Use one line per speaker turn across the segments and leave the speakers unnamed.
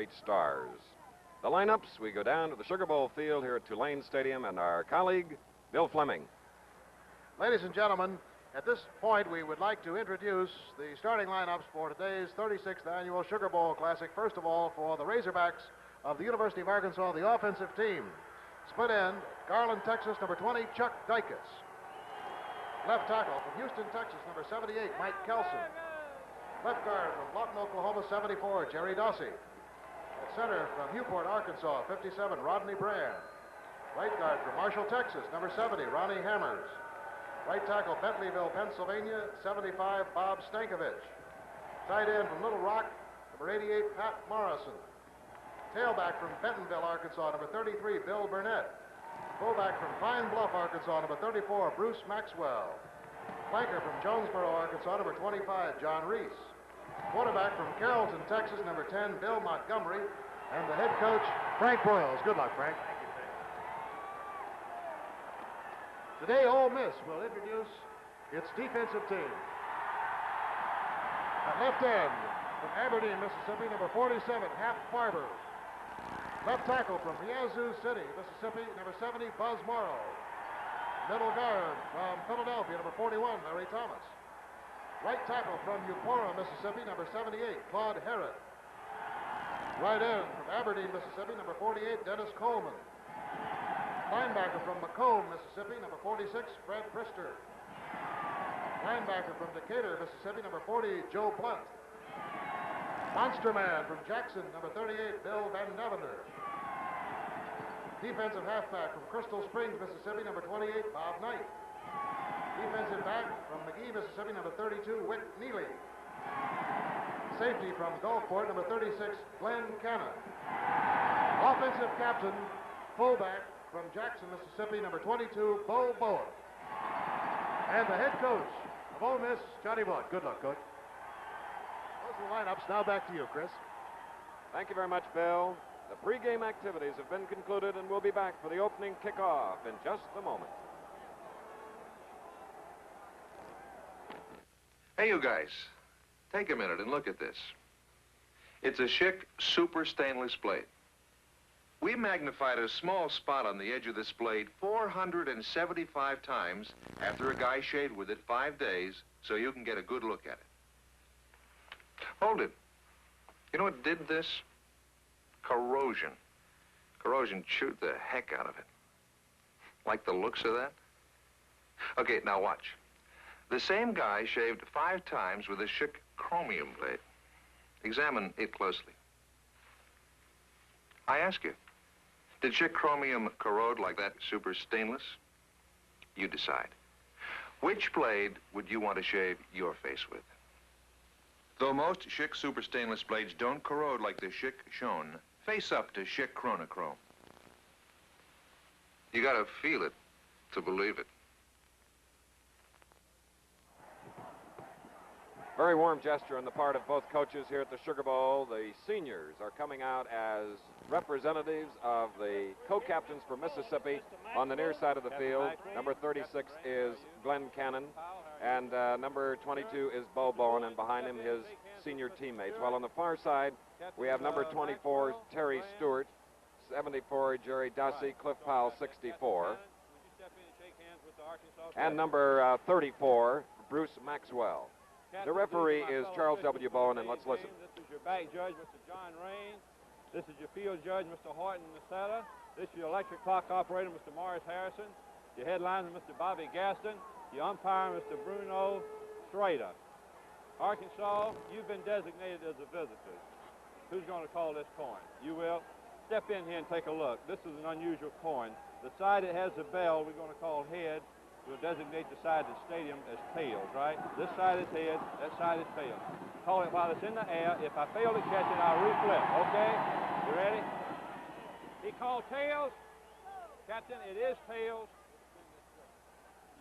great stars. The lineups, we go down to the Sugar Bowl field here at Tulane Stadium, and our colleague, Bill Fleming.
Ladies and gentlemen, at this point, we would like to introduce the starting lineups for today's 36th Annual Sugar Bowl Classic. First of all, for the Razorbacks of the University of Arkansas, the offensive team. Split end, Garland, Texas, number 20, Chuck Dykes. Left tackle from Houston, Texas, number 78, Mike Kelson. Left guard from Lawton, Oklahoma, 74, Jerry Dossie. At center from Newport, Arkansas, 57, Rodney Brand. Right guard from Marshall, Texas, number 70, Ronnie Hammers. Right tackle, Bentleyville, Pennsylvania, 75, Bob Stankovich. Tight end from Little Rock, number 88, Pat Morrison. Tailback from Bentonville, Arkansas, number 33, Bill Burnett. Fullback from Pine Bluff, Arkansas, number 34, Bruce Maxwell. Flanker from Jonesboro, Arkansas, number 25, John Reese. Quarterback from Carrollton, Texas, number 10, Bill Montgomery. And the head coach, Frank Broyles. Good luck, Frank. Today, Ole Miss will introduce its defensive team. At left end, from Aberdeen, Mississippi, number 47, Hap Farber. Left tackle from Yazoo City, Mississippi, number 70, Buzz Morrow. Middle guard from Philadelphia, number 41, Larry Thomas. Right tackle from Eupora, Mississippi, number 78, Claude Herod. Right end from Aberdeen, Mississippi, number 48, Dennis Coleman. Linebacker from Macomb, Mississippi, number 46, Fred Prister. Linebacker from Decatur, Mississippi, number 40, Joe Blunt. Monster Man from Jackson, number 38, Bill Van Devender. Defensive halfback from Crystal Springs, Mississippi, number 28, Bob Knight. Defensive back from McGee, Mississippi, number 32, Wick Neely. Safety from Gulfport, number 36, Glenn Cannon. Offensive captain, fullback from Jackson, Mississippi, number 22, Bo Bowen. And the head coach of Ole Miss, Johnny Vaught. Good luck, coach. Those are the lineups. Now back to you, Chris.
Thank you very much, Bill. The pregame activities have been concluded, and we'll be back for the opening kickoff in just a moment.
Hey, you guys, take a minute and look at this. It's a Schick super stainless blade. We magnified a small spot on the edge of this blade 475 times after a guy shaved with it 5 days so you can get a good look at it. Hold it. You know what did this? Corrosion. Corrosion chewed the heck out of it. Like the looks of that? Okay, now watch. The same guy shaved 5 times with a Schick chromium blade. Examine it closely. I ask you, did Schick chromium corrode like that super stainless? You decide. Which blade would you want to shave your face with? Though most Schick super stainless blades don't corrode like the Schick shown, face up to Schick Chronochrome. You gotta feel it to believe it.
Very warm gesture on the part of both coaches here at the Sugar Bowl. The seniors are coming out as representatives of the co-captains for Mississippi on the near side of the field. Number 36 is Glenn Cannon, and number 22 is Bo Bowen, and behind him his senior teammates. While on the far side, we have number 24, Terry Stewart, 74, Jerry Dossie, Cliff Powell, 64, and number 34, Bruce Maxwell. The referee is Charles W. Bowen, and let's listen.
This is your back judge, Mr. John Raines. This is your field judge, Mr. Horton Nasetta. This is your electric clock operator, Mr. Morris Harrison. Your headliner, Mr. Bobby Gaston. Your umpire, Mr. Bruno Schrader. Arkansas, you've been designated as a visitor. Who's going to call this coin? You will. Step in here and take a look. This is an unusual coin. The side that has the bell, we're going to call head. We'll designate the side of the stadium as tails, right? This side is head, that side is tails. Call it while it's in the air. If I fail to catch it, I'll reflip, okay? You ready? He called tails. Captain, it is tails.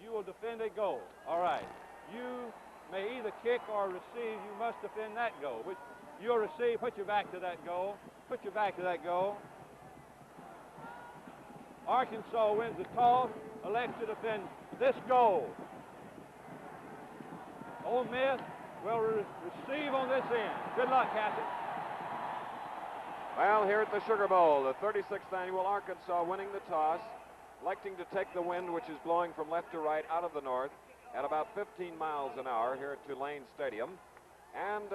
You will defend a goal. All right. You may either kick or receive. You must defend that goal. Which you'll receive. Put your back to that goal. Put your back to that goal. Arkansas wins the toss. Elects to defend this goal. Ole Miss will receive on this end. Good luck, Captain.
Well, here at the Sugar Bowl, the 36th annual, Arkansas winning the toss, electing to take the wind, which is blowing from left to right out of the north at about 15 miles an hour here at Tulane Stadium. And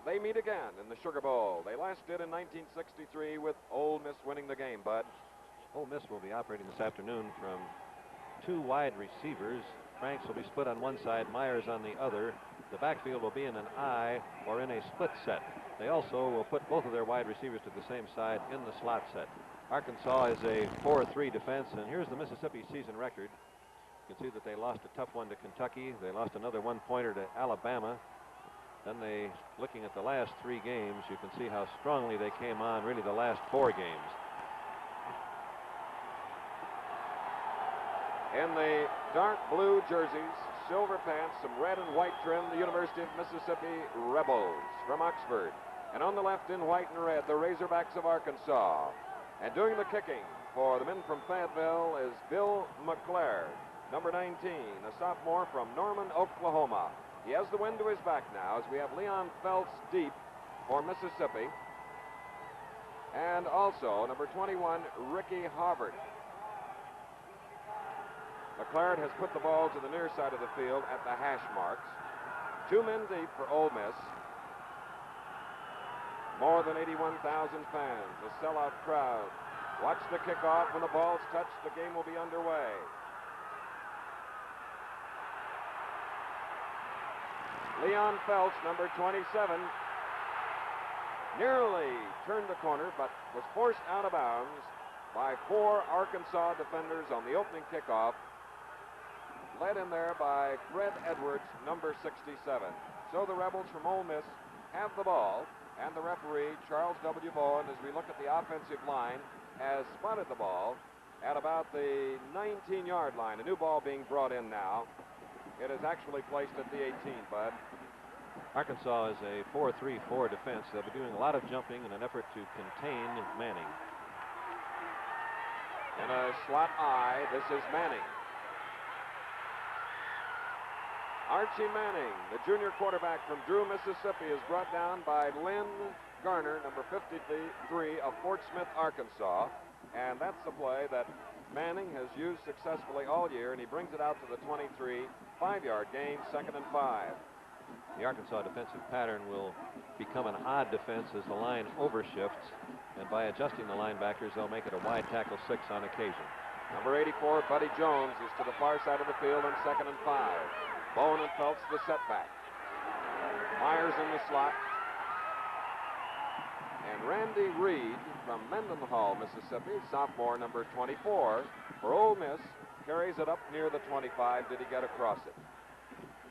they meet again in the Sugar Bowl. They last did in 1963 with Ole Miss winning the game, Bud.
Ole Miss will be operating this afternoon from two wide receivers. Franks will be split on one side, Myers on the other. The backfield will be in an I or in a split set. They also will put both of their wide receivers to the same side in the slot set. Arkansas is a 4-3 defense, and here's the Mississippi season record. You can see that they lost a tough one to Kentucky. They lost another one-pointer to Alabama. Then they, looking at the last 3 games, you can see how strongly they came on, really the last 4 games.
In the dark blue jerseys, silver pants, some red and white trim, the University of Mississippi Rebels from Oxford. And on the left in white and red, the Razorbacks of Arkansas. And doing the kicking for the men from Fayetteville is Bill McClare, number 19, a sophomore from Norman, Oklahoma. He has the wind to his back now as we have Leon Felts deep for Mississippi. And also number 21, Ricky Harvard. McLaren has put the ball to the near side of the field at the hash marks. 2 men deep for Ole Miss. More than 81,000 fans, a sellout crowd. Watch the kickoff. When the ball's touched, the game will be underway. Leon Felts, number 27, nearly turned the corner, but was forced out of bounds by 4 Arkansas defenders on the opening kickoff, led in there by Fred Edwards, number 67. So the Rebels from Ole Miss have the ball, and the referee, Charles W. Bowen, as we look at the offensive line, has spotted the ball at about the 19-yard line. A new ball being brought in now. It is actually placed at the 18, Bud.
Arkansas is a 4-3-4 defense. They'll be doing a lot of jumping in an effort to contain Manning.
In a slot I, this is Manning. Archie Manning, the junior quarterback from Drew, Mississippi, is brought down by Lynn Garner, number 53 of Fort Smith, Arkansas. And that's the play that Manning has used successfully all year, and he brings it out to the 23, 5-yard gain, 2nd and 5.
The Arkansas defensive pattern will become an odd defense as the line overshifts, and by adjusting the linebackers, they'll make it a wide tackle 6 on occasion.
Number 84, Buddy Jones, is to the far side of the field on 2nd and 5. Bowen and Felts the setback. Myers in the slot. And Randy Reed from Mendenhall, Mississippi, sophomore, number 24, for Ole Miss, carries it up near the 25. Did he get across it?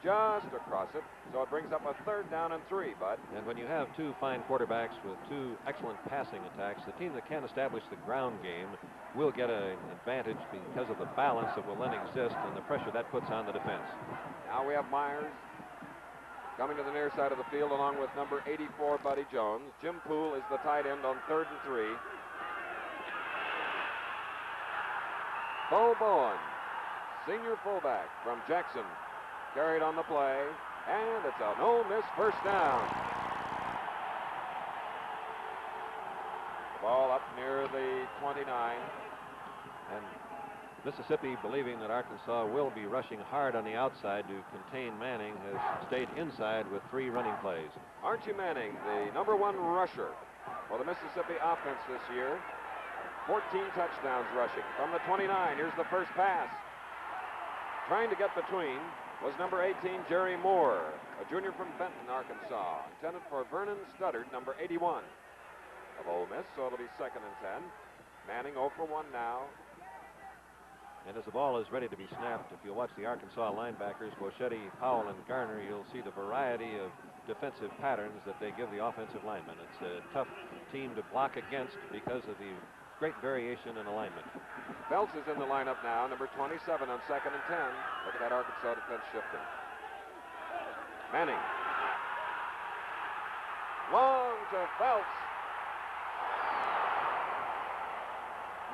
Just across it. So it brings up a 3rd down and 3, Bud.
And when you have 2 fine quarterbacks with 2 excellent passing attacks, the team that can establish the ground game will get an advantage because of the balance that will then exist and the pressure that puts on the defense.
Now we have Myers coming to the near side of the field along with number 84, Buddy Jones. Jim Poole is the tight end on 3rd and 3. Bo Bowen, senior fullback from Jackson, carried on the play, and it's an Ole Miss 1st down. The ball up near the 29.
And Mississippi, believing that Arkansas will be rushing hard on the outside to contain Manning, has stayed inside with 3 running plays.
Archie Manning, the number 1 rusher for the Mississippi offense this year. 14 touchdowns rushing. From the 29, here's the first pass. Trying to get between was number 18, Jerry Moore, a junior from Benton, Arkansas. Intended for Vernon Studdard, number 81 of Ole Miss, so it'll be 2nd and 10. Manning 0 for 1 now.
And as the ball is ready to be snapped, if you watch the Arkansas linebackers, Boschetti, Powell, and Garner, you'll see the variety of defensive patterns that they give the offensive linemen. It's a tough team to block against because of the great variation in alignment.
Felts is in the lineup now, number 27 on 2nd and 10. Look at that Arkansas defense shifting. Manning. Long to Felts.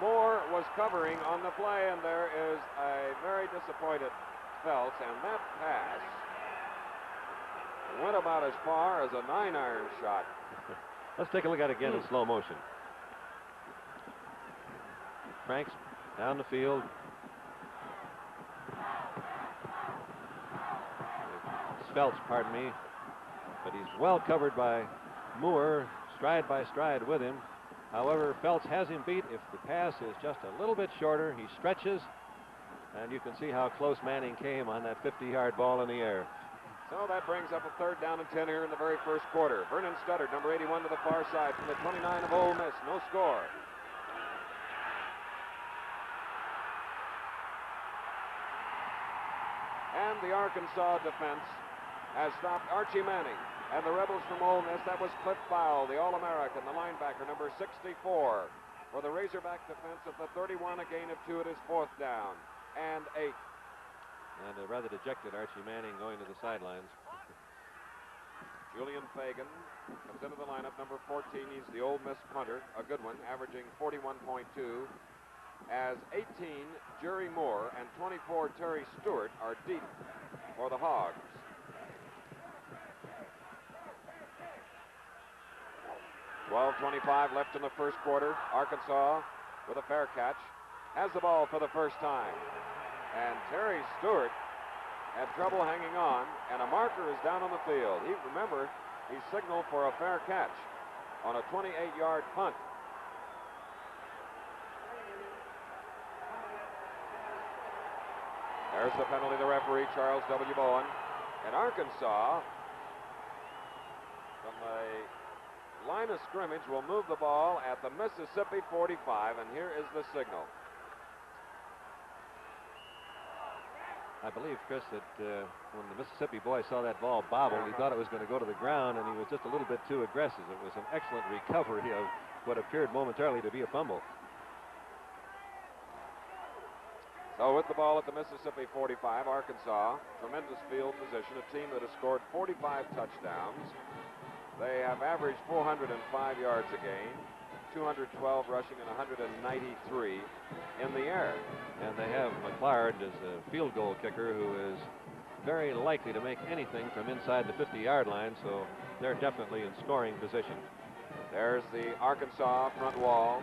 Moore was covering on the play, and there is a very disappointed Felts, and that pass went about as far as a 9-iron shot.
Let's take a look at it again in slow motion. Franks down the field. Speltz, pardon me. But he's well covered by Moore, stride by stride with him. However, Felts has him beat. If the pass is just a little bit shorter, he stretches. And you can see how close Manning came on that 50-yard ball in the air.
So that brings up a 3rd down and 10 here in the very first quarter. Vernon Studdard, number 81, to the far side from the 29 of Ole Miss. No score. And the Arkansas defense has stopped Archie Manning. And the Rebels from Ole Miss, that was Cliff Fowle, the All-American, the linebacker, number 64. For the Razorback defense at the 31, a gain of 2 at his 4th down and 8.
And a rather dejected Archie Manning going to the sidelines.
Julian Fagan comes into the lineup, number 14. He's the Ole Miss punter, a good one, averaging 41.2. As 18, Jerry Moore, and 24, Terry Stewart, are deep for the Hogs. .25 left in the first quarter. Arkansas with a fair catch has the ball for the first time. And Terry Stewart had trouble hanging on, and a marker is down on the field. Remember, he signaled for a fair catch on a 28-yard punt. There's the penalty, the referee, Charles W. Bowen. And Arkansas, from the line of scrimmage, will move the ball at the Mississippi 45, and here is the signal.
I believe, Chris, that when the Mississippi boy saw that ball bobble, he thought it was going to go to the ground, and he was just a little bit too aggressive. It was an excellent recovery of what appeared momentarily to be a fumble.
So with the ball at the Mississippi 45, Arkansas, tremendous field position, a team that has scored 45 touchdowns. They have averaged 405 yards a game, 212 rushing, and 193 in the air.
And they have McLeod as a field goal kicker who is very likely to make anything from inside the 50-yard line, so they're definitely in scoring position.
There's the Arkansas front wall.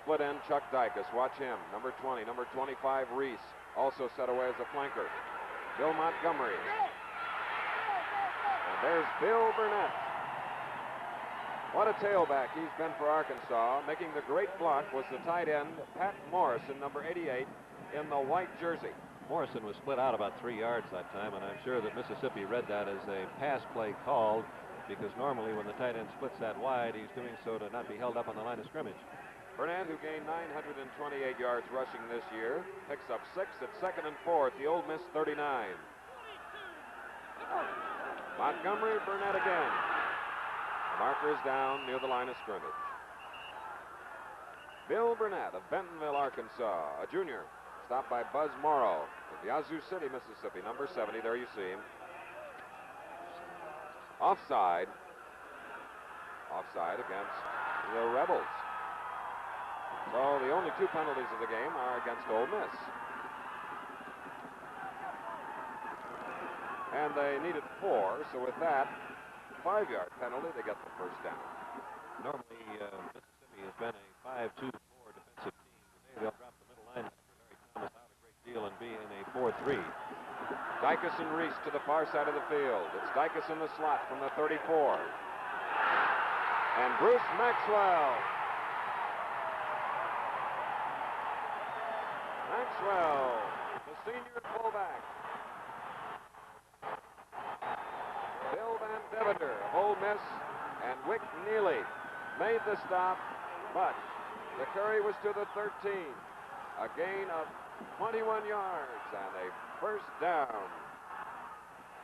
Split end Chuck Dicus. Watch him. Number 20. Number 25, Reese, also set away as a flanker. Bill Montgomery. And there's Bill Burnett. What a tailback he's been for Arkansas. Making the great block was the tight end, Pat Morrison, number 88, in the white jersey.
Morrison was split out about 3 yards that time, and I'm sure that Mississippi read that as a pass play called, because normally when the tight end splits that wide, he's doing so to not be held up on the line of scrimmage.
Burnett, who gained 928 yards rushing this year, picks up 6 at 2nd and 4 at the Ole Miss 39. Montgomery, Burnett again. The marker is down near the line of scrimmage. Bill Burnett of Bentonville, Arkansas, a junior, stopped by Buzz Morrow of Yazoo City, Mississippi, number 70. There you see him. Offside. Offside against the Rebels. So the only 2 penalties of the game are against Ole Miss. And they needed 4, so with that 5-yard penalty, they get the first down.
Normally, Mississippi has been a 5-2-4 defensive team. Today they'll drop the middle line. Larry Thomas out a great deal and be in a 4-3.
Dicus and Reese to the far side of the field. It's Dicus in the slot from the 34. And Bruce Maxwell. Maxwell, the senior fullback. Bill Van Deventer of Ole Miss and Wick Neely made the stop, but the carry was to the 13. A gain of 21 yards and a first down.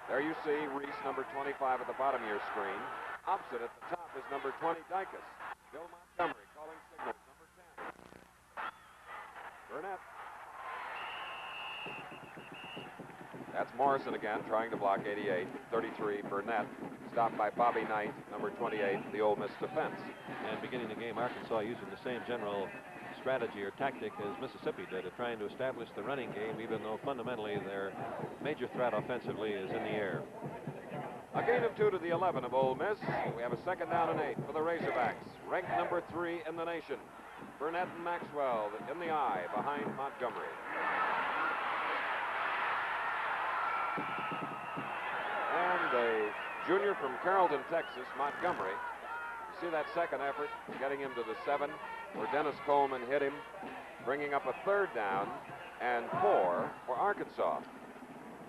There you see Reese, number 25 at the bottom of your screen. Opposite at the top is number 20, Dicus. Bill Montgomery calling signals, number 10. Burnett. That's Morrison again, trying to block 88. 33, Burnett, stopped by Bobby Knight, number 28, the Ole Miss defense.
And beginning the game, Arkansas using the same general strategy or tactic as Mississippi did of trying to establish the running game, even though fundamentally their major threat offensively is in the air.
A gain of 2 to the 11 of Ole Miss. We have a 2nd down and 8 for the Razorbacks, ranked number 3 in the nation. Burnett and Maxwell in the eye behind Montgomery. And a junior from Carrollton, Texas, Montgomery. You see that second effort, getting him to the 7, where Dennis Coleman hit him, bringing up a 3rd down and 4 for Arkansas.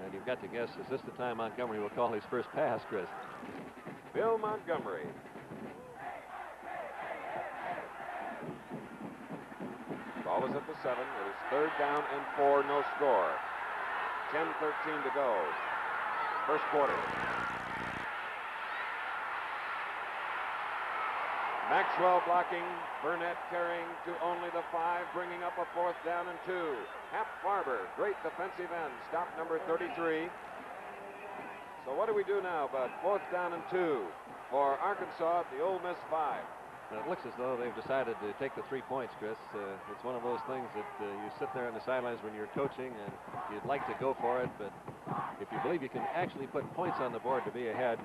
And you've got to guess, is this the time Montgomery will call his first pass, Chris?
Bill Montgomery. Ball is at the 7. It is 3rd down and 4, no score. 10:13 to go. First quarter. Maxwell blocking, Burnett carrying to only the 5, bringing up a 4th down and 2. Hap Farber, great defensive end, stop number 33. So what do we do now, Bud? 4th down and 2 for Arkansas at the Ole Miss 5.
Now, it looks as though they've decided to take the 3 points, Chris. It's one of those things that you sit there on the sidelines when you're coaching and you'd like to go for it, but if you believe you can actually put points on the board to be ahead,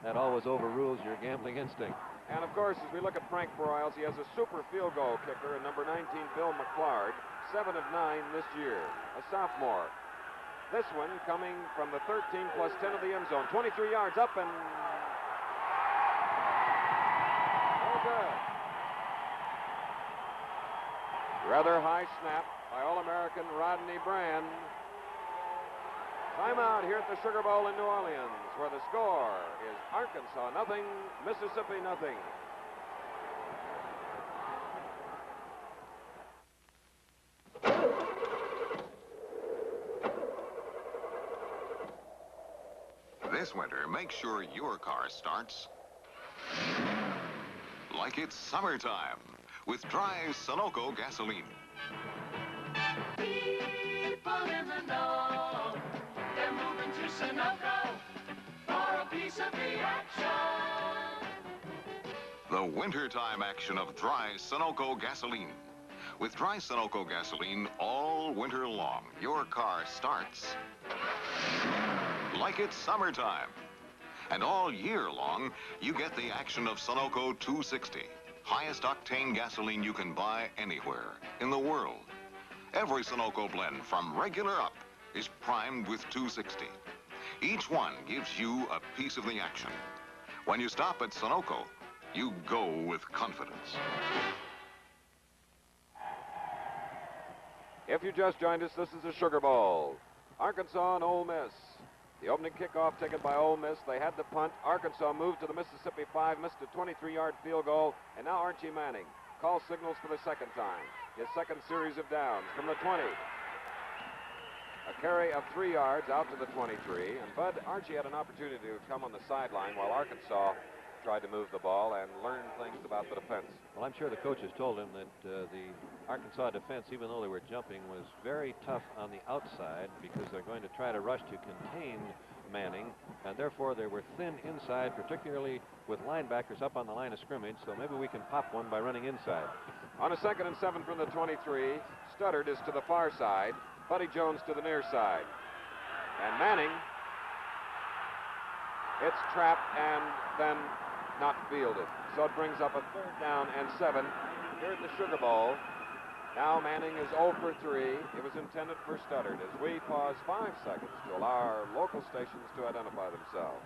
that always overrules your gambling instinct.
And, of course, as we look at Frank Broyles, he has a super field goal kicker in number 19, Bill McClard, 7 of 9 this year, a sophomore. This one coming from the 13 plus 10 of the end zone, 23 yards up and... Oh, good. Rather high snap by All-American Rodney Brand. Timeout here at the Sugar Bowl in New Orleans, where the score is Arkansas nothing, Mississippi nothing.
This winter, make sure your car starts like it's summertime with dry Sunoco gasoline.
People in the know, they're moving to Sunoco for a piece of the action.
The wintertime action of dry Sunoco gasoline. With dry Sunoco gasoline all winter long, your car starts like it's summertime. And all year long, you get the action of Sunoco 260. Highest octane gasoline you can buy anywhere in the world. Every Sunoco blend from regular up is primed with 260. Each one gives you a piece of the action. When you stop at Sunoco, you go with confidence.
If you just joined us, this is the Sugar Bowl. Arkansas and Ole Miss. The opening kickoff taken by Ole Miss. They had the punt. Arkansas moved to the Mississippi 5, missed a 23-yard field goal, and now Archie Manning calls signals for the second time. His second series of downs from the 20. A carry of 3 yards out to the 23, and Bud, Archie had an opportunity to come on the sideline while Arkansas tried to move the ball and learn things about the defense.
Well, I'm sure the coaches told him that the Arkansas defense, even though they were jumping, was very tough on the outside because they're going to try to rush to contain Manning, and therefore they were thin inside, particularly with linebackers up on the line of scrimmage, so maybe we can pop one by running inside.
On a 2nd and 7 from the 23, Studdard is to the far side, Buddy Jones to the near side. And Manning, it's trapped and then not fielded. So it brings up a 3rd down and 7 here at the Sugar Bowl. Now Manning is 0 for 3. It was intended for Studdard as we pause 5 seconds to allow our local stations to identify themselves.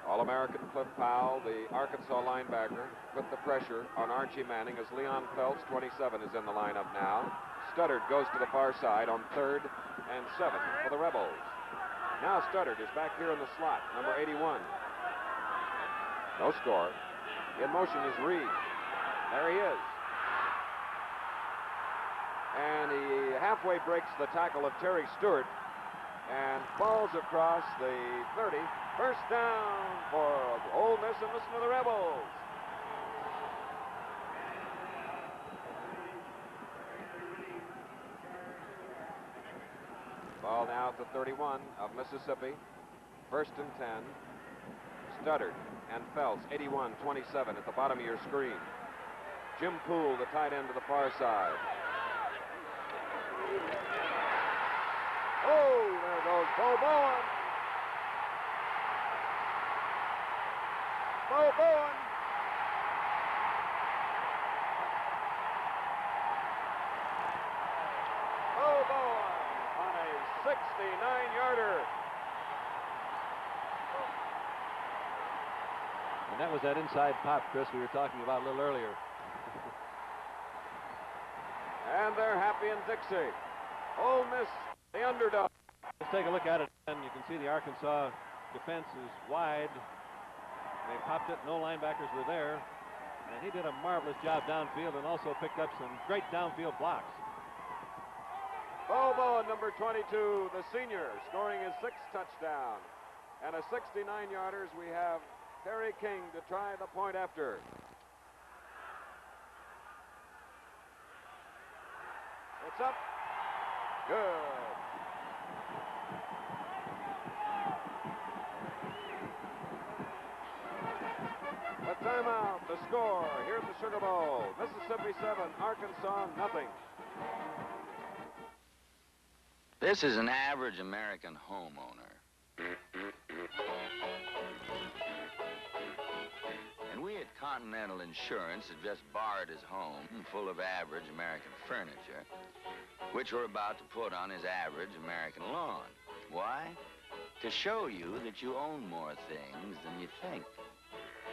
All-American Cliff Powell, the Arkansas linebacker, put the pressure on Archie Manning as Leon Phelps, 27, is in the lineup now. Studdard goes to the far side on 3rd and 7 for the Rebels. Now Studdard is back here in the slot, number 81. No score. In motion is Reed. There he is. And he halfway breaks the tackle of Terry Stewart and falls across the 30. First down for Ole Miss, and listen to the Rebels. Ball now at the 31 of Mississippi. 1st and 10. Studdard and Phelps, 81-27 at the bottom of your screen. Jim Poole, the tight end to the far side. Oh, there goes Bo Bowen. Bo Bowen. Bo Bowen on a 69-yarder.
And that was that inside pop, Chris, we were talking about a little earlier.
And they're happy in Dixie. Ole Miss, the underdog.
Let's take a look at it, and you can see the Arkansas defense is wide. They popped it, no linebackers were there. And he did a marvelous job downfield and also picked up some great downfield blocks.
Bo Bowen, number 22, the senior, scoring his 6th touchdown. And a 69-yarders, we have Harry King to try the point after. It's up. Good. A timeout. The score here at the Sugar Bowl. Mississippi 7, Arkansas nothing.
This is an average American homeowner. And we at Continental Insurance had just borrowed his home full of average American furniture, which we're about to put on his average American lawn. Why? To show you that you own more things than you think.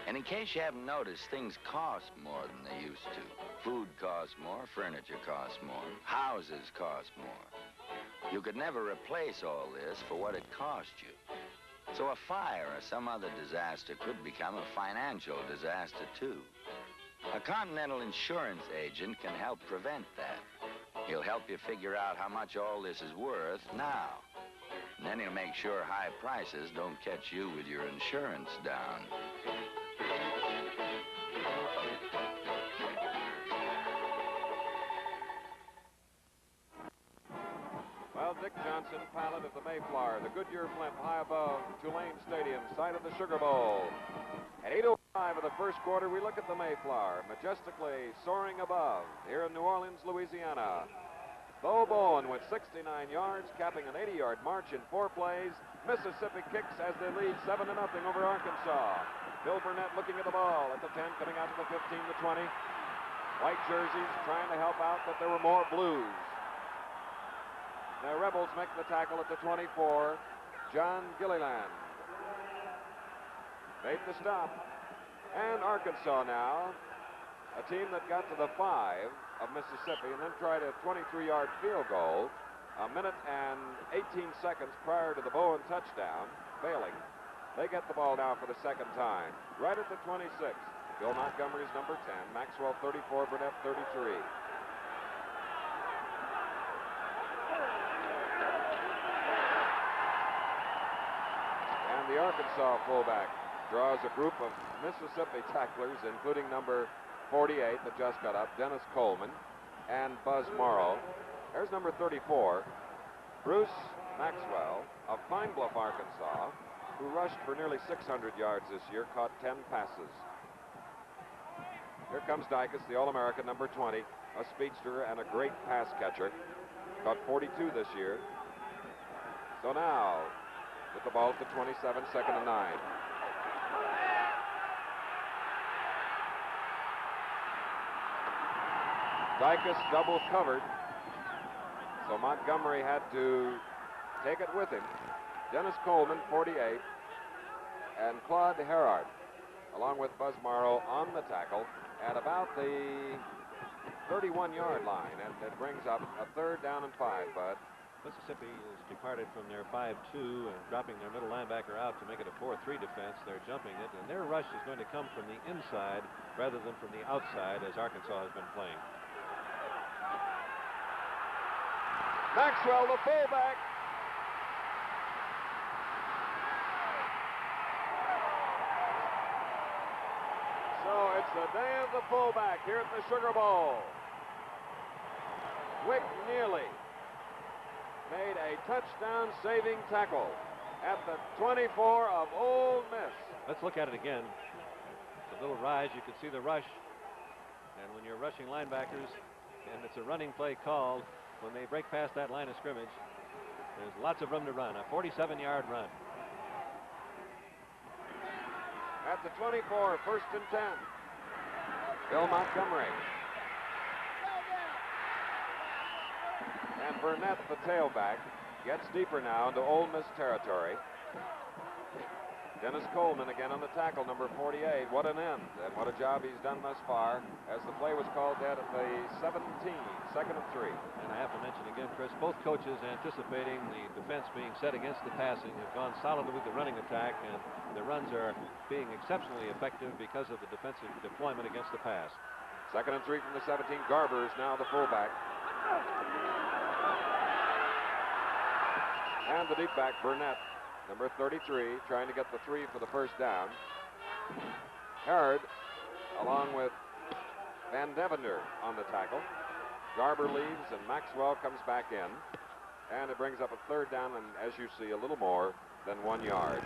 And in case you haven't noticed, things cost more than they used to. Food costs more, furniture costs more, houses cost more. You could never replace all this for what it cost you. So a fire or some other disaster could become a financial disaster, too. A Continental Insurance agent can help prevent that. He'll help you figure out how much all this is worth now. And then he'll make sure high prices don't catch you with your insurance down.
Well, Dick Johnson, pilot of the Mayflower, the Goodyear blimp high above Tulane Stadium, site of the Sugar Bowl. At 8:05 of the first quarter, we look at the Mayflower, majestically soaring above here in New Orleans, Louisiana. Bo Bowen with 69 yards, capping an 80-yard march in 4 plays. Mississippi kicks as they lead 7-0 over Arkansas. Bill Burnett looking at the ball at the 10, coming out to the 15, the 20. White jerseys trying to help out, but there were more blues. The Rebels make the tackle at the 24. John Gilliland made the stop. And Arkansas now, a team that got to the 5 of Mississippi and then tried a 23-yard field goal a minute and 18 seconds prior to the Bowen touchdown, failing. They get the ball now for the second time, right at the 26. Bill Montgomery's number 10, Maxwell 34, Burnett 33. The Arkansas fullback draws a group of Mississippi tacklers, including number 48 that just got up, Dennis Coleman, and Buzz Morrow. There's number 34, Bruce Maxwell of Pine Bluff, Arkansas, who rushed for nearly 600 yards this year, caught 10 passes. Here comes Dicus, the All-American, number 20, a speedster and a great pass catcher. Caught 42 this year. So now, with the ball at the 27, 2nd and 9. Dicus double covered, so Montgomery had to take it with him. Dennis Coleman, 48, and Claude Herard, along with Buzz Morrow on the tackle at about the 31-yard line, and it brings up a 3rd down and 5, Bud.
Mississippi has departed from their 5-2 and dropping their middle linebacker out to make it a 4-3 defense. They're jumping it, and their rush is going to come from the inside rather than from the outside as Arkansas has been playing.
Maxwell, the fullback. So it's the day of the fullback here at the Sugar Bowl. Wick Neely made a touchdown-saving tackle at the 24 of Ole Miss.
Let's look at it again. It's a little rise. You can see the rush. And when you're rushing linebackers, and it's a running play called, when they break past that line of scrimmage, there's lots of room to run. A 47-yard run.
At at the 24, 1st and 10. Bill Montgomery. And Burnett, the tailback, gets deeper now into Ole Miss territory. Dennis Coleman again on the tackle, number 48. What an end, and what a job he's done thus far as the play was called dead at the 17, 2nd and 3.
And I have to mention again, Chris, both coaches anticipating the defense being set against the passing have gone solidly with the running attack, and the runs are being exceptionally effective because of the defensive deployment against the pass.
2nd and 3 from the 17. Garber is now the fullback. And the deep back, Burnett, number 33, trying to get the 3 for the first down. Harrod, along with Van Devender on the tackle. Garber leaves, and Maxwell comes back in. And it brings up a 3rd down, and as you see, a little more than 1 yard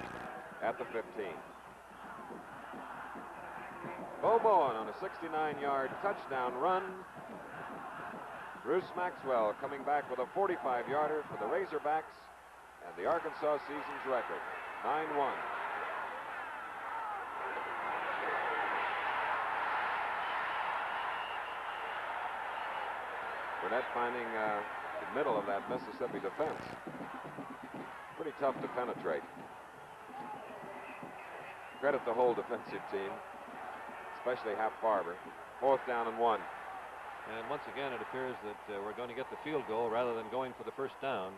at the 15. Bo Bowen on a 69-yard touchdown run. Bruce Maxwell coming back with a 45-yarder for the Razorbacks, and the Arkansas season's record, 9-1. Burnett finding the middle of that Mississippi defense. Pretty tough to penetrate. Credit the whole defensive team, especially Hap Farber. 4th down and 1.
And once again, it appears that we're going to get the field goal rather than going for the first down.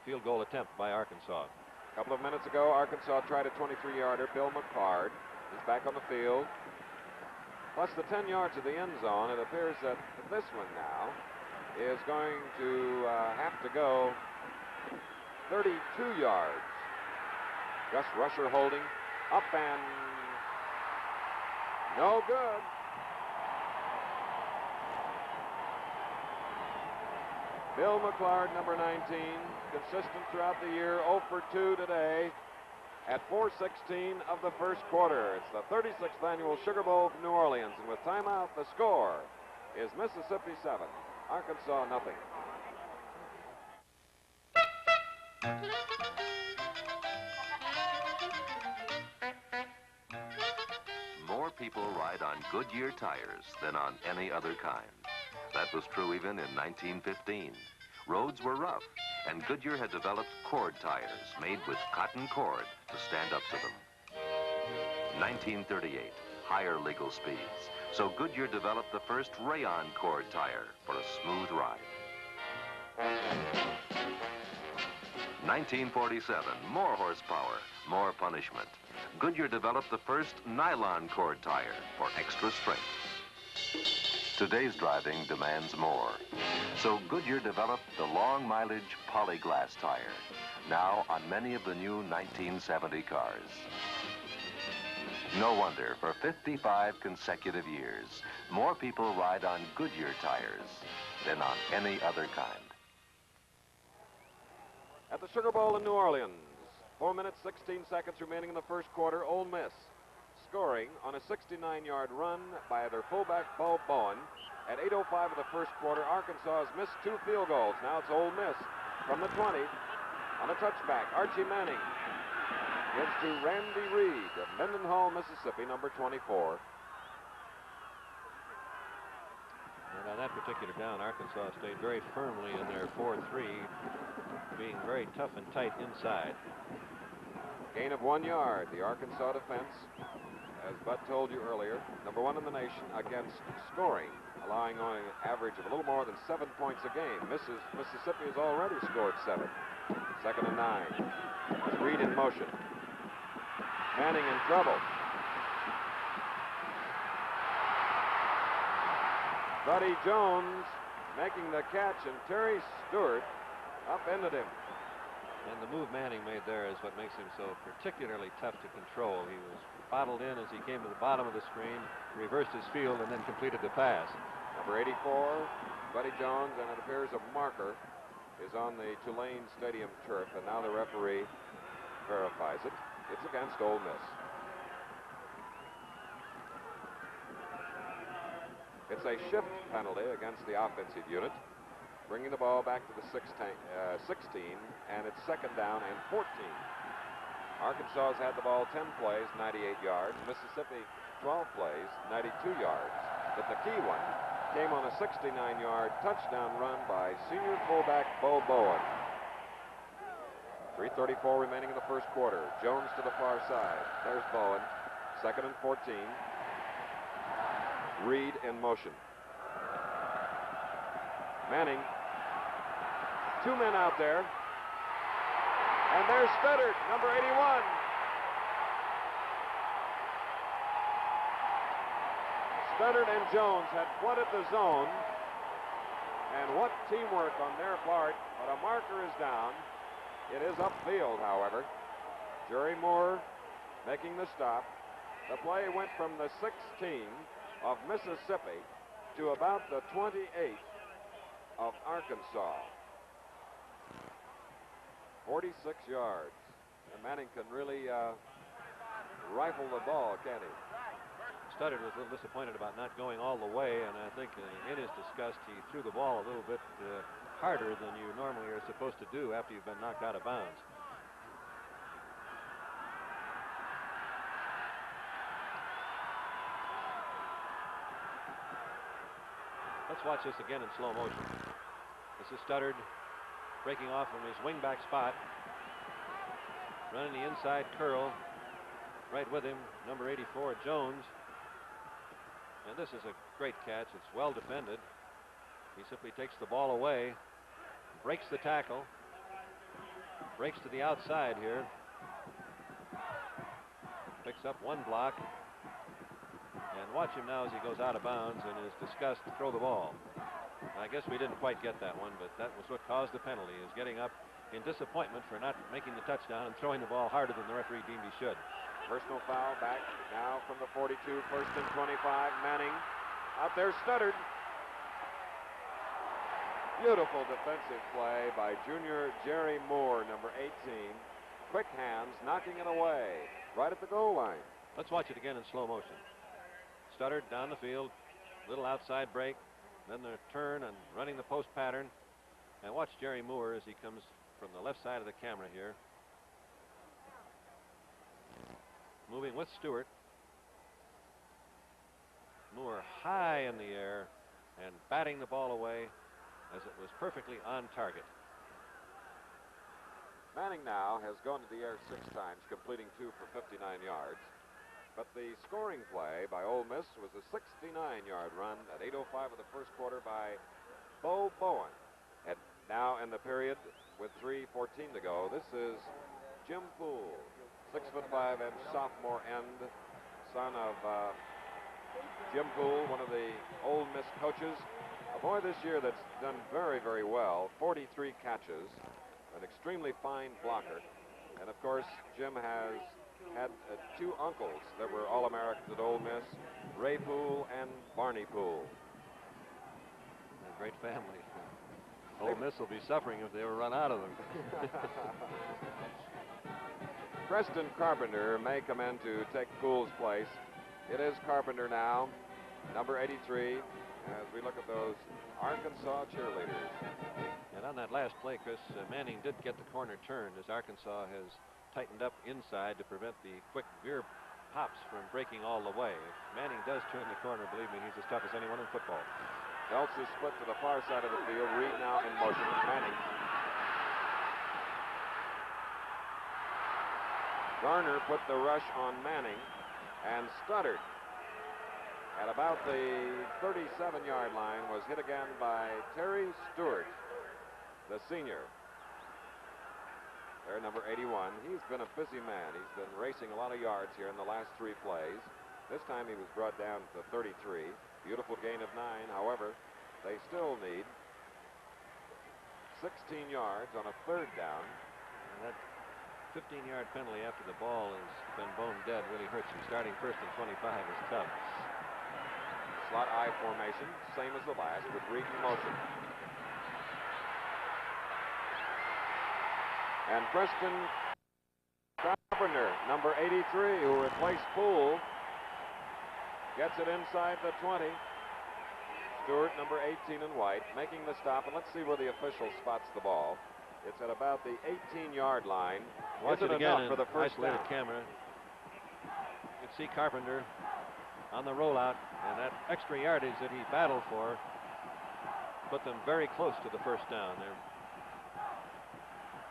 Field goal attempt by Arkansas.
A couple of minutes ago, Arkansas tried a 23-yarder. Bill McCard is back on the field. Plus the 10 yards of the end zone. It appears that this one now is going to have to go 32 yards. Gus Rusher holding up and no good. Bill McClard, number 19, consistent throughout the year, 0 for 2 today at 4:16 of the first quarter. It's the 36th annual Sugar Bowl from New Orleans, and with timeout, the score is Mississippi 7, Arkansas nothing.
More people ride on Goodyear tires than on any other kind. That was true even in 1915. Roads were rough, and Goodyear had developed cord tires made with cotton cord to stand up to them. 1938, higher legal speeds. So Goodyear developed the first rayon cord tire for a smooth ride. 1947, more horsepower, more punishment. Goodyear developed the first nylon cord tire for extra strength. Today's driving demands more. So Goodyear developed the long mileage polyglass tire, now on many of the new 1970 cars. No wonder, for 55 consecutive years, more people ride on Goodyear tires than on any other kind.
At the Sugar Bowl in New Orleans, 4 minutes, 16 seconds remaining in the first quarter, Ole Miss scoring on a 69-yard run by their fullback, Bo Bowen. At 8:05 of the first quarter, Arkansas has missed 2 field goals. Now it's Ole Miss from the 20 on a touchback. Archie Manning gives to Randy Reed of Mendenhall, Mississippi, number 24.
And on that particular down, Arkansas stayed very firmly in their 4-3, being very tough and tight inside.
Gain of 1 yard. The Arkansas defense, as Bud told you earlier, number 1 in the nation against scoring, allowing on an average of a little more than 7 points a game. Mississippi has already scored 7. 2nd and 9. Reed in motion. Manning in trouble. Buddy Jones making the catch, and Terry Stewart upended him.
And the move Manning made there is what makes him so particularly tough to control. He was bottled in as he came to the bottom of the screen, reversed his field, and then completed the pass.
Number 84, Buddy Jones, and it appears a marker is on the Tulane Stadium turf, and now the referee verifies it. It's against Ole Miss. It's a shift penalty against the offensive unit, bringing the ball back to the 16, and it's 2nd down and 14. Arkansas has had the ball 10 plays, 98 yards. Mississippi, 12 plays, 92 yards. But the key one came on a 69-yard touchdown run by senior fullback Bo Bowen. 3:34 remaining in the first quarter. Jones to the far side. There's Bowen. 2nd and 14. Reed in motion. Manning. 2 men out there. And there's Studdard, number 81. Studdard and Jones had flooded the zone. And what teamwork on their part, but a marker is down. It is upfield, however. Jerry Moore making the stop. The play went from the 16 of Mississippi to about the 28 of Arkansas. 46 yards. And Manning can really rifle the ball, can't he?
Studdard was a little disappointed about not going all the way, and I think in his disgust he threw the ball a little bit harder than you normally are supposed to do after you've been knocked out of bounds. Let's watch this again in slow motion. This is Studdard breaking off from his wingback spot, running the inside curl. Right with him, number 84, Jones. And this is a great catch. It's well defended. He simply takes the ball away, breaks the tackle, breaks to the outside here, picks up one block, and watch him now as he goes out of bounds in his disgust to throw the ball. I guess we didn't quite get that one, but that was what caused the penalty, is getting up in disappointment for not making the touchdown and throwing the ball harder than the referee deemed he should.
Personal foul back now from the 42, 1st and 25. Manning out there, Studdard. Beautiful defensive play by junior Jerry Moore, number 18. Quick hands, knocking it away right at the goal line.
Let's watch it again in slow motion. Studdard down the field, little outside break, then the turn and running the post pattern. And watch Jerry Moore as he comes from the left side of the camera here. Moving with Stewart. Moore high in the air and batting the ball away as it was perfectly on target.
Manning now has gone to the air 6 times, completing 2 for 59 yards. But the scoring play by Ole Miss was a 69-yard run at 8:05 of the first quarter by Bo Bowen. And now in the period with 3:14 to go, this is Jim Poole, 6'5" sophomore end, son of Jim Poole, one of the Ole Miss coaches. A boy this year that's done very, very well, 43 catches, an extremely fine blocker. And of course, Jim has had 2 uncles that were All-Americans at Ole Miss, Ray Poole and Barney Poole.
A great family. Ole Miss will be suffering if they ever run out of them.
Preston Carpenter may come in to take Poole's place. It is Carpenter now, number 83, as we look at those Arkansas cheerleaders.
And on that last play, Chris, Manning did get the corner turned as Arkansas has tightened up inside to prevent the quick veer hops from breaking all the way. If Manning does turn the corner, believe me, he's as tough as anyone in football.
Elts is split to the far side of the field. Reed now in motion. Manning. Garner put the rush on Manning, and Studdard at about the 37-yard line was hit again by Terry Stewart, the senior. There, number 81. He's been a busy man. He's been racing a lot of yards here in the last 3 plays. This time he was brought down to 33. Beautiful gain of 9. However, they still need 16 yards on a 3rd down.
And that 15-yard penalty after the ball has been bone dead really hurts you. Starting 1st and 25 is tough.
Slot I formation, same as the last, with Reed in motion. And Preston Carpenter, number 83, who replaced Poole, gets it inside the 20. Stewart, number 18 in white, making the stop. And let's see where the official spots the ball. It's at about the 18-yard line.
Watch
Isn't
it again
enough for the first
isolated
down.
camera. You can see Carpenter on the rollout, and that extra yardage that he battled for put them very close to the first down there.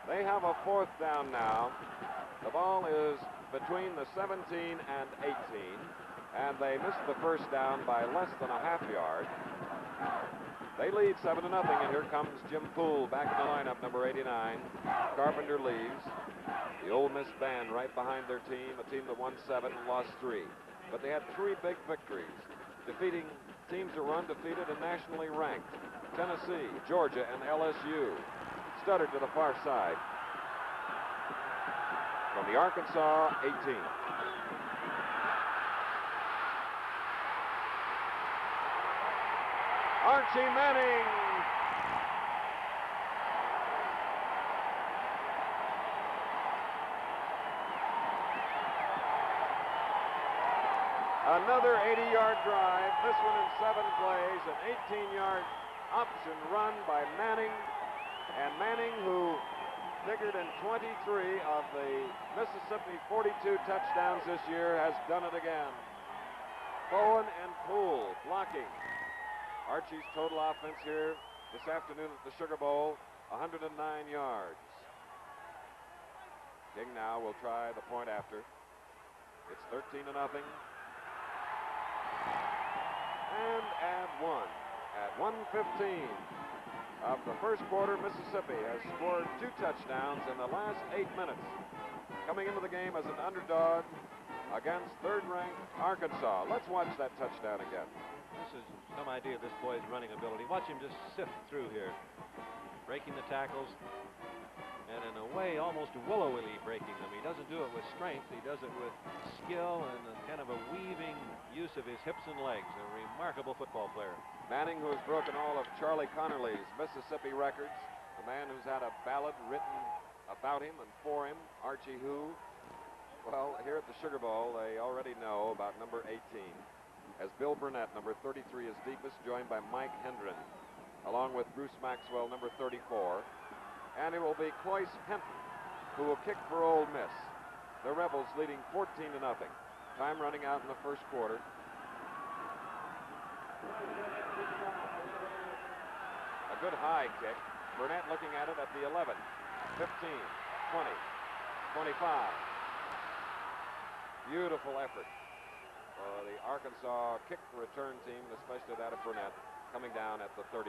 They have a 4th down now. The ball is between the 17 and 18, and they missed the first down by less than a half yard. They lead 7-0, and here comes Jim Poole back in the lineup, number 89. Carpenter leaves. The Ole Miss band right behind their team, a team that won 7 and lost 3. But they had 3 big victories, defeating teams that were undefeated and nationally ranked. Tennessee, Georgia, and LSU. Studdard to the far side. From the Arkansas 18. Archie Manning. Another 80-yard drive, this one in 7 plays, an 18-yard option run by Manning. And Manning, who figured in 23 of the Mississippi 42 touchdowns this year, has done it again. Bowen and Poole blocking. Archie's total offense here this afternoon at the Sugar Bowl, 109 yards. King now will try the point after. It's 13-0. And add 1 at 1:15 of the first quarter. Mississippi has scored 2 touchdowns in the last 8 minutes, coming into the game as an underdog against third-ranked Arkansas. Let's watch that touchdown again.
This is some idea of this boy's running ability. Watch him just sift through here, breaking the tackles, and in a way almost willowily breaking them. He doesn't do it with strength. He does it with skill and a kind of a weaving use of his hips and legs. A remarkable football player.
Manning, who has broken all of Charlie Connerly's Mississippi records, a man who's had a ballad written about him and for him, Archie Who. Well, here at the Sugar Bowl, they already know about number 18. As Bill Burnett, number 33, is deepest, joined by Mike Hendren, along with Bruce Maxwell, number 34. And it will be Cloyce Henton who will kick for Ole Miss. The Rebels leading 14-0. Time running out in the first quarter. A good high kick. Burnett looking at it at the 11, 15, 20, 25. Beautiful effort for the Arkansas kick return team, especially that of Burnett, coming down at the 32.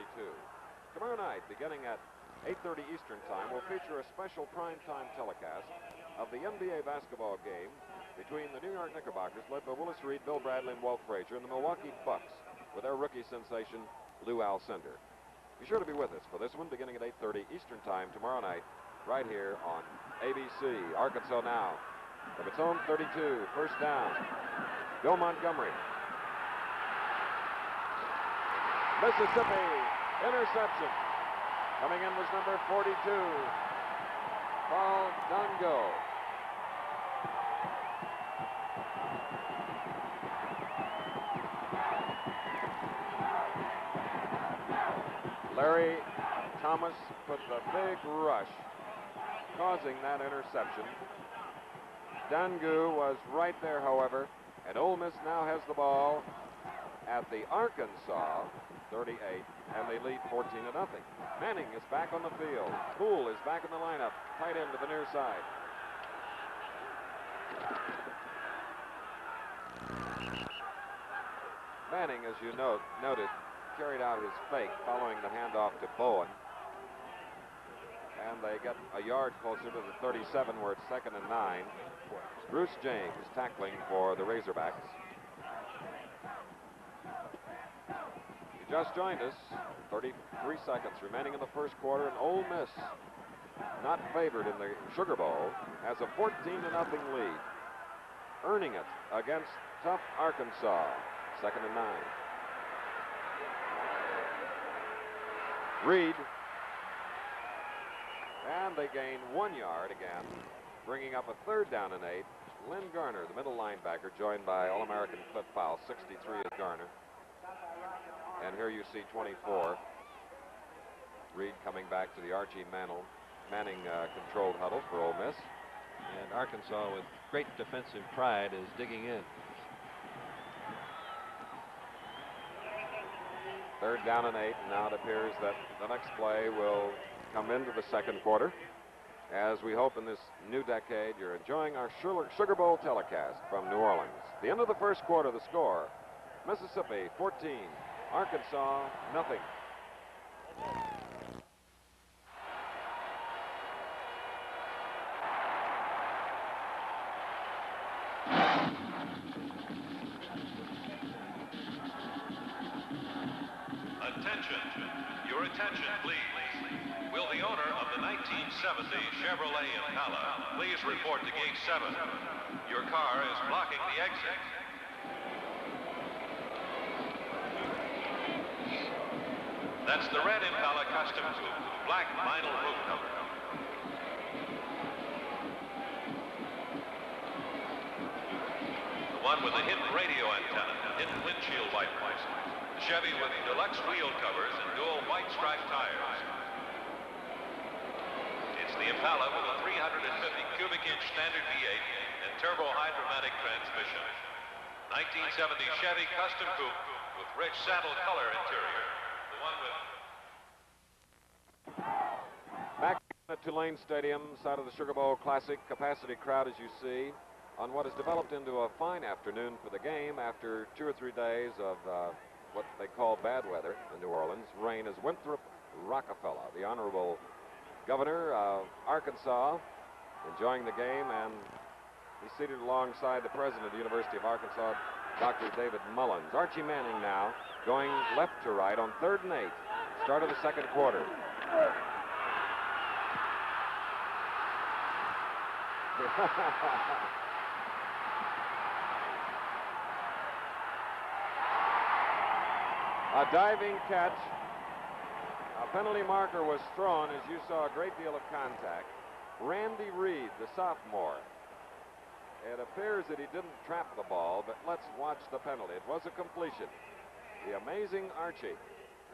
Tomorrow night, beginning at 8:30 Eastern Time, will feature a special primetime telecast of the NBA basketball game between the New York Knickerbockers, led by Willis Reed, Bill Bradley, and Walt Frazier, and the Milwaukee Bucks, with their rookie sensation, Lou Alcindor. Be sure to be with us for this one, beginning at 8:30 Eastern Time tomorrow night, right here on ABC. Arkansas now from its own 32, first down. Bill Montgomery. Mississippi, interception. Coming in was number 42, Paul Dongo. Larry Thomas put the big rush, causing that interception. Dongo was right there, however, and Ole Miss now has the ball at the Arkansas 38, and they lead 14-0. Manning is back on the field. Poole is back in the lineup, tight end to the near side. Manning, as you noted, carried out his fake following the handoff to Bowen. And they get a yard closer to the 37, where it's 2nd and 9. Bruce James tackling for the Razorbacks. You just joined us. 33 seconds remaining in the first quarter, and Ole Miss, not favored in the Sugar Bowl, has a 14-0 lead, earning it against tough Arkansas. 2nd and 9. Reed. And they gain 1 yard again, bringing up a 3rd down and 8. Lynn Garner, the middle linebacker, joined by All-American Cliff Powell. 63 is Garner. And here you see 24. Reed coming back to the Archie Mantle Manning-controlled huddle for Ole Miss.
And Arkansas, with great defensive pride, is digging in.
3rd down and 8, and now it appears that the next play will come into the second quarter. As we hope in this new decade, you're enjoying our Sugar Bowl telecast from New Orleans. The end of the first quarter, the score, Mississippi 14, Arkansas nothing.
Your attention, please. Will the owner of the 1970 Chevrolet Impala please report to gate 7? Your car is blocking the exit. That's the red Impala Custom Coupe, black vinyl roof cover. The one with the hidden radio antenna, hidden windshield wipers. The Chevy with deluxe wheel covers and dual white striped tires. It's the Impala with a 350 cubic inch standard V8 and turbo hydromatic transmission. 1970 Chevy Custom Coupe with rich saddle color interior. The one with...
Back at Tulane Stadium, side of the Sugar Bowl Classic, capacity crowd as you see, on what has developed into a fine afternoon for the game after 2 or 3 days of what they call bad weather in New Orleans. Rain is Winthrop Rockefeller, the Honorable Governor of Arkansas, enjoying the game, and he's seated alongside the President of the University of Arkansas, Dr. David Mullins. Archie Manning now going left to right on 3rd and 8, start of the second quarter. A diving catch. A penalty marker was thrown, as you saw, a great deal of contact. Randy Reed, the sophomore. It appears that he didn't trap the ball, but let's watch the penalty. It was a completion. The amazing Archie.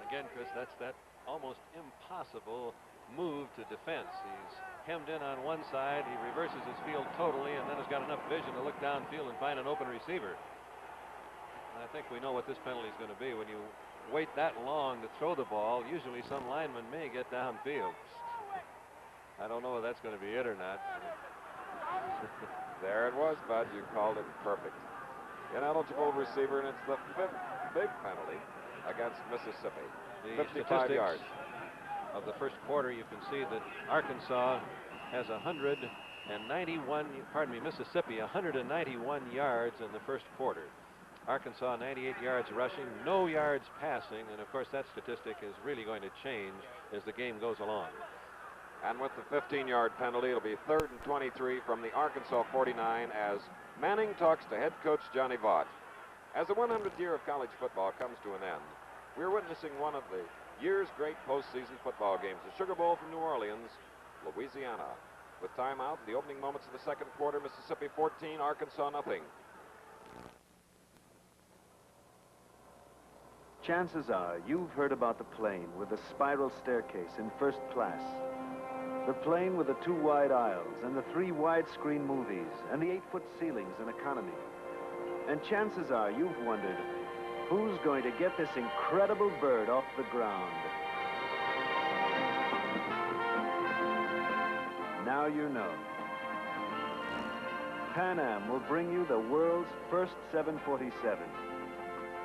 Again, Chris, that's that almost impossible move to defense. He's hemmed in on one side, he reverses his field totally, and then has got enough vision to look downfield and find an open receiver. And I think we know what this penalty is going to be. When you wait that long to throw the ball, usually some lineman may get downfield. I don't know if that's going to be it or not.
There it was, Bud. You called it perfect. Ineligible receiver, and it's the 5th big penalty against Mississippi.
The
55 yards.
Of the first quarter, you can see that Arkansas has 191, Mississippi 191 yards in the first quarter. Arkansas 98 yards rushing, no yards passing, and of course that statistic is really going to change as the game goes along.
And with the 15-yard penalty, it'll be 3rd and 23 from the Arkansas 49 as Manning talks to head coach Johnny Vaught. As the 100th year of college football comes to an end, we're witnessing one of the year's great postseason football games, the Sugar Bowl from New Orleans, Louisiana. With timeout, the opening moments of the second quarter, Mississippi 14, Arkansas nothing.
Chances are you've heard about the plane with the spiral staircase in first class. The plane with the 2 wide aisles and the 3 widescreen movies and the 8-foot ceilings in economy. And chances are you've wondered, who's going to get this incredible bird off the ground? Now you know. Pan Am will bring you the world's first 747.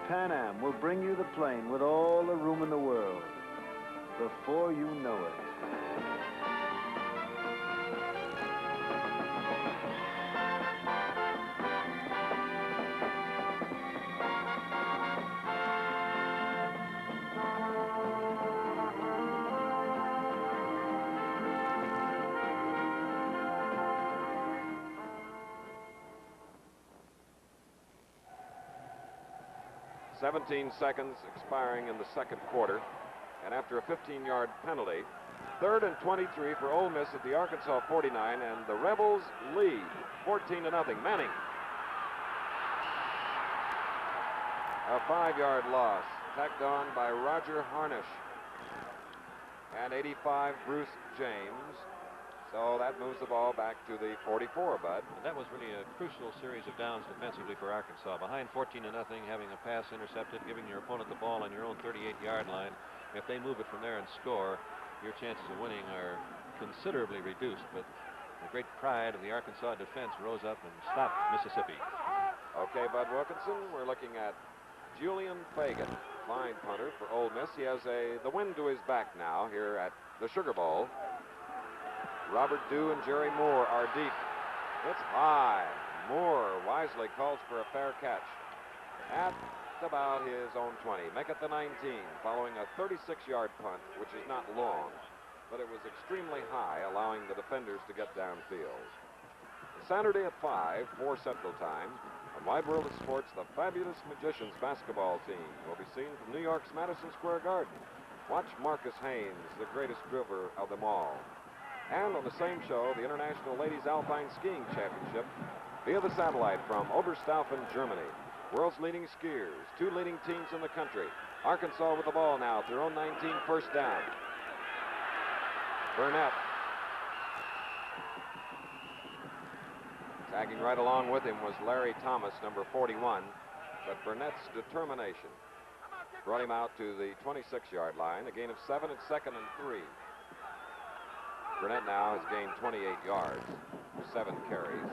Pan Am will bring you the plane with all the room in the world before you know it.
"17 seconds expiring in the second quarter, and after a 15-yard penalty, 3rd and 23 for Ole Miss at the Arkansas 49, and the Rebels lead 14-0. Manning. A 5-yard loss, tacked on by Roger Harnish. And 85, Bruce James. So that moves the ball back to the 44, Bud.
And that was really a crucial series of downs defensively for Arkansas. Behind 14-0, having a pass intercepted, giving your opponent the ball on your own 38-yard line. If they move it from there and score, your chances of winning are considerably reduced. But the great pride of the Arkansas defense rose up and stopped Mississippi.
Okay, Bud Wilkinson, we're looking at Julian Fagan, fine punter for Ole Miss. He has the wind to his back now here at the Sugar Bowl. Robert Dew and Jerry Moore are deep. It's high. Moore wisely calls for a fair catch at about his own 20. Make it the 19, following a 36-yard punt, which is not long, but it was extremely high, allowing the defenders to get downfield. Saturday at 5, 4 Central Time, on Wide World of Sports, the Fabulous Magicians basketball team will be seen from New York's Madison Square Garden. Watch Marcus Haynes, the greatest dribbler of them all. And on the same show, the International Ladies Alpine Skiing Championship via the satellite from Oberstaufen, Germany. World's leading skiers, 2 leading teams in the country. Arkansas with the ball now at their own 19, first down. Burnett. Tagging right along with him was Larry Thomas, number 41. But Burnett's determination brought him out to the 26-yard line, a gain of 7 at 2nd and 3. Burnett now has gained 28 yards, 7 carries.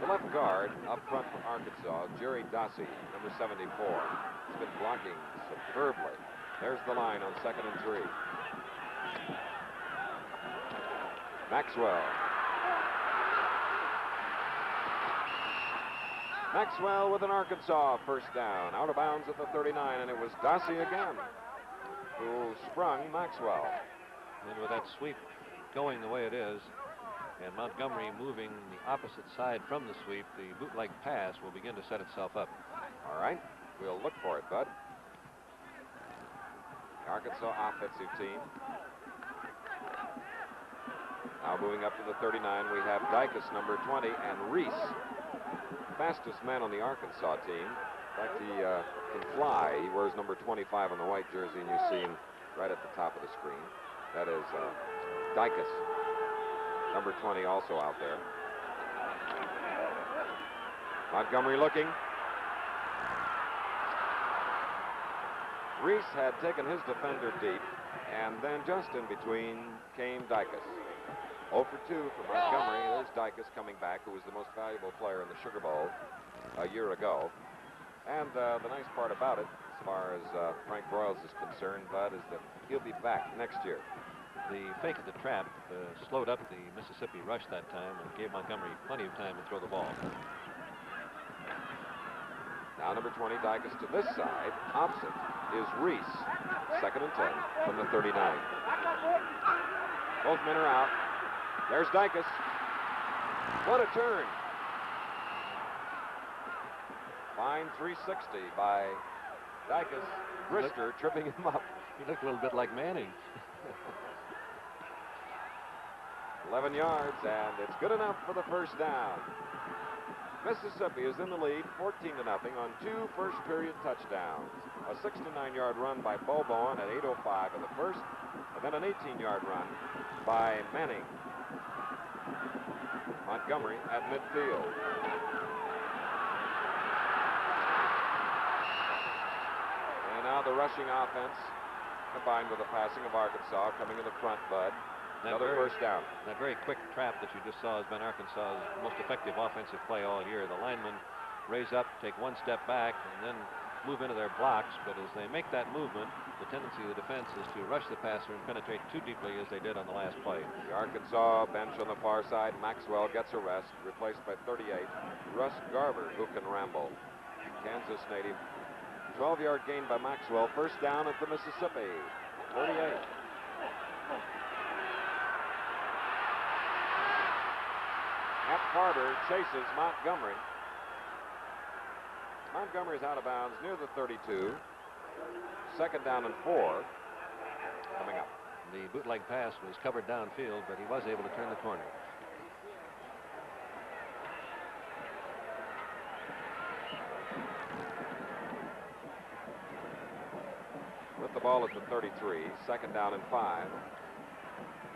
The left guard up front for Arkansas, Jerry Dossey, number 74. He's been blocking superbly. There's the line on 2nd and 3. Maxwell. Maxwell with an Arkansas first down, out of bounds at the 39, and it was Dossey again who sprung Maxwell.
And with that sweep going the way it is, and Montgomery moving the opposite side from the sweep, the bootleg pass will begin to set itself up.
All right, we'll look for it, Bud. The Arkansas offensive team. Now moving up to the 39, we have Dicus, number 20, and Reese, fastest man on the Arkansas team. In fact, he can fly. He wears number 25 on the white jersey, and you see him right at the top of the screen. That is Dicus, number 20, also out there. Montgomery looking. Reese had taken his defender deep, and then just in between came Dicus. 0 for 2 for Montgomery. There's Dicus coming back, who was the most valuable player in the Sugar Bowl a year ago. And the nice part about it, as far as Frank Broyles is concerned, Bud, is that he'll be back next year.
The fake of the trap slowed up the Mississippi rush that time and gave Montgomery plenty of time to throw the ball.
Now number 20, Dicus to this side. Opposite is Reese. 2nd and 10 from the 39. Both men are out. There's Dicus. What a turn. Fine 360 by Dicus. Brister tripping him up.
He looked a little bit like Manning.
11 yards, and it's good enough for the first down. Mississippi is in the lead, 14-0 on 2 first-period touchdowns. A 69-yard run by Bo Bowen at 8:05 in the first, and then an 18-yard run by Manning. Montgomery at midfield. And now the rushing offense combined with the passing of Arkansas coming in the front, Bud. Another first down.
That very quick trap that you just saw has been Arkansas's most effective offensive play all year. The linemen raise up, take 1 step back, and then move into their blocks. But as they make that movement, the tendency of the defense is to rush the passer and penetrate too deeply as they did on the last play.
The Arkansas bench on the far side. Maxwell gets a rest, replaced by 38. Russ Garver, who can ramble. Kansas native. 12-yard gain by Maxwell. First down at the Mississippi. 38. Matt Carter chases Montgomery. Montgomery's out of bounds near the 32. 2nd down and 4 coming up.
The bootleg pass was covered downfield, but he was able to turn the corner.
With the ball at the 33, 2nd down and 5.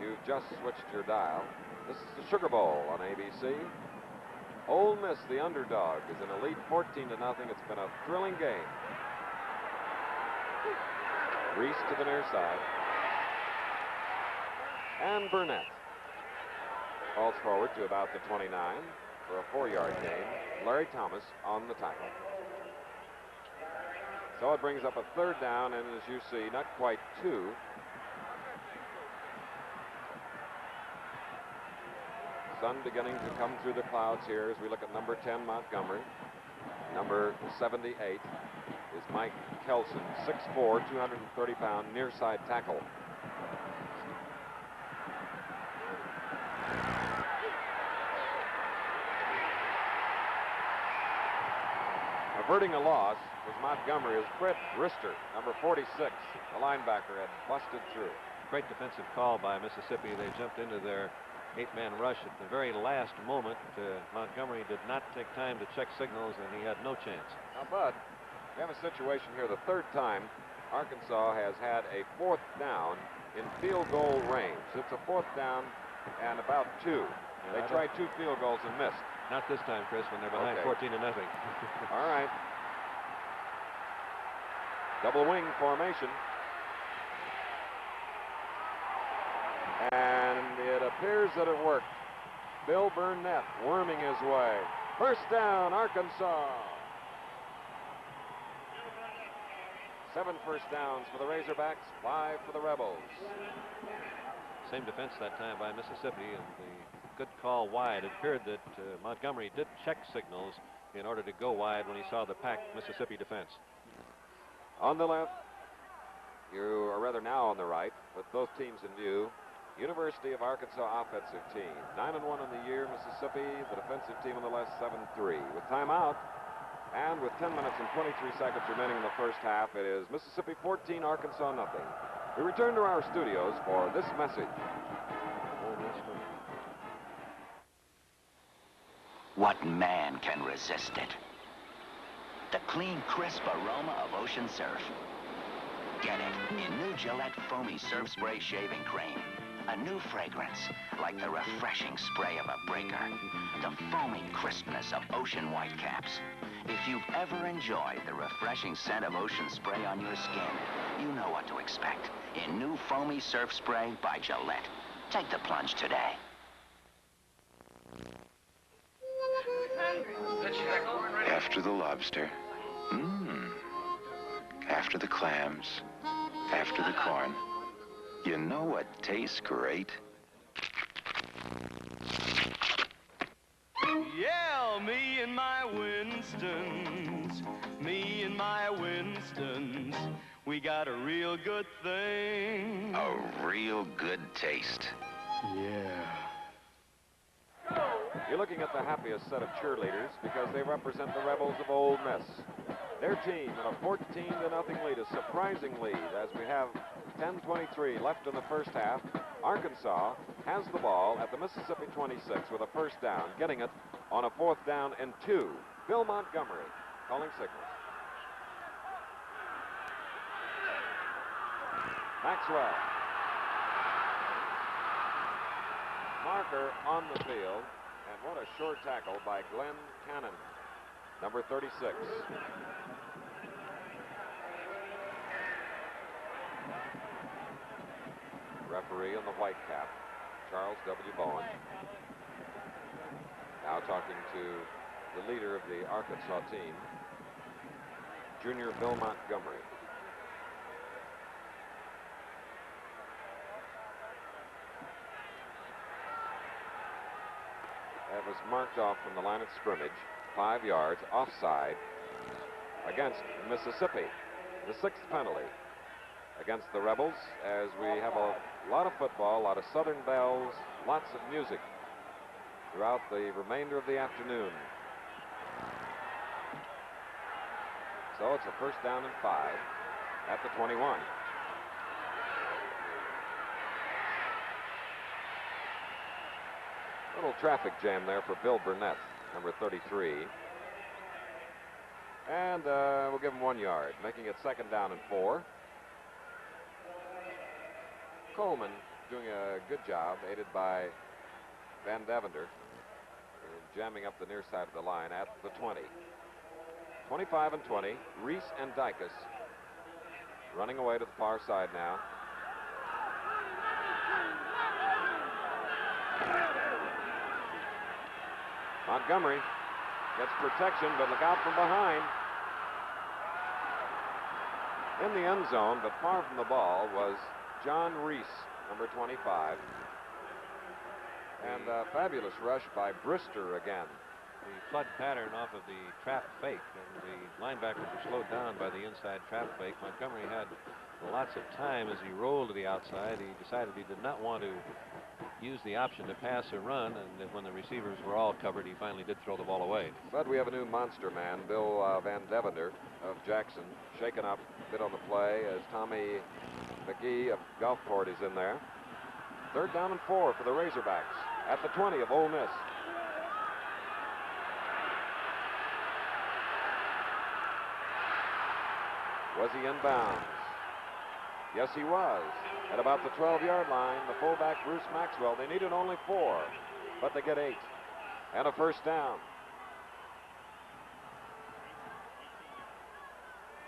You've just switched your dial. This is the Sugar Bowl on ABC. Ole Miss, the underdog, is in a lead 14-0. It's been a thrilling game. Reese to the near side. And Burnett falls forward to about the 29 for a 4-yard gain. Larry Thomas on the tackle. So it brings up a 3rd down, and as you see, not quite 2. Sun beginning to come through the clouds here as we look at number 10, Montgomery. Number 78 is Mike Kelson, 6'4", 230-pound near side tackle. Averting a loss was Montgomery as Fred Rister, number 46, the linebacker, had busted through.
Great defensive call by Mississippi. They jumped into their 8-man rush at the very last moment. Montgomery did not take time to check signals, and he had no chance.
Now, Bud, we have a situation here. The 3rd time Arkansas has had a 4th down in field goal range. It's a 4th down and about 2. They tried 2 field goals and missed.
Not this time, Chris, when they're behind 14-0.
All right. Double wing formation. And it appears that it worked. Bill Burnett worming his way. 1st down, Arkansas. 7 first downs for the Razorbacks, 5 for the Rebels.
Same defense that time by Mississippi, and the good call wide. It appeared that Montgomery did check signals in order to go wide when he saw the packed Mississippi defense.
On the left, you are rather now on the right, with both teams in view. University of Arkansas offensive team, 9-1 in the year. Mississippi, the defensive team in the last 7-3. With timeout, and with 10 minutes and 23 seconds remaining in the first half, it is Mississippi 14, Arkansas nothing. We return to our studios for this message.
What man can resist it? The clean, crisp aroma of ocean surf. Get it in new Gillette Foamy Surf Spray Shaving Cream. A new fragrance, like the refreshing spray of a breaker. The foamy crispness of ocean whitecaps. If you've ever enjoyed the refreshing scent of ocean spray on your skin, you know what to expect in new Foamy Surf Spray by Gillette. Take the plunge today.
After the lobster. After the clams. After the corn. You know what tastes great?
Yeah, me and my Winstons, me and my Winstons, we got a real good thing.
A real good taste.
Yeah.
You're looking at the happiest set of cheerleaders because they represent the Rebels of Ole Miss. Their team in a 14-0 lead, a surprising lead, as we have 10:23 left in the first half. Arkansas has the ball at the Mississippi 26 with a 1st down, getting it on a 4th down and 2. Bill Montgomery calling signals. Maxwell. Marker on the field, and what a short tackle by Glenn Cannon, number 36. Referee in the white cap, Charles W. Bowen. Now talking to the leader of the Arkansas team, junior Bill Montgomery. That was marked off from the line of scrimmage, 5 yards, offside, against Mississippi. The 6th penalty against the Rebels, as we have a lot of football, a lot of Southern bells, lots of music throughout the remainder of the afternoon. So it's a 1st down and 5 at the 21. Little traffic jam there for Bill Burnett, number 33. And we'll give him 1 yard, making it 2nd down and 4. Coleman doing a good job, aided by Van Devender, jamming up the near side of the line at the 20. 25 and 20. Reese and Dicus running away to the far side now. Montgomery gets protection, but look out from behind. In the end zone, but far from the ball, was John Reese, number 25. And a fabulous rush by Brister again.
The flood pattern off of the trap fake, and the linebackers were slowed down by the inside trap fake. Montgomery had lots of time as he rolled to the outside. He decided he did not want to use the option to pass or run, and when the receivers were all covered, he finally did throw the ball away.
But we have a new monster man, Bill Van Devender of Jackson, shaken up a bit on the play as Tommy McGee of Gulfport is in there. 3rd down and 4 for the Razorbacks at the 20 of Ole Miss. Was he in bounds? Yes, he was. At about the 12-yard line, the fullback, Bruce Maxwell, they needed only 4, but they get 8. And a first down.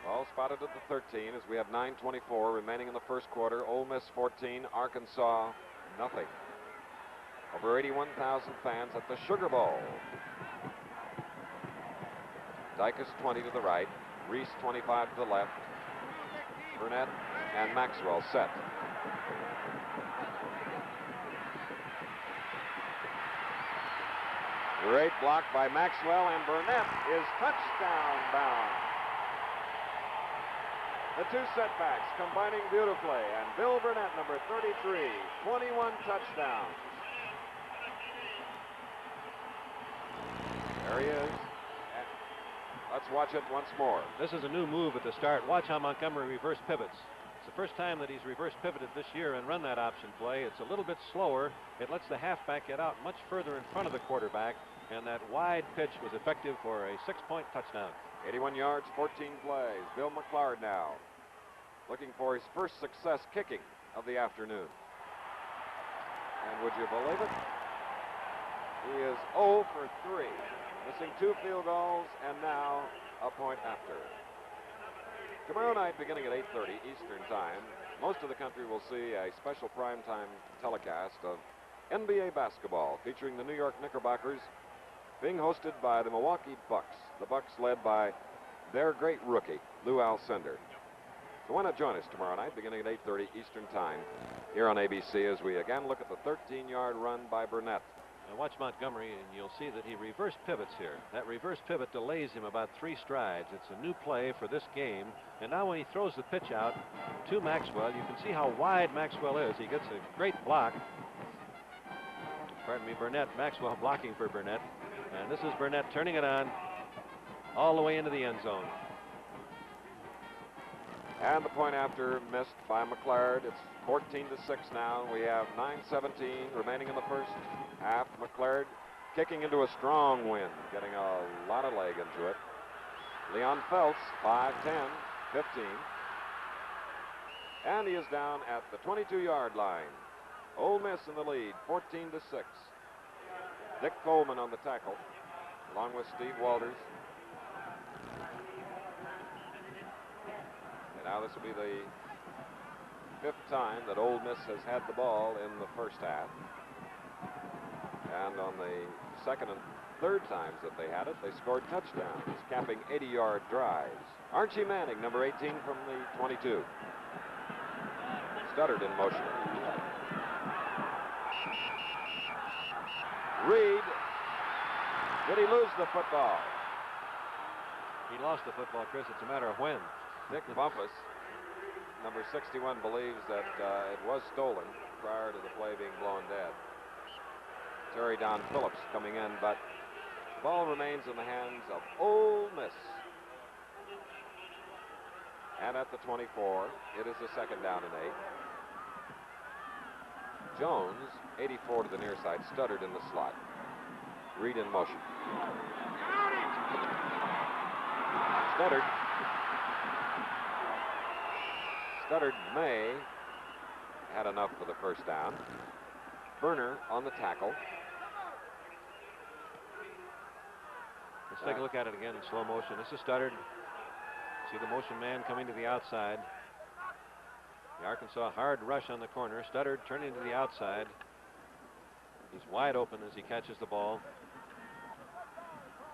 Ball spotted at the 13 as we have 9:24 remaining in the first quarter. Ole Miss 14, Arkansas nothing. Over 81,000 fans at the Sugar Bowl. Dicus 20 to the right. Reese 25 to the left. Burnett and Maxwell set. Great block by Maxwell, and Burnett is touchdown bound. The two setbacks combining beautifully, and Bill Burnett, number 33, 21 touchdowns. There he is. Let's watch it once more.
This is a new move at the start. Watch how Montgomery reverse pivots. It's the first time that he's reverse pivoted this year and run that option play. It's a little bit slower. It lets the halfback get out much further in front of the quarterback, and that wide pitch was effective for a 6-point touchdown.
81 yards, 14 plays. Bill McClard now looking for his first success kicking of the afternoon. And would you believe it? He is 0 for 3. Missing 2 field goals, and now a point after. Tomorrow night, beginning at 8:30 Eastern Time, most of the country will see a special primetime telecast of NBA basketball featuring the New York Knickerbockers, being hosted by the Milwaukee Bucks. The Bucks led by their great rookie, Lou Alcindor. So why not join us tomorrow night, beginning at 8:30 Eastern Time, here on ABC, as we again look at the 13-yard run by Burnett.
Now watch Montgomery, and you'll see that he reverse pivots here. That reverse pivot delays him about 3 strides. It's a new play for this game. And now when he throws the pitch out to Maxwell, you can see how wide Maxwell is. He gets a great block. Pardon me, Burnett. Maxwell blocking for Burnett. And this is Burnett turning it on all the way into the end zone.
And the point after missed by McClard. It's 14-6 now. We have 9:17 remaining in the first half. McClard kicking into a strong wind, getting a lot of leg into it. Leon Phelps, 5'10", 15. And he is down at the 22-yard line. Ole Miss in the lead, 14-6. Dick Coleman on the tackle, along with Steve Walters. And now this will be the 5th time that Ole Miss has had the ball in the first half. And on the 2nd and 3rd times that they had it, they scored touchdowns, capping 80-yard drives. Archie Manning, number 18 from the 22. Stuttered in motion. Reed, did he lose the football?
He lost the football, Chris. It's a matter of when.
Dick Bumpus, number 61, believes that it was stolen prior to the play being blown dead. Terry Don Phillips coming in, but the ball remains in the hands of Ole Miss. And at the 24, it is a 2nd down and 8. Jones, 84 to the near side, stuttered in the slot. Reed in motion. Stuttered May had enough for the first down. Berner on the tackle.
Let's take a look at it again in slow motion. This is Studdard. See the motion man coming to the outside. The Arkansas hard rush on the corner. Studdard turning to the outside. He's wide open as he catches the ball.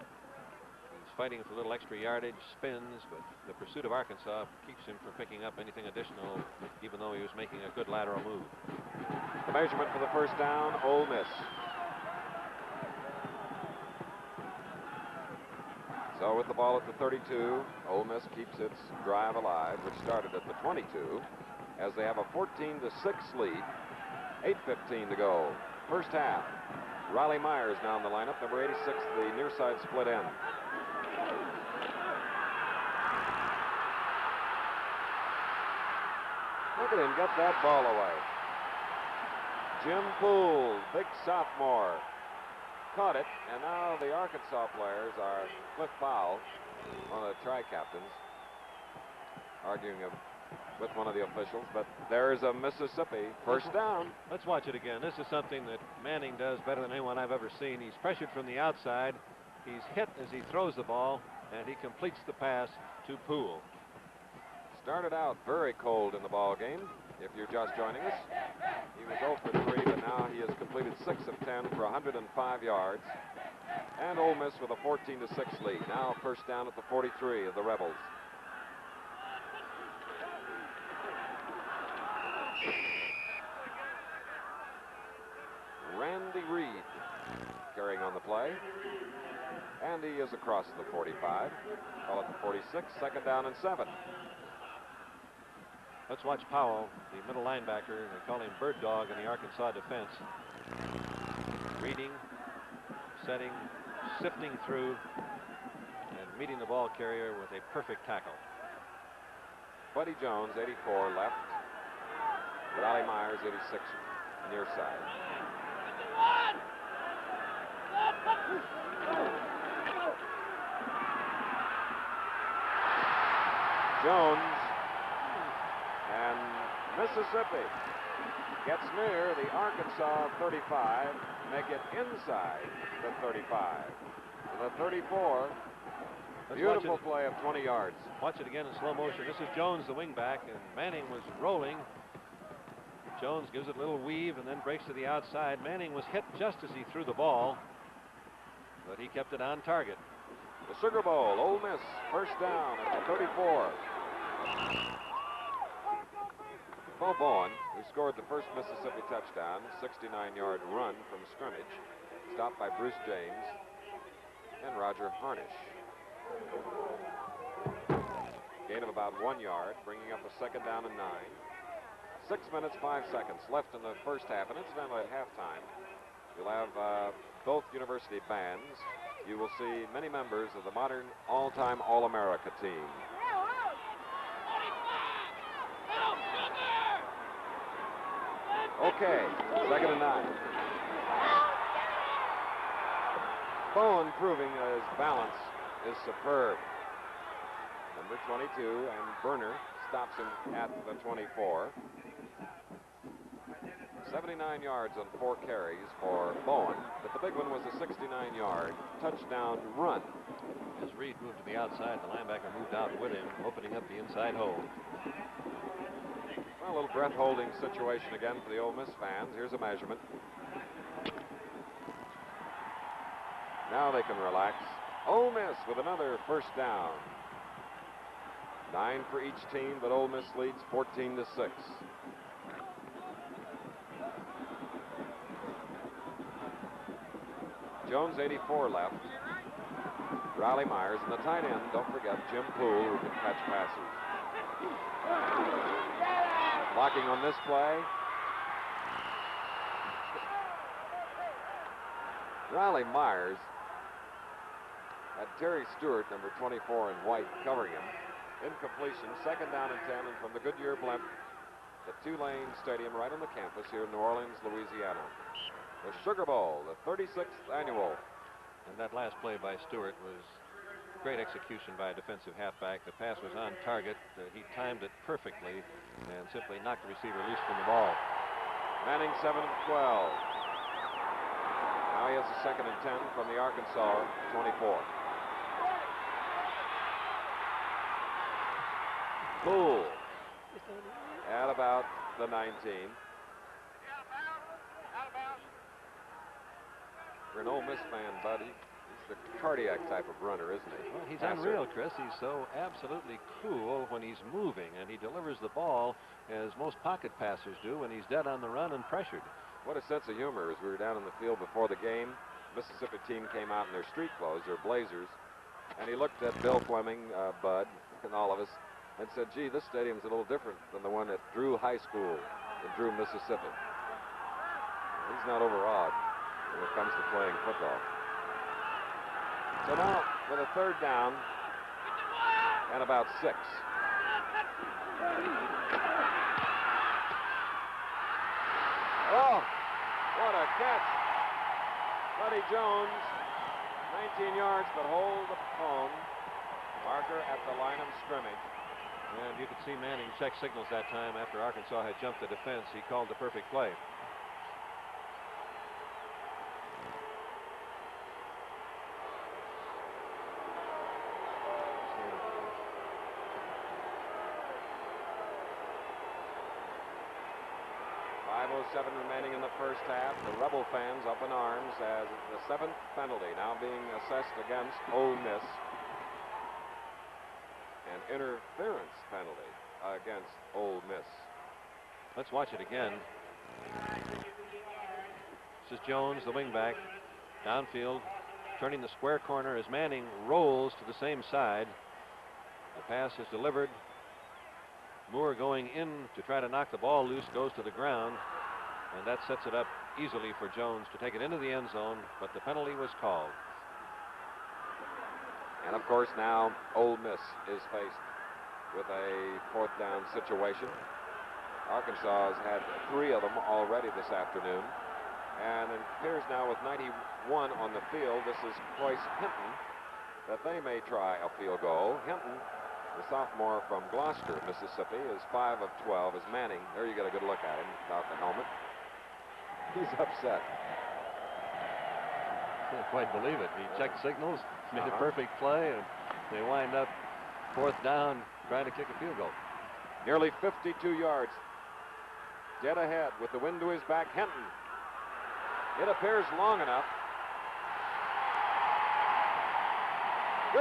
He's fighting for a little extra yardage, spins, but the pursuit of Arkansas keeps him from picking up anything additional, even though he was making a good lateral move.
The measurement for the first down, Ole Miss. So with the ball at the 32, Ole Miss keeps its drive alive, which started at the 22, as they have a 14-6 lead. 8:15 to go. First half. Riley Myers now in the lineup, number 86, the near side split end. Look at him get that ball away. Jim Poole, big sophomore, caught it, and now the Arkansas players are Cliff Powell, one of the tri-captains, arguing with one of the officials, but there is a Mississippi first down.
Let's watch it again. This is something that Manning does better than anyone I've ever seen. He's pressured from the outside. He's hit as he throws the ball, and he completes the pass to Poole.
Started out very cold in the ball game. If you're just joining us, he was 0 for 3, but now he has completed 6 of 10 for 105 yards. And Ole Miss with a 14-6 lead. Now first down at the 43 of the Rebels. Randy Reed carrying on the play. And he is across the 45. Call it the 46, second down and 7.
Let's watch Powell, the middle linebacker. They call him Bird Dog in the Arkansas defense. Reading, setting, sifting through, and meeting the ball carrier with a perfect tackle.
Buddy Jones, 84 left. Riley Myers, 86 near side. Jones and Mississippi gets near the Arkansas 35, make it inside the 35. To the 34. Beautiful play of 20 yards.
Watch it again in slow motion. This is Jones, the wingback, and Manning was rolling. Jones gives it a little weave and then breaks to the outside. Manning was hit just as he threw the ball, but he kept it on target.
The Sugar Bowl, Ole Miss, first down at the 34. Bo Bowen, who scored the first Mississippi touchdown, 69-yard run from scrimmage, stopped by Bruce James and Roger Harnish. Gain of about 1 yard, bringing up a second down and 9. 6 minutes, 5 seconds left in the first half, and incidentally at halftime, you'll have both university bands. You will see many members of the modern all-time All-America team. Okay, second and 9. Bowen proving his balance is superb. Number 22, and Berner stops him at the 24. 79 yards on 4 carries for Bowen, but the big one was a 69-yard touchdown run.
As Reed moved to the outside, the linebacker moved out with him, opening up the inside hole.
Well, a little breath-holding situation again for the Ole Miss fans. Here's a measurement. Now they can relax. Ole Miss with another first down. 9 for each team, but Ole Miss leads 14-6. Jones, 84 left. Riley Myers, and the tight end, don't forget, Jim Poole, who can catch passes. Blocking on this play. Riley Myers had Terry Stewart, number 24 in white, covering him. Incompletion, second down and 10, and from the Goodyear blimp, the Tulane Stadium right on the campus here in New Orleans, Louisiana. The Sugar Bowl, the 36th annual.
And that last play by Stewart was great execution by a defensive halfback. The pass was on target. He timed it perfectly and simply knocked the receiver loose from the ball.
Manning 7 of 12. Now he has a 2nd and 10 from the Arkansas 24. Poole at about the 19. For an Ole Miss fan, buddy, he's the cardiac type of runner, isn't he?
Well, he's unreal, Chris. He's so absolutely cool when he's moving, and he delivers the ball as most pocket passers do when he's dead on the run and pressured.
What a sense of humor. As we were down in the field before the game, Mississippi team came out in their street clothes, their blazers, and he looked at Bill Fleming, Bud, and all of us, and said, gee, this stadium's a little different than the one at Drew High School in Drew, Mississippi. He's not overawed when it comes to playing football. So now, with a 3rd down and about 6. Oh, what a catch. Buddy Jones, 19 yards, but hold the phone. Marker at the line of scrimmage.
And you could see Manning check signals that time after Arkansas had jumped the defense. He called the perfect play.
.507 remaining in the first half. The Rebel fans up in arms as the 7th penalty now being assessed against Ole Miss. An interference penalty against Ole Miss.
Let's watch it again. This is Jones, the wingback, downfield, turning the square corner as Manning rolls to the same side. The pass is delivered. Moore going in to try to knock the ball loose, goes to the ground, and that sets it up easily for Jones to take it into the end zone, but the penalty was called.
And of course now Ole Miss is faced with a 4th down situation. Arkansas has had 3 of them already this afternoon. And it appears now with 91 on the field, this is Cloyce Hinton, that they may try a field goal. Hinton, the sophomore from Gloucester, Mississippi, is 5 of 12 as Manning. There you get a good look at him without the helmet. He's upset.
Can't quite believe it. He checked signals, made a perfect play, and they wind up 4th down trying to kick a field goal.
Nearly 52 yards. Dead ahead with the wind to his back. Hinton. It appears long enough. Good.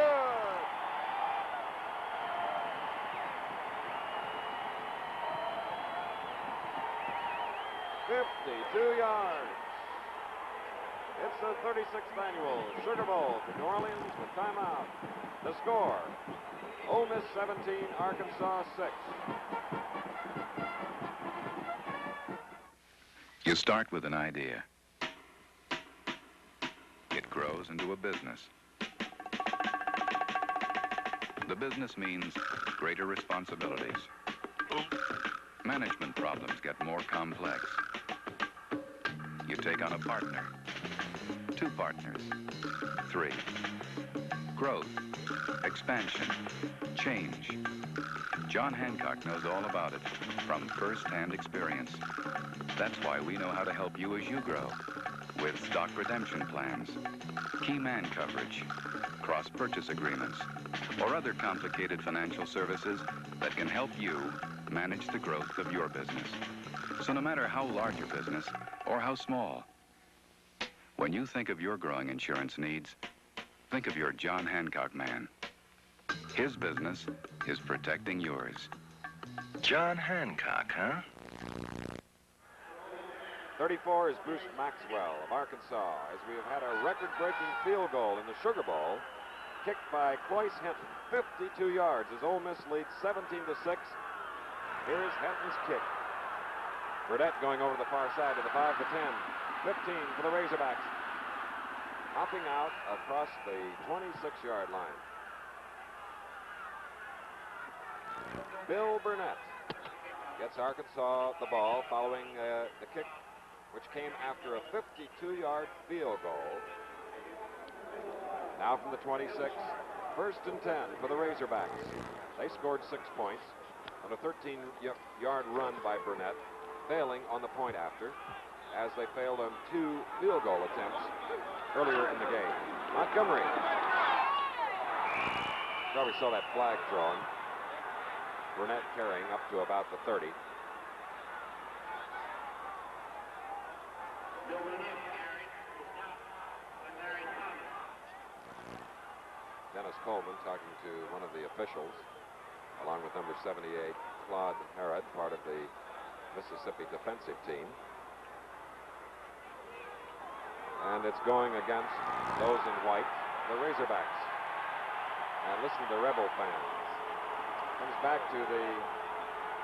.52 yards. It's the 36th annual Sugar Bowl to New Orleans with timeout. The score, Ole Miss 17, Arkansas 6.
You start with an idea. It grows into a business. The business means greater responsibilities. Management problems get more complex. You take on a partner, 2 partners, 3. Growth, expansion, change. John Hancock knows all about it from first-hand experience. That's why we know how to help you as you grow with stock redemption plans, key man coverage, cross-purchase agreements, or other complicated financial services that can help you manage the growth of your business. So no matter how large your business or how small, when you think of your growing insurance needs, think of your John Hancock man. His business is protecting yours.
John Hancock, huh?
34 is Bruce Maxwell of Arkansas, as we have had a record-breaking field goal in the Sugar Bowl, kicked by Cloyce Hinton, 52 yards as Ole Miss leads 17-6. Here's Hinton's kick. Burdette going over the far side to the 5 to 10, 15 for the Razorbacks. Hopping out across the 26-yard line. Bill Burnett gets Arkansas the ball following the kick, which came after a 52-yard field goal. Now from the 26, 1st and 10 for the Razorbacks. They scored 6 points on a 13-yard run by Burnett, failing on the point after, as they failed on 2 field goal attempts earlier in the game. Montgomery. Probably saw that flag thrown. Burnett carrying up to about the 30. Dennis Coleman talking to one of the officials, along with number 78, Claude Harrod, part of the Mississippi defensive team. And it's going against those in white, the Razorbacks. And listen to the Rebel fans. Comes back to the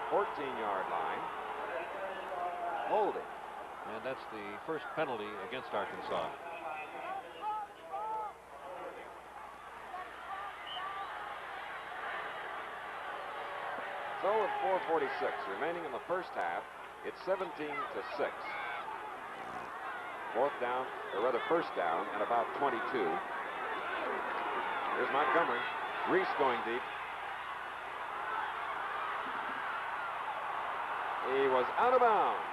14-yard line. Holding.
And that's the first penalty against Arkansas.
So with 4:46 remaining in the first half, it's 17-6. First down and about 22. Here's Montgomery. Reese going deep. He was out of bounds.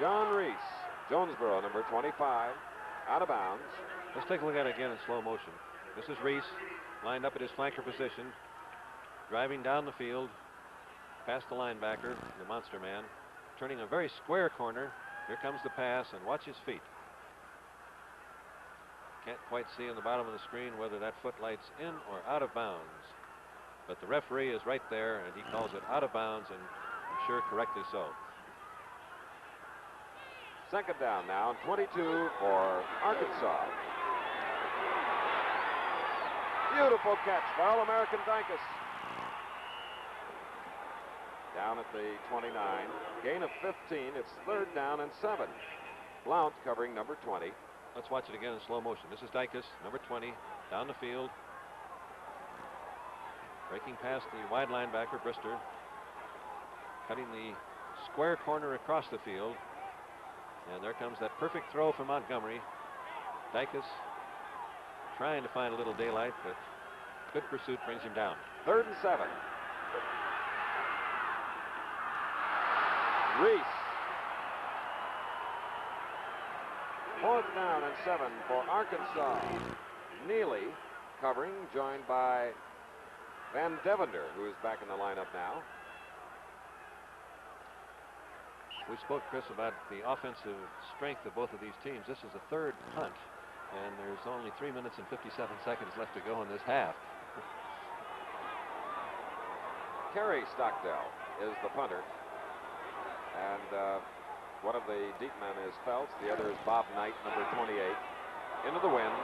John Reese, Jonesboro, number 25, out of bounds.
Let's take a look at it again in slow motion. This is Reese, lined up at his flanker position, driving down the field, past the linebacker, the monster man, turning a very square corner. Here comes the pass, and watch his feet. Can't quite see on the bottom of the screen whether that foot light's in or out of bounds. But the referee is right there, and he calls it out of bounds, and I'm sure correctly so.
Second down now, and 22 for Arkansas. Beautiful catch by All-American Dykes. Down at the 29. Gain of 15. It's 3rd down and 7. Blount covering number 20.
Let's watch it again in slow motion. This is Dykes, number 20, down the field. Breaking past the wide linebacker, Brister. Cutting the square corner across the field. And there comes that perfect throw from Montgomery. Dykes trying to find a little daylight, but good pursuit brings him down.
3rd and 7. Reese. 4th down and 7 for Arkansas. Neely covering, joined by Van Devender, who is back in the lineup now.
We spoke, Chris, about the offensive strength of both of these teams. This is a 3rd punt, and there's only 3 minutes and 57 seconds left to go in this half.
Kerry Stockdale is the punter. And one of the deep men is Phelps. The other is Bob Knight, number 28. Into the wind.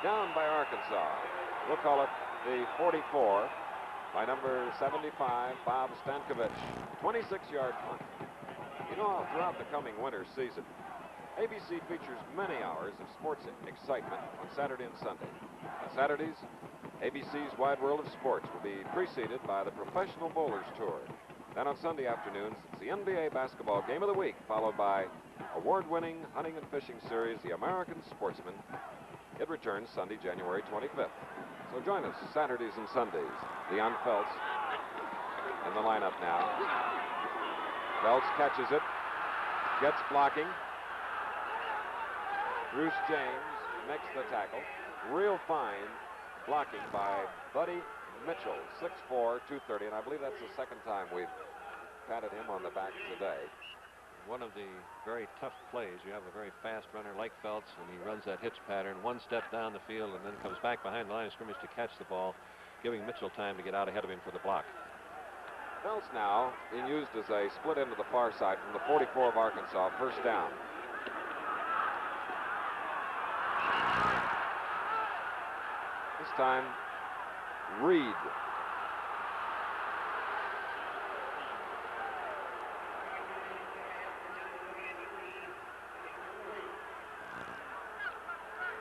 Down by Arkansas. We'll call it the 44 by number 75, Bob Stankovich. 26-yard punt. You know, throughout the coming winter season, ABC features many hours of sports excitement on Saturday and Sunday. On Saturdays, ABC's Wide World of Sports will be preceded by the Professional Bowlers Tour. Then on Sunday afternoons, it's the NBA basketball game of the week, followed by award-winning hunting and fishing series, The American Sportsman. It returns Sunday, January 25th. So join us Saturdays and Sundays. Leon Phelps in the lineup now. Phelps catches it, gets blocking. Bruce James makes the tackle. Real fine blocking by Buddy Mitchell, 6'4", 230, and I believe that's the second time we've patted him on the back today.
One of the very tough plays. You have a very fast runner like Phelps, and he runs that hitch pattern, one step down the field, and then comes back behind the line of scrimmage to catch the ball, giving Mitchell time to get out ahead of him for the block.
Phelps now being used as a split end to the far side from the 44 of Arkansas, 1st down. This time, Reed.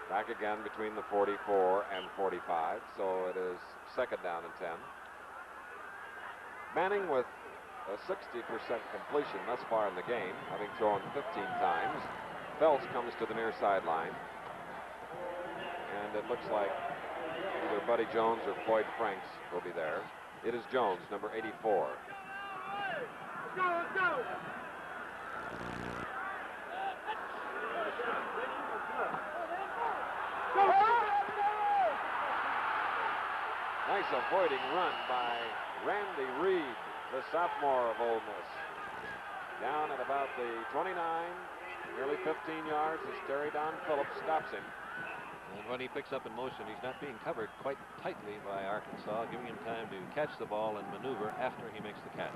Back again between the 44 and 45, so it is 2nd down and 10. Manning with a 60% completion thus far in the game, having thrown 15 times. Phelps comes to the near sideline. And it looks like either Buddy Jones or Floyd Franks will be there. It is Jones, number 84.
Let's go!
Nice avoiding run by Randy Reed, the sophomore of Ole Miss. Down at about the 29, nearly 15 yards as Terry Don Phillips stops him.
And when he picks up in motion, he's not being covered quite tightly by Arkansas, giving him time to catch the ball and maneuver after he makes the catch.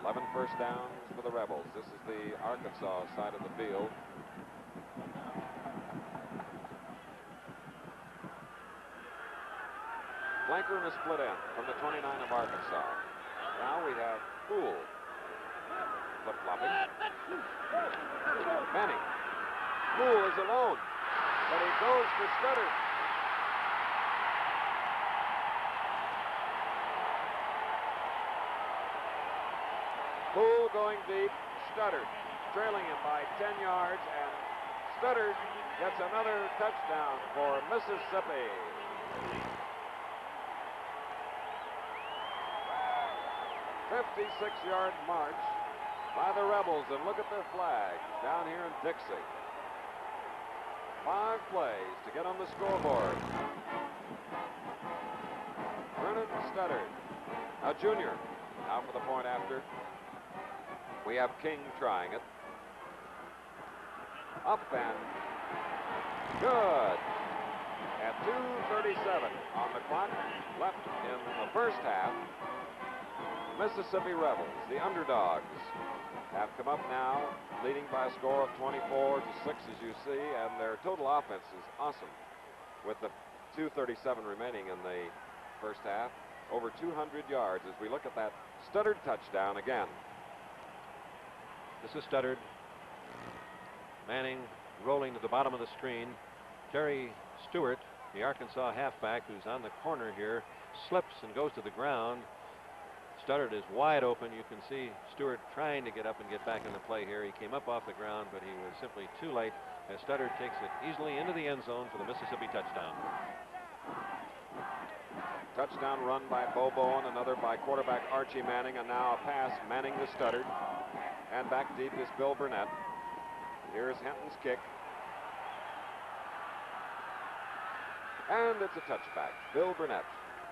11 first downs for the Rebels. This is the Arkansas side of the field. Flanker in a split end from the 29 of Arkansas. Now we have Poole flip-flopping. Manning. Poole is alone, but he goes for Studdard. Poole going deep. Studdard trailing him by 10 yards, and Studdard gets another touchdown for Mississippi. 56-yard march by the Rebels, and look at their flag down here in Dixie. 5 plays to get on the scoreboard. Vernon Studdard, a junior, now for the point after. We have King trying it. Up and good. At 2:37 on the clock left in the first half. Mississippi Rebels, the underdogs, have come up now, leading by a score of 24-6, as you see, and their total offense is awesome. With the 2:37 remaining in the first half, over 200 yards as we look at that Studdard touchdown again.
This is Studdard. Manning rolling to the bottom of the screen. Jerry Stewart, the Arkansas halfback, who's on the corner here, slips and goes to the ground. Studdard is wide open. You can see Stewart trying to get up and get back in the play here. He came up off the ground, but he was simply too late as Studdard takes it easily into the end zone for the Mississippi touchdown.
Touchdown run by Bo Bowen, another by quarterback Archie Manning, and now a pass Manning to Studdard. And back deep is Bill Burnett. Here's Henton's kick. And it's a touchback. Bill Burnett.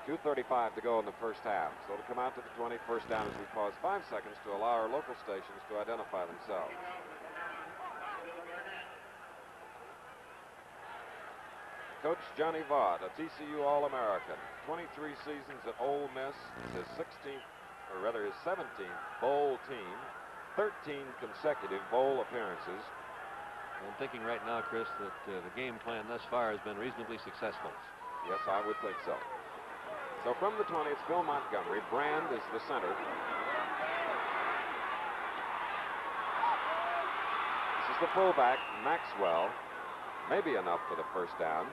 2:35 to go in the first half. So to come out to the 21st down as we pause 5 seconds to allow our local stations to identify themselves. Coach Johnny Vaught, a TCU All-American. 23 seasons at Ole Miss. His 16th, or rather his 17th bowl team. 13 consecutive bowl appearances.
I'm thinking right now, Chris, that the game plan thus far has been reasonably successful.
Yes, I would think so. So from the 20, it's Bill Montgomery. Brand is the center. This is the fullback, Maxwell. Maybe enough for the first down.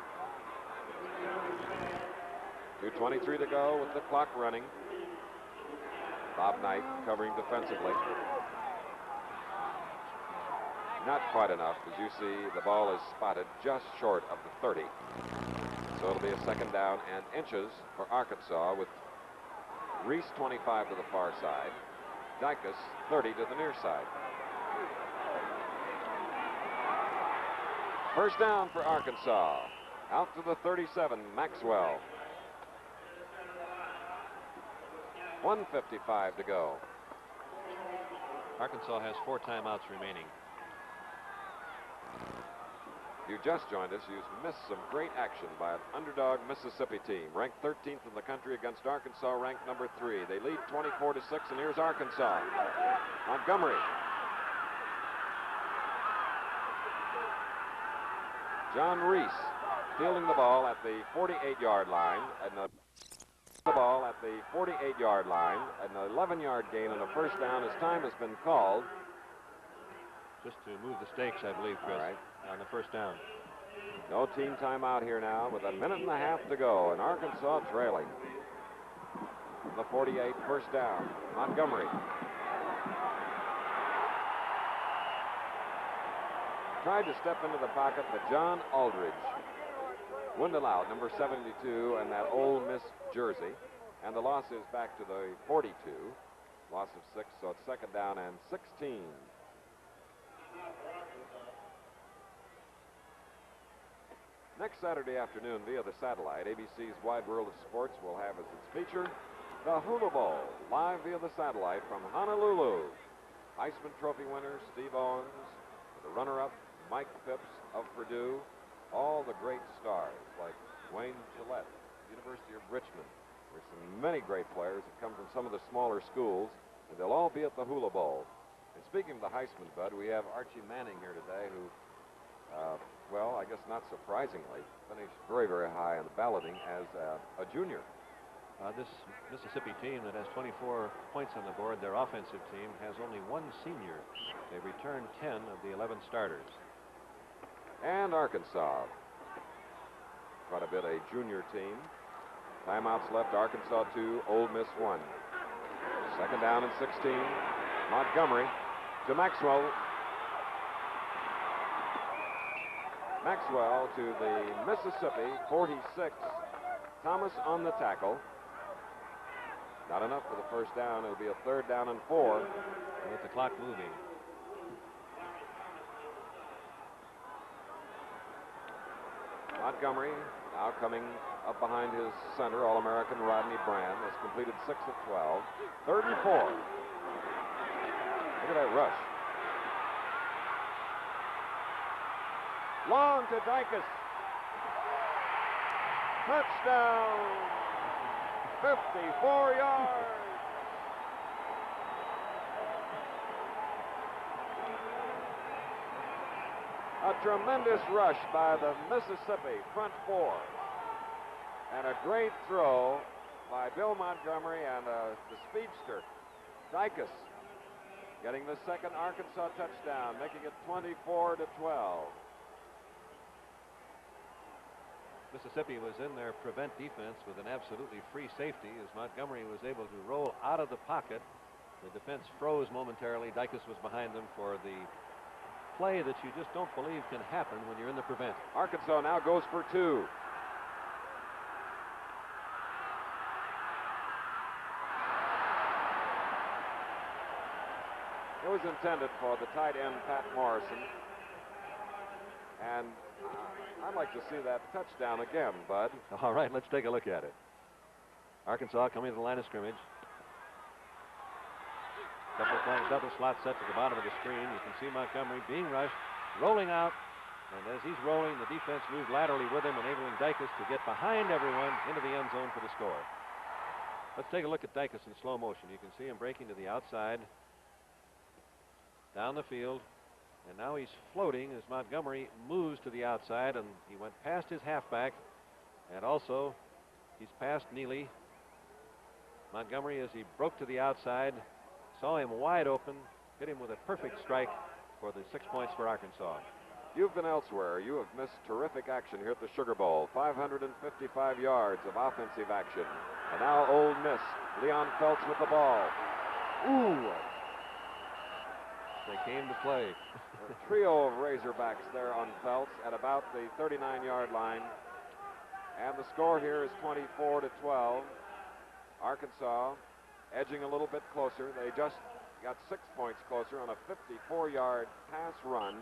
2:23 to go with the clock running. Bob Knight covering defensively. Not quite enough. As you see, the ball is spotted just short of the 30. So it'll be a second down and inches for Arkansas, with Reese 25 to the far side, Dicus 30 to the near side. First down for Arkansas. Out to the 37, Maxwell. 1:55 to go.
Arkansas has 4 timeouts remaining.
If you just joined us, you've missed some great action by an underdog Mississippi team, ranked 13th in the country against Arkansas, ranked number 3. They lead 24-6, and here's Arkansas. Montgomery. John Reese fielding the ball at the 48-yard line, and the ball at the 48-yard line, an 11-yard gain and a first down as time has been called.
Just to move the stakes, I believe, Chris,
right,
on the first down.
No team timeout here now with a minute and a half to go, and Arkansas trailing. The 48, first down. Montgomery. tried to step into the pocket, but John Aldridge wouldn't allow it, number 72, and that Ole Miss jersey. And the loss is back to the 42. Loss of 6, so it's second down and 16. Next Saturday afternoon via the satellite, ABC's Wide World of Sports will have as its feature the Hula Bowl, live via the satellite from Honolulu. Heisman Trophy winner Steve Owens, the runner-up Mike Phipps of Purdue, all the great stars like Wayne Gillette, University of Richmond. There's many great players that come from some of the smaller schools, and they'll all be at the Hula Bowl. And speaking of the Heisman, Bud, we have Archie Manning here today who, well, I guess not surprisingly, finished very, very high in the balloting as a junior.
This Mississippi team that has 24 points on the board, their offensive team, has only one senior. They returned 10 of the 11 starters.
And Arkansas, quite a bit a junior team. Timeouts left, Arkansas 2, Ole Miss 1. Second down and 16. Montgomery to Maxwell. Maxwell to the Mississippi 46. Thomas on the tackle. Not enough for the first down. It'll be a third down and 4.
With the clock moving.
Montgomery now coming up behind his center, All-American Rodney Brand, has completed 6 of 12. Third and 4. Look at that rush. Long to Dicus. Touchdown. 54 yards. A tremendous rush by the Mississippi front 4. And a great throw by Bill Montgomery and the speedster, Dicus, getting the second Arkansas touchdown, making it 24-12.
Mississippi was in their prevent defense with an absolutely free safety as Montgomery was able to roll out of the pocket. The defense froze momentarily. Dicus was behind them for the play that you just don't believe can happen when you're in the prevent.
Arkansas now goes for 2. It was intended for the tight end, Pat Morrison. And I'd like to see that touchdown again, Bud.
All right, let's take a look at it. Arkansas coming to the line of scrimmage. Double slot set to the bottom of the screen. You can see Montgomery being rushed, rolling out. And as he's rolling, the defense moved laterally with him, enabling Dicus to get behind everyone into the end zone for the score. Let's take a look at Dicus in slow motion. You can see him breaking to the outside, down the field. And now he's floating as Montgomery moves to the outside, and he went past his halfback. And also, he's past Neely. Montgomery, as he broke to the outside, saw him wide open, hit him with a perfect strike for the 6 points for Arkansas.
You've been elsewhere. You have missed terrific action here at the Sugar Bowl. 555 yards of offensive action. And now Ole Miss. Leon Felts with the ball. Ooh!
They came to play.
A trio of Razorbacks there on Felts at about the 39-yard line. And the score here is 24-12. Arkansas edging a little bit closer. They just got 6 points closer on a 54-yard pass run.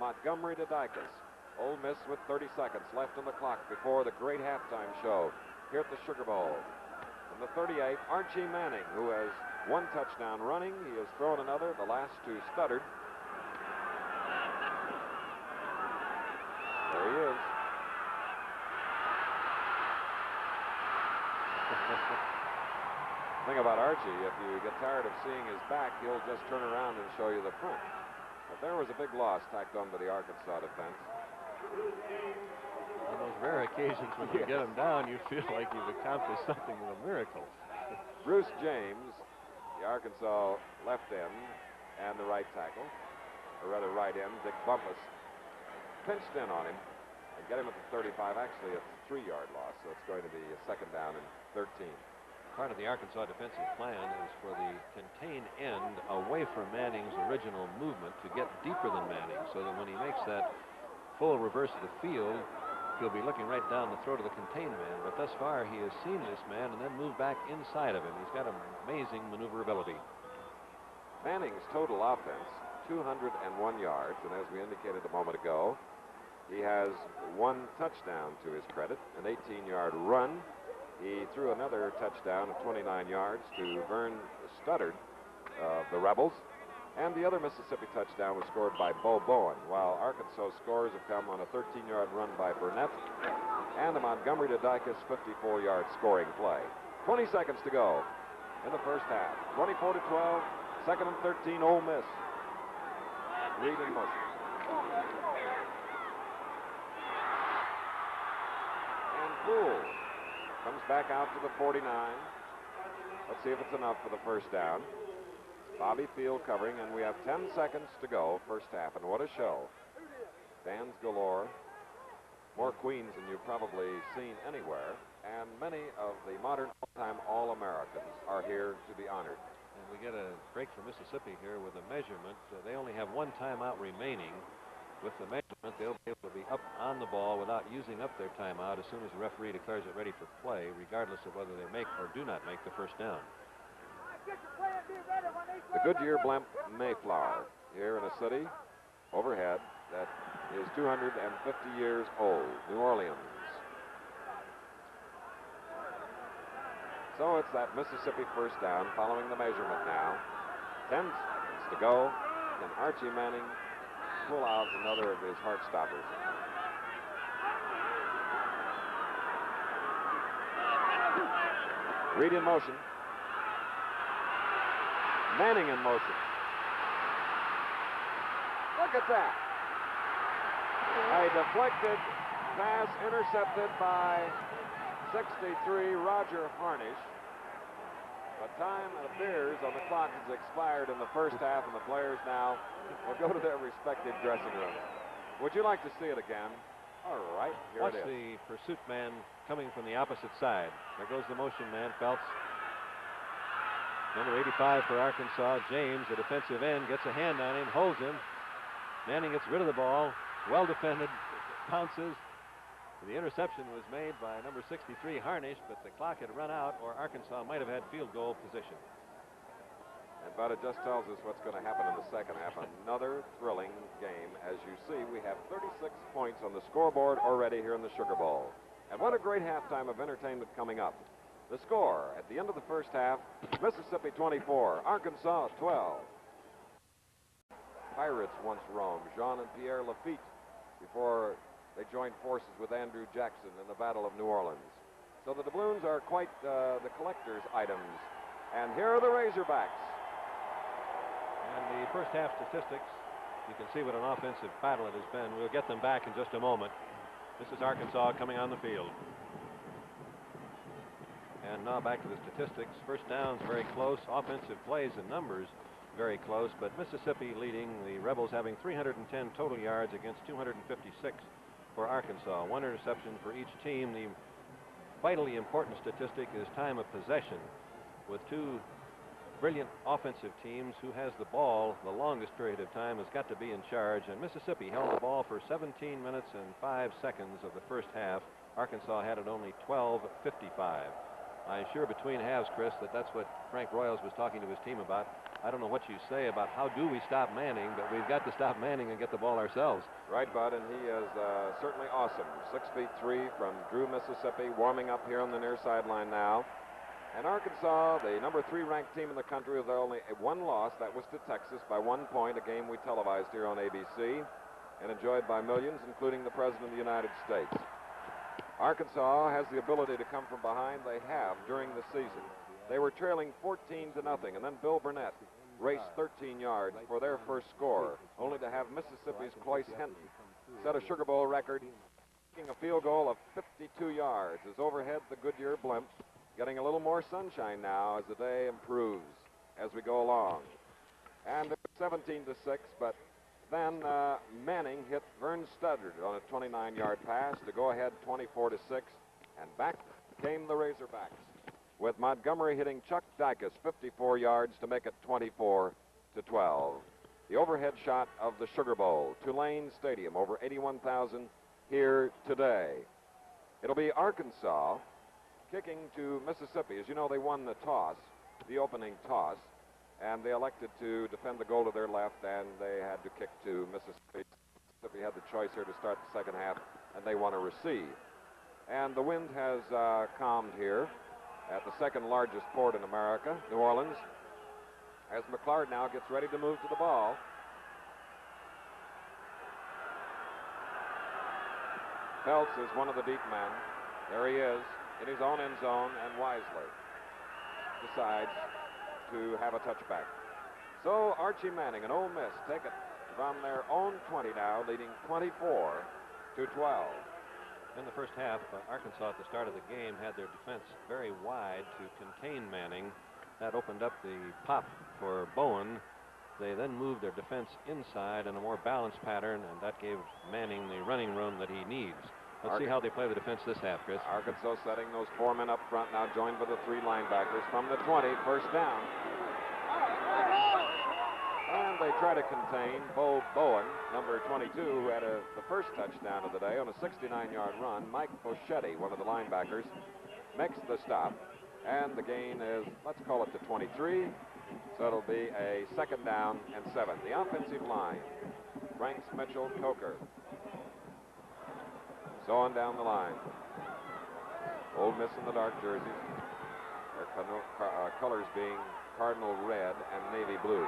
Montgomery to Dicus. Ole Miss with 30 seconds left on the clock before the great halftime show here at the Sugar Bowl. From the 38, Archie Manning, who has 1 touchdown running. He has thrown another. The last 2 stuttered. There he is. Thing about Archie, if you get tired of seeing his back, he'll just turn around and show you the front. But there was a big loss tacked on to the Arkansas defense.
On those rare occasions when you get him down, you feel like you've accomplished something of a miracle.
Bruce James, the Arkansas left end, and the right tackle, or rather right end, Dick Bumpus, pinched in on him and get him at the 35. Actually, it's a 3-yard loss, so it's going to be a second down and 13.
part of the Arkansas defensive plan is for the contained end away from Manning's original movement to get deeper than Manning, so that when he makes that full reverse of the field, he'll be looking right down the throat of the contained man. But thus far, he has seen this man and then moved back inside of him. He's got amazing maneuverability.
Manning's total offense, 201 yards, and as we indicated a moment ago, he has one touchdown to his credit, an 18-yard run. He threw another touchdown of 29 yards to Vern Studdard of the Rebels. And the other Mississippi touchdown was scored by Bo Bowen, while Arkansas scores have come on a 13-yard run by Burnett and a Montgomery to Dicus 54-yard scoring play. 20 seconds to go in the first half. 24-12, second and 13, Ole Miss. Reed in motion. And Poole comes back out to the 49. Let's see if it's enough for the first down. Bobby Field covering, and we have 10 seconds to go, first half, and what a show. Fans galore, more Queens than you've probably seen anywhere, and many of the modern all-time All-Americans are here to be honored.
And we get a break from Mississippi here with a measurement. They only have one timeout remaining. With the measurement, they'll be able to be up on the ball without using up their timeout as soon as the referee declares it ready for play, regardless of whether they make or do not make the first down.
The Goodyear blimp Mayflower here in a city overhead that is 250 years old, New Orleans. So it's that Mississippi first down following the measurement now. 10 seconds to go. Can Archie Manning pull out another of his heart stoppers? Reed in motion. Manning in motion. Look at that. A deflected pass intercepted by 63 Roger Harnish. But time, it appears, on the clock has expired in the first half, and the players now will go to their respective dressing rooms. Would you like to see it again? All right, here
Watch
it is.
the pursuit man coming from the opposite side. There goes the motion man, Phelps. Number 85 for Arkansas, James, the defensive end, gets a hand on him, holds him. Manning gets rid of the ball, well defended, pounces. The interception was made by number 63, Harnish, but the clock had run out, or Arkansas might have had field goal position.
But it just tells us what's going to happen in the second half. Another thrilling game. As you see, we have 36 points on the scoreboard already here in the Sugar Bowl. And what a great halftime of entertainment coming up. The score at the end of the first half, Mississippi 24, Arkansas 12. Pirates once roamed, Jean and Pierre Lafitte, before they joined forces with Andrew Jackson in the Battle of New Orleans. So the doubloons are quite the collector's items. And here are the Razorbacks.
And the first half statistics, you can see what an offensive battle it has been. We'll get them back in just a moment. This is Arkansas coming on the field. And now back to the statistics. First downs very close. Offensive plays and numbers very close. But Mississippi leading, the Rebels having 310 total yards against 256 for Arkansas. One interception for each team. The vitally important statistic is time of possession, with two brilliant offensive teams. Who has the ball the longest period of time has got to be in charge, and Mississippi held the ball for 17 minutes and 5 seconds of the first half. Arkansas had it only 12:55. I'm sure between halves, Chris, that's what Frank Royals was talking to his team about. I don't know what you say about how do we stop Manning, but we've got to stop Manning and get the ball ourselves.
Right, Bud, and he is certainly awesome. 6'3" from Drew, Mississippi, warming up here on the near sideline now. And Arkansas, the number 3 ranked team in the country, with only one loss. That was to Texas by 1 point, a game we televised here on ABC and enjoyed by millions, including the President of the United States. Arkansas has the ability to come from behind. They have during the season. They were trailing 14-0, and then Bill Burnett raced 13 yards for their first score, only to have Mississippi's Cloyce Henton set a Sugar Bowl record, kicking a field goal of 52 yards. As overhead, the Goodyear blimp getting a little more sunshine now as the day improves as we go along. And it was 17-6, but then Manning hit Vern Studdard on a 29-yard pass to go ahead 24-6, and back came the Razorbacks. with Montgomery hitting Chuck Dicus 54 yards to make it 24-12. The overhead shot of the Sugar Bowl, Tulane Stadium, over 81,000 here today. It'll be Arkansas kicking to Mississippi. As you know, they won the toss, the opening toss, and they elected to defend the goal to their left, and they had to kick to Mississippi. Mississippi had the choice here to start the second half, and they want to receive. And the wind has calmed here at the second largest port in America, New Orleans, as McClard now gets ready to move to the ball. Peltz is one of the deep men. There he is in his own end zone, and wisely decides to have a touchback. So Archie Manning and Ole Miss take it from their own 20 now, leading 24-12.
In the first half, Arkansas at the start of the game had their defense very wide to contain Manning. That opened up the pop for Bowen. They then moved their defense inside in a more balanced pattern, and that gave Manning the running room that he needs. Let's see how they play the defense this half, Chris.
Arkansas setting those 4 men up front, now joined by the 3 linebackers from the 20, first down. And they try to contain Bo Bowen, number 22, who had the first touchdown of the day on a 69-yard run. Mike Boschetti, one of the linebackers, makes the stop. And the gain is, let's call it the 23. So it'll be a second down and 7. The offensive line, Franks, Mitchell, Coker. So on down the line. Ole Miss in the dark jerseys. Their colors being cardinal red and navy blue.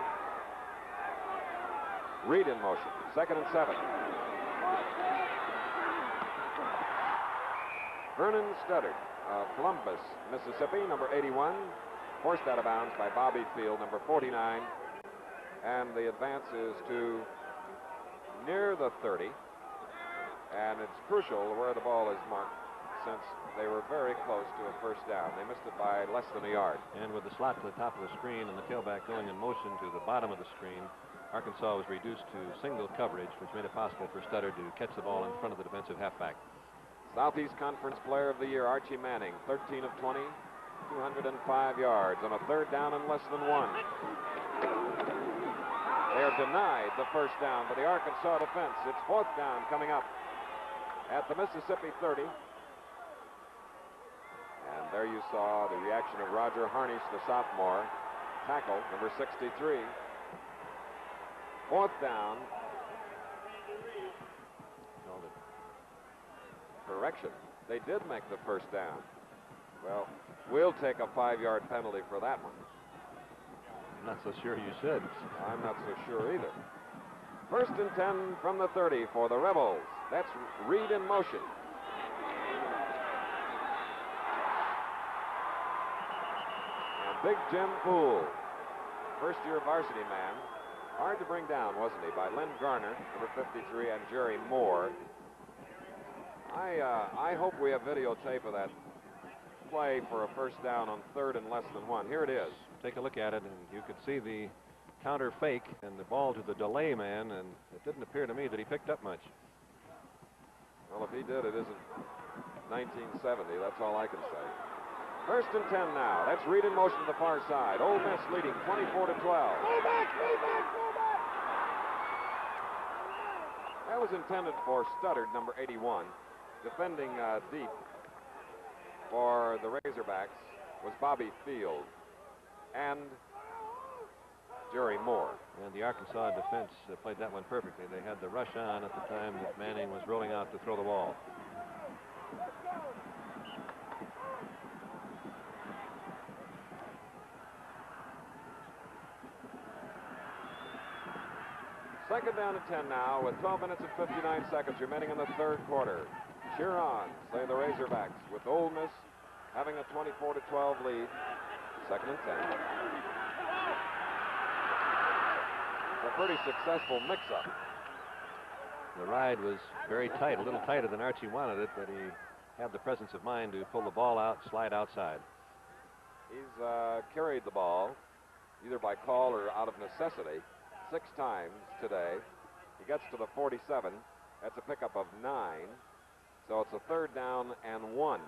Reed in motion. Second and 7. Vernon Studdard of Columbus, Mississippi, number 81. Forced out of bounds by Bobby Field, number 49. And the advance is to near the 30. And it's crucial where the ball is marked, since they were very close to a first down. They missed it by less than a yard.
And with the slot to the top of the screen and the tailback going in motion to the bottom of the screen, Arkansas was reduced to single coverage, which made it possible for Studdard to catch the ball in front of the defensive halfback.
Southeast Conference Player of the Year, Archie Manning, 13 of 20, 205 yards on a third down and less than 1. They are denied the first down by the Arkansas defense. It's fourth down coming up at the Mississippi 30. And there you saw the reaction of Roger Harnish, the sophomore, tackle, number 63. Fourth down. Correction. They did make the first down. Well, we'll take a 5-yard penalty for that one.
I'm not so sure you should.
I'm not so sure either. First and 10 from the 30 for the Rebels. That's Reed in motion. And Big Jim Poole, first-year varsity man. Hard to bring down, wasn't he, by Len Garner, number 53, and Jerry Moore. I hope we have videotape of that play for a first down on third and less than 1. Here it is.
Take a look at it, and you could see the counter fake and the ball to the delay man, and it didn't appear to me that he picked up much.
Well, if he did, it isn't 1970. That's all I can say. First and 10 now. That's Reed in motion to the far side. Ole Miss leading 24-12.
Go back, go back, go back.
That was intended for Studdard, number 81. Defending deep for the Razorbacks was Bobby Field and Jerry Moore.
And the Arkansas defense played that one perfectly. They had the rush on at the time that Manning was rolling out to throw the ball.
Second down at 10 now with 12 minutes and 59 seconds remaining in the third quarter. Cheer on, say the Razorbacks, with Ole Miss having a 24-12 lead. Second and 10. A pretty successful mix-up.
The ride was very tight, a little tighter than Archie wanted it, but he had the presence of mind to pull the ball out, slide outside.
He's carried the ball, either by call or out of necessity, 6 times today. He gets to the 47. That's a pickup of 9. So it's a third down and 1.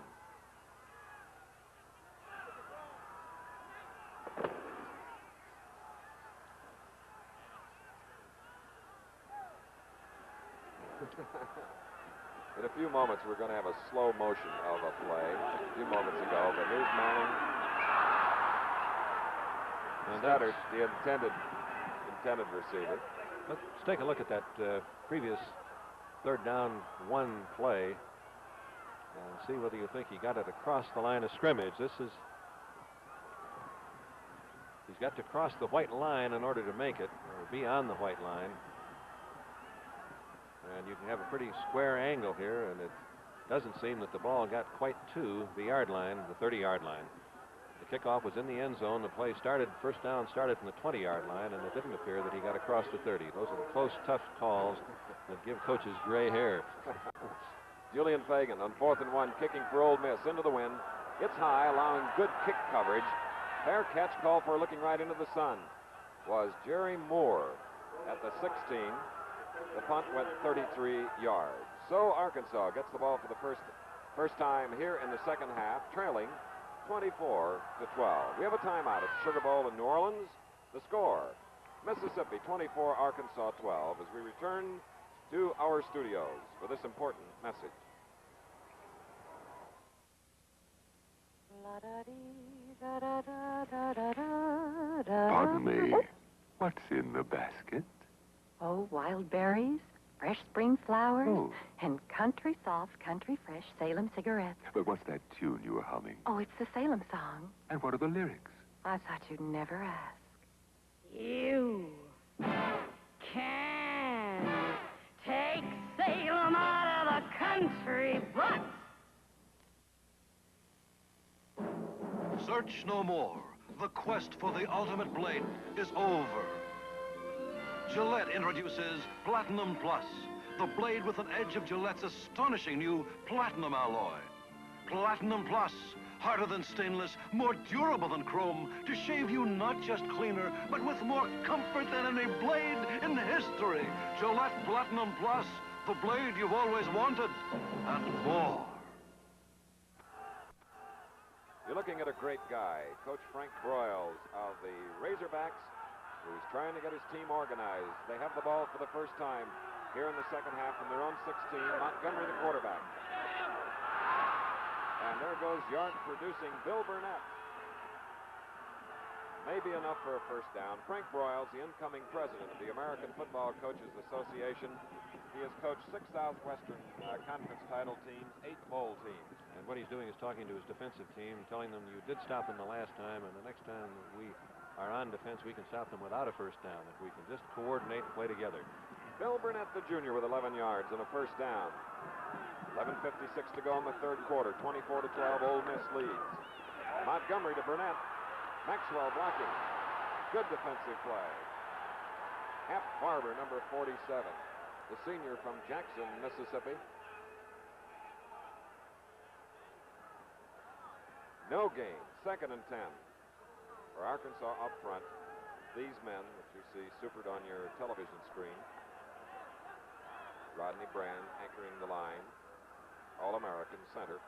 In a few moments, we're going to have a slow motion of a play a few moments ago, but here's Manning. And Studdard, the intended receiver.
Let's take a look at that previous third down one play and see whether you think he got it across the line of scrimmage. He's got to cross the white line in order to make it, or be on the white line. And you can have a pretty square angle here, and it doesn't seem that the ball got quite to the yard line, the 30-yard line. The kickoff was in the end zone. The play started, first down started from the 20-yard line, and it didn't appear that he got across the 30. Those are the close, tough calls that give coaches gray hair.
Julian Fagan on 4th and 1, kicking for Ole Miss into the wind. It's high, allowing good kick coverage. Fair catch call for looking right into the sun was Jerry Moore at the 16. The punt went 33 yards. So Arkansas gets the ball for the first time here in the second half, trailing 24-12. We have a timeout at the Sugar Bowl in New Orleans. The score, Mississippi 24, Arkansas 12, as we return to our studios for this important message.
Pardon me. What's in the basket?
Oh, wild berries, fresh spring flowers, and country soft, country fresh Salem cigarettes.
But what's that tune you were humming?
Oh, it's the Salem song.
And what are the lyrics?
I thought you'd never ask.
You can take Salem out of the country, but
search no more. The quest for the ultimate blade is over. Gillette introduces Platinum Plus, the blade with an edge of Gillette's astonishing new platinum alloy. Platinum Plus, harder than stainless, more durable than chrome, to shave you not just cleaner, but with more comfort than any blade in history. Gillette Platinum Plus, the blade you've always wanted, and more.
You're looking at a great guy, Coach Frank Broyles of the Razorbacks, who's trying to get his team organized. They have the ball for the first time here in the second half from their own 16. Montgomery, the quarterback. And there goes yard-producing Bill Burnett. Maybe enough for a first down. Frank Broyles, the incoming president of the American Football Coaches Association. He has coached 6 Southwestern Conference title teams, 8 bowl teams.
And what he's doing is talking to his defensive team, telling them you did stop them the last time, and the next time we are on defense, we can stop them without a first down if we can just coordinate and play together.
Bill Burnett, the junior, with 11 yards and a first down. 11:56 to go in the third quarter. 24-12, Ole Miss leads. Montgomery to Burnett. Maxwell blocking. Good defensive play. Hap Barber, number 47, the senior from Jackson, Mississippi. No gain. 2nd and 10. For Arkansas up front, these men that you see supered on your television screen. Rodney Brand anchoring the line. All-American center.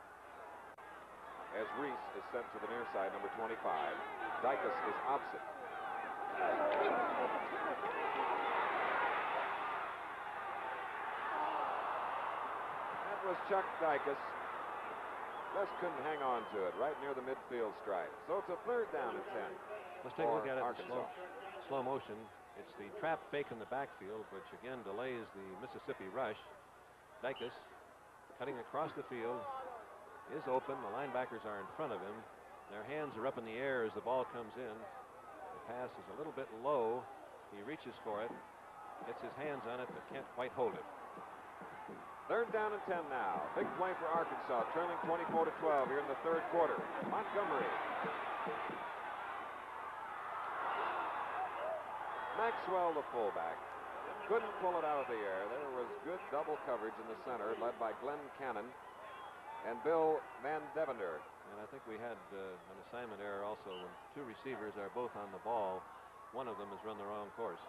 As Reese is sent to the near side, number 25. Dicus is opposite. That was Chuck Dicus. Just couldn't hang on to it right near the midfield stripe. So it's a third down and 10.
Let's take a look at it
Arkansas.
in slow motion. It's the trap fake in the backfield, which again delays the Mississippi rush. Dicus cutting across the field is open. The linebackers are in front of him. Their hands are up in the air as the ball comes in. The pass is a little bit low. He reaches for it, gets his hands on it, but can't quite hold it.
Third down and 10 now. Big play for Arkansas, trailing 24-12 here in the third quarter. Montgomery. Maxwell, the fullback, couldn't pull it out of the air. There was good double coverage in the center, led by Glenn Cannon and Bill Van Devender.
And I think we had an assignment error also when 2 receivers are both on the ball. One of them has run the wrong course.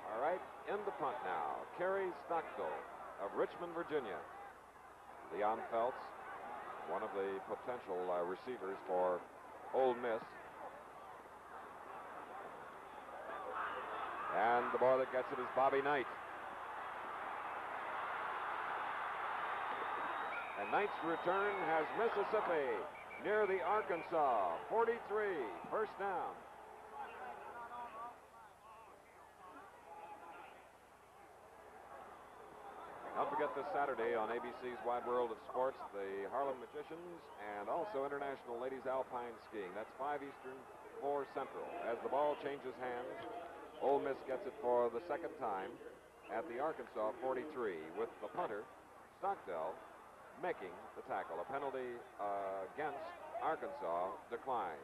All right, in the punt now. Kerry Stockdale of Richmond, Virginia. Leon Feltz, one of the potential receivers for Ole Miss. And the boy that gets it is Bobby Knight. And Knight's return has Mississippi near the Arkansas 43, first down. Don't forget this Saturday on ABC's Wide World of Sports, the Harlem Magicians and also International Ladies Alpine Skiing. That's 5 Eastern, 4 Central. As the ball changes hands, Ole Miss gets it for the second time at the Arkansas 43 with the punter, Stockdale, making the tackle. A penalty against Arkansas declined.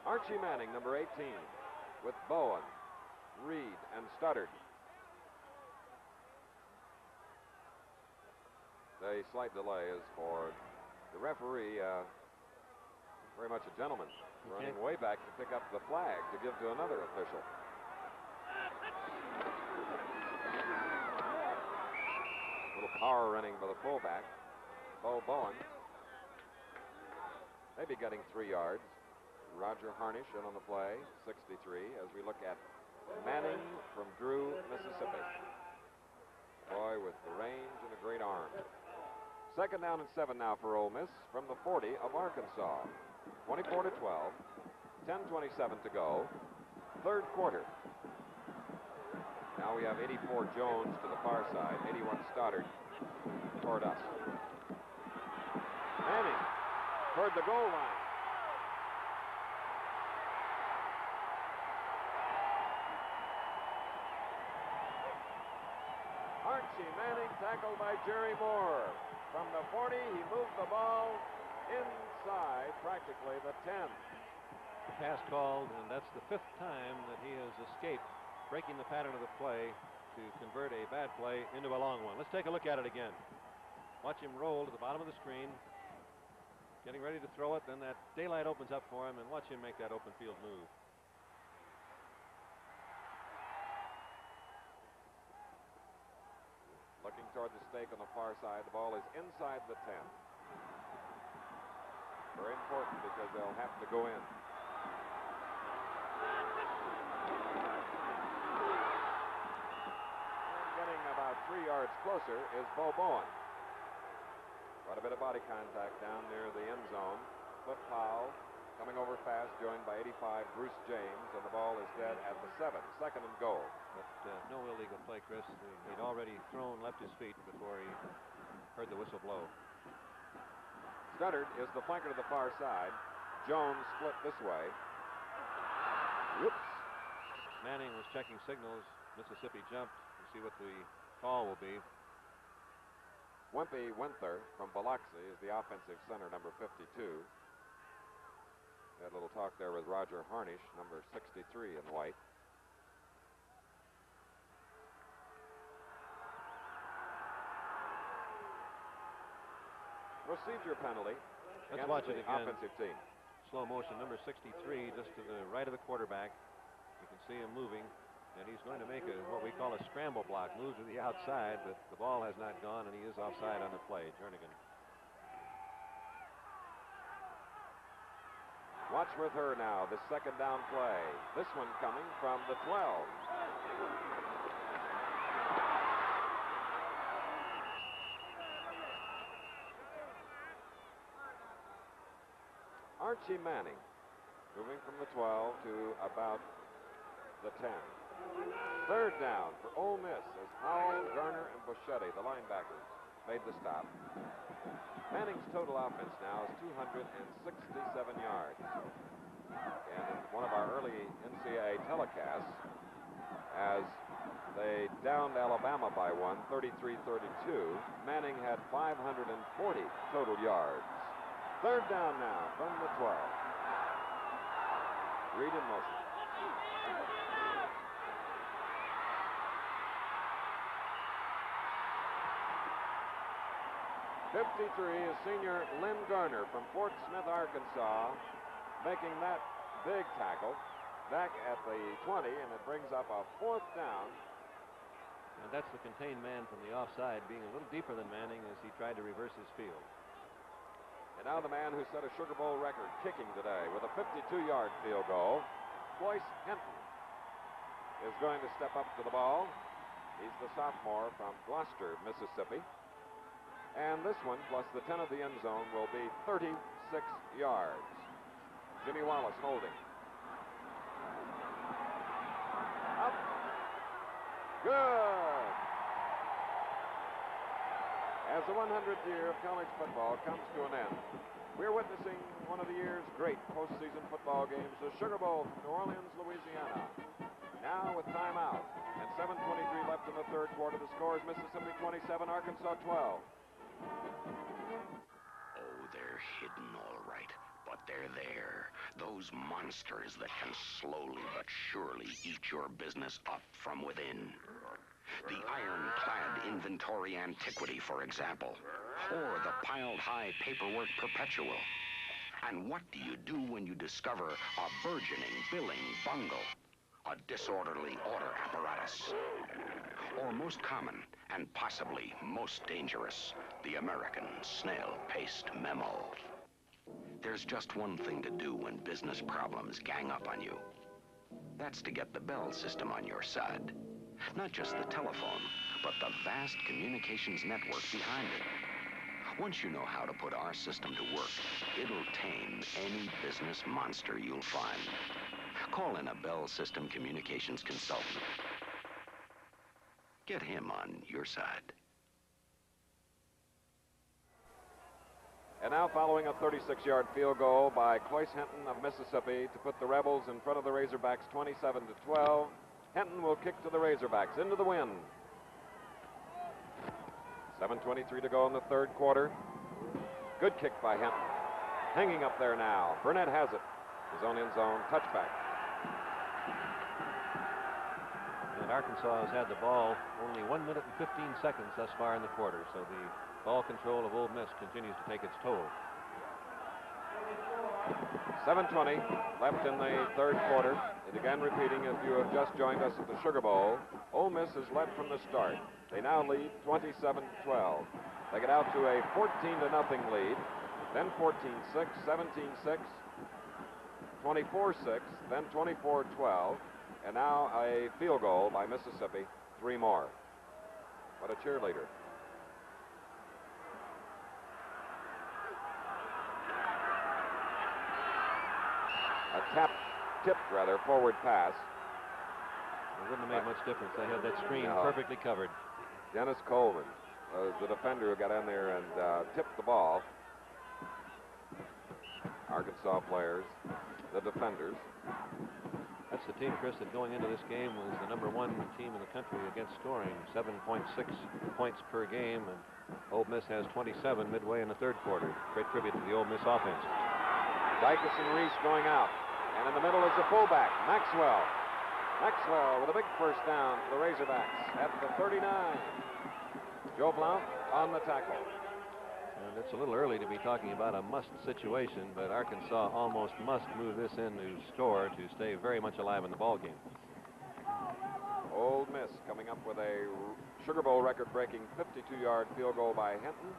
Archie Manning, number 18, with Bowen, Reed, and Studdard. The slight delay is for the referee, very much a gentleman, running way back to pick up the flag to give to another official. A little power running by the fullback, Bo Bowen. Maybe getting 3 yards. Roger Harnish in on the play, 63, as we look at Manning from Drew, Mississippi. Boy with the range and a great arm. Second down and 7 now for Ole Miss from the 40 of Arkansas. 24-12, 10:27 to go. Third quarter. Now we have 84 Jones to the far side, 81 Stoddard toward us. Manning toward the goal line. Archie Manning tackled by Jerry Moore. From the 40, he moved the ball inside practically the 10.
Pass called, and that's the 5th time that he has escaped breaking the pattern of the play to convert a bad play into a long one. Let's take a look at it again. Watch him roll to the bottom of the screen, getting ready to throw it, then that daylight opens up for him, and watch him make that open field move.
Looking toward the stake on the far side. The ball is inside the 10. Very important because they'll have to go in. And getting about 3 yards closer is Bo Bowen. Quite a bit of body contact down near the end zone. Cliff Powell coming over fast, joined by 85 Bruce James, and the ball is dead at the 7. Second and goal.
But no illegal play, Chris. He'd already left his feet before he heard the whistle blow.
Studdard is the flanker to the far side. Jones split this way. Whoops.
Manning was checking signals. Mississippi jumped to see what the call will be.
Wimpy Winther from Biloxi is the offensive center, number 52. Had a little talk there with Roger Harnish, number 63 in white. Procedure penalty.
Let's watch it again.
Offensive team.
Slow motion, number 63, just to the right of the quarterback. You can see him moving, and he's going to make what we call a scramble block. Move to the outside, but the ball has not gone, and he is offside on the play. Jernigan.
Watch with her now, the second down play. This one coming from the 12. Archie Manning moving from the 12 to about the 10. Third down for Ole Miss as Howell, Garner, and Buschetti, the linebackers, made the stop. Manning's total offense now is 267 yards. And in one of our early NCAA telecasts, as they downed Alabama by 33-32, Manning had 540 total yards. Third down now from the 12. Reed in motion. '53 is senior Lynn Garner from Fort Smith, Arkansas, making that big tackle back at the 20, and it brings up a 4th down.
And that's the contained man from the offside, being a little deeper than Manning as he tried to reverse his field.
And now the man who set a Sugar Bowl record kicking today with a 52-yard field goal, Boyce Henton, is going to step up to the ball. He's the sophomore from Gloucester, Mississippi. And this one, plus the 10 of the end zone, will be 36 yards. Jimmy Wallace holding. Up. Good. As the 100th year of college football comes to an end, we're witnessing one of the year's great postseason football games, the Sugar Bowl from New Orleans, Louisiana. Now with timeout and 7:23 left in the third quarter, the score is Mississippi 27, Arkansas 12.
Oh, they're hidden all right, but they're there. Those monsters that can slowly but surely eat your business up from within. The ironclad inventory antiquity, for example, or the piled-high paperwork perpetual. And what do you do when you discover a burgeoning billing bungle, a disorderly order apparatus, or most common and possibly most dangerous, the American snail-paced memo? There's just one thing to do when business problems gang up on you. That's to get the Bell system on your side. Not just the telephone, but the vast communications network behind it. Once you know how to put our system to work, it'll tame any business monster you'll find. Call in a Bell System Communications consultant. Get him on your side.
And now following a 36-yard field goal by Cloyce Henton of Mississippi to put the Rebels in front of the Razorbacks 27-12. Henton will kick to the Razorbacks into the wind. 7:23 to go in the third quarter. Good kick by Henton. Hanging up there now. Burnett has it. His own end zone touchback.
And Arkansas has had the ball only 1 minute and 15 seconds thus far in the quarter, so the ball control of Ole Miss continues to take its toll.
7:20 left in the third quarter. And again repeating, if you have just joined us at the Sugar Bowl, Ole Miss has led from the start. They now lead 27-12. They get out to a 14-0 lead, then 14-6, 17-6, 24-6, then 24-12, and now a field goal by Mississippi, 3 more. What a cheerleader. A tipped forward pass.
It wouldn't have made much difference. They had that screen perfectly covered.
Dennis Coleman was the defender who got in there and tipped the ball. Arkansas players, the defenders.
That's the team, Chris, that going into this game was the #1 team in the country against scoring, 7.6 points per game, and Ole Miss has 27 midway in the third quarter. Great tribute to the Ole Miss offense.
Dykeson Reese going out, and in the middle is the fullback, Maxwell. Maxwell with a big first down for the Razorbacks at the 39. Joe Blount on the tackle.
And it's a little early to be talking about a must situation, but Arkansas almost must move this into score to stay very much alive in the ball game.
Ole Miss coming up with a Sugar Bowl record-breaking 52-yard field goal by Henton.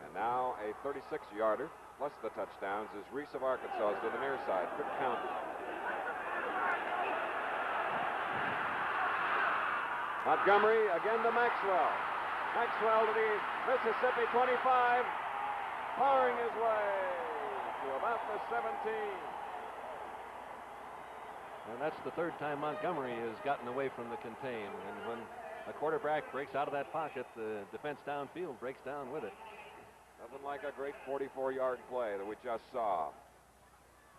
And now a 36-yarder, plus the touchdowns, is Reese of Arkansas to the near side, Cook County. Montgomery again to Maxwell. Maxwell to the Mississippi 25, powering his way to about the 17.
And that's the third time Montgomery has gotten away from the contain. And when a quarterback breaks out of that pocket, the defense downfield breaks down with it.
Nothing like a great 44-yard play that we just saw.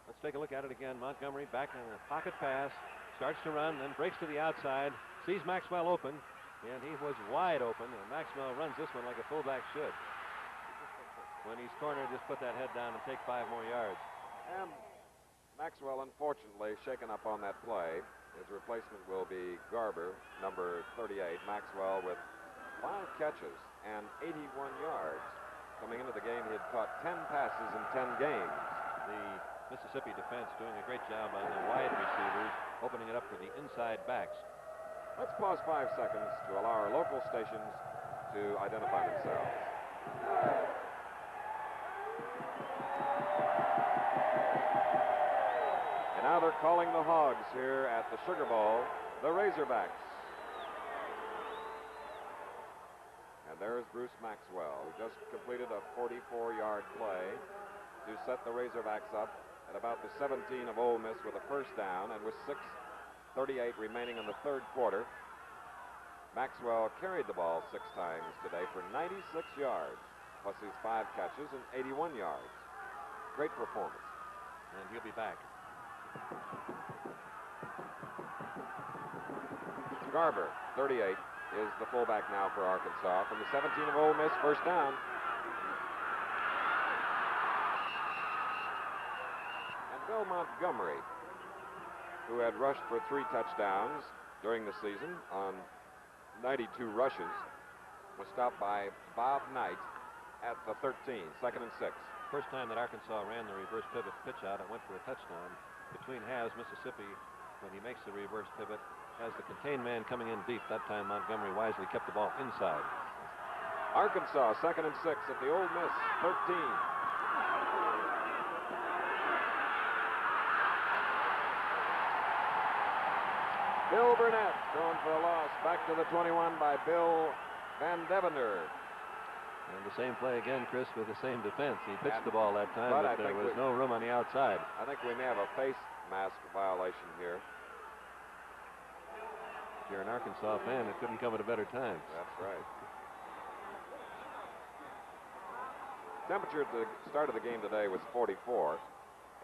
Let's take a look at it again. Montgomery back in a pocket pass, starts to run, then breaks to the outside, sees Maxwell open, and he was wide open, and Maxwell runs this one like a fullback should. When he's cornered, just put that head down and take 5 more yards.
And Maxwell, unfortunately, shaken up on that play. His replacement will be Garber, number 38. Maxwell with 5 catches and 81 yards. Coming into the game, he had caught 10 passes in 10 games.
The Mississippi defense doing a great job on the wide receivers, opening it up for the inside backs.
Let's pause 5 seconds to allow our local stations to identify themselves. And now they're calling the Hogs here at the Sugar Bowl, the Razorbacks. And their There's Bruce Maxwell, who just completed a 44-yard play to set the Razorbacks up at about the 17 of Ole Miss with a first down, and with 6:38 remaining in the third quarter, Maxwell carried the ball 6 times today for 96 yards, plus his 5 catches and 81 yards. Great performance.
And he'll be back.
Garber, 38, is the fullback now for Arkansas. From the 17 of Ole Miss, first down. And Bill Montgomery, who had rushed for 3 touchdowns during the season on 92 rushes, was stopped by Bob Knight at the 13, 2nd and 6.
First time that Arkansas ran the reverse pivot pitch out, it went for a touchdown. Between halves, Mississippi, when he makes the reverse pivot, has the contained man coming in deep. That time Montgomery wisely kept the ball inside.
Arkansas, 2nd and 6 at the Ole Miss 13. Bill Burnett thrown for a loss. Back to the 21 by Bill Van Devender.
And the same play again, Chris, with the same defense. He pitched the ball that time, but there was no room on the outside.
I think we may have a face mask violation here.
If you're an Arkansas fan, it couldn't come at a better time.
That's right. Temperature at the start of the game today was 44.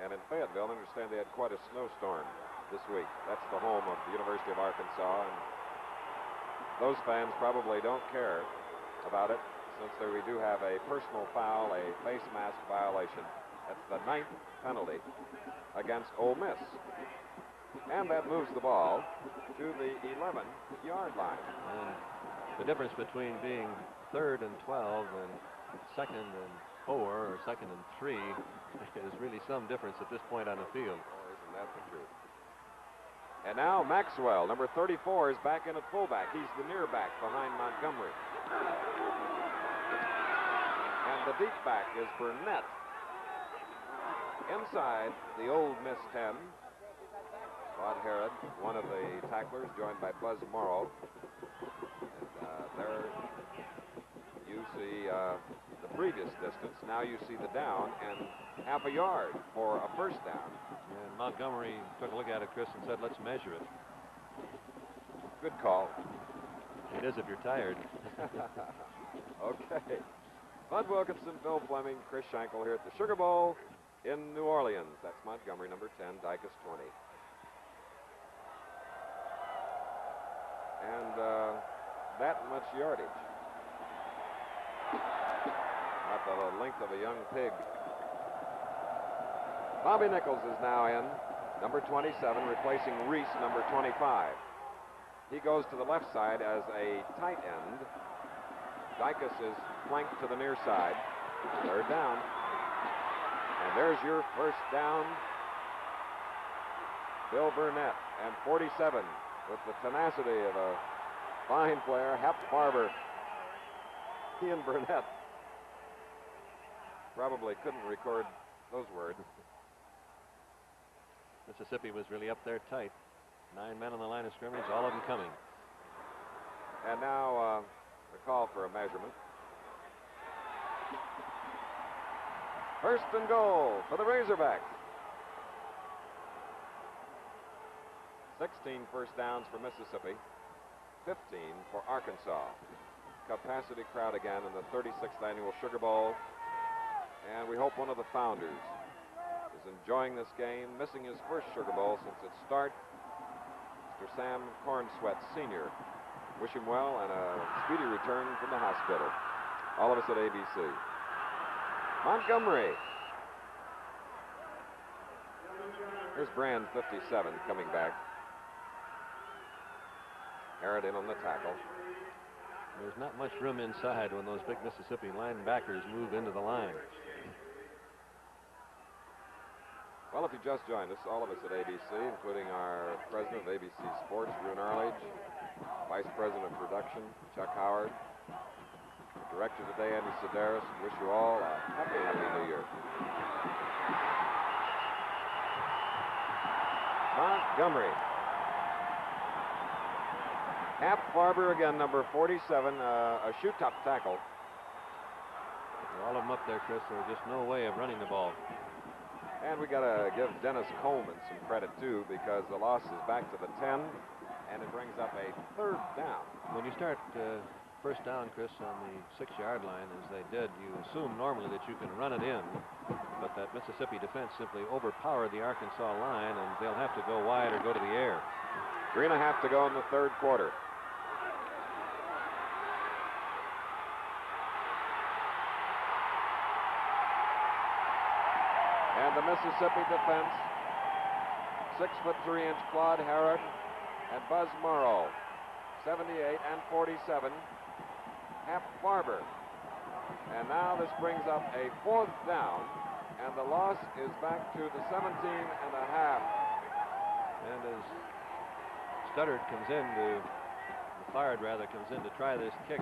And in Fayetteville, I understand they had quite a snowstorm this week. That's the home of the University of Arkansas. And those fans probably don't care about it, since we do have a personal foul, a face mask violation. That's the 9th penalty against Ole Miss. And that moves the ball to the 11-yard line.
And the difference between being 3rd and 12 and 2nd and 4 or 2nd and 3 is really some difference at this point on the field.
Oh, isn't that the truth? And now Maxwell, number 34, is back in at fullback. He's the near back behind Montgomery. And the deep back is Burnett. Inside the Ole Miss 10, Rod Herod, one of the tacklers, joined by Buzz Morrow. And there you see the previous distance. Now you see the down and half a yard for a first down.
And Montgomery took a look at it, Chris, and said, let's measure it.
Good call.
It is if you're tired.
Okay. Bud Wilkinson, Bill Fleming, Chris Schenkel here at the Sugar Bowl in New Orleans. That's Montgomery, number 10, Dicus 20. And that much yardage. Not the length of a young pig. Bobby Nichols is now in, number 27, replacing Reese, number 25. He goes to the left side as a tight end. Dicus is flanked to the near side. 3rd down. And there's your first down. Bill Burnett, and 47 with the tenacity of a fine player, Hap Barber. He and Burnett probably couldn't record those words.
Mississippi was really up there tight. 9 men on the line of scrimmage, all of them coming.
And now the call for a measurement. First and goal for the Razorbacks. 16 first downs for Mississippi, 15 for Arkansas. Capacity crowd again in the 36th annual Sugar Bowl. And we hope one of the founders is enjoying this game, missing his first Sugar Bowl since its start. Mr. Sam Cornsweat Sr. Wish him well and a speedy return from the hospital. All of us at ABC. Montgomery. Here's Brand 57 coming back. Herod in on the tackle.
There's not much room inside when those big Mississippi linebackers move into the line.
Well, if you just joined us, all of us at ABC, including our president of ABC Sports, Rune Arledge, vice president of production, Chuck Howard, director today, Andy Sedaris, wish you all a happy, happy New Year. Montgomery. Hap Farber again, number 47, a shoot-top tackle.
All of them up there, Chris. There's just no way of running the ball.
And we got to give Dennis Coleman some credit, too, because the loss is back to the 10, and it brings up a 3rd down.
When you start first down, Chris, on the 6-yard line, as they did, you assume normally that you can run it in, but that Mississippi defense simply overpowered the Arkansas line, and they'll have to go wide or go to the air.
3.5 to go in the 3rd quarter. And the Mississippi defense, 6'3" Claude Herod and Buzz Morrow, 78 and 47, Hap Farber. And now this brings up a 4th down, and the loss is back to the 17 and a half.
And as Studdard comes in to try this kick,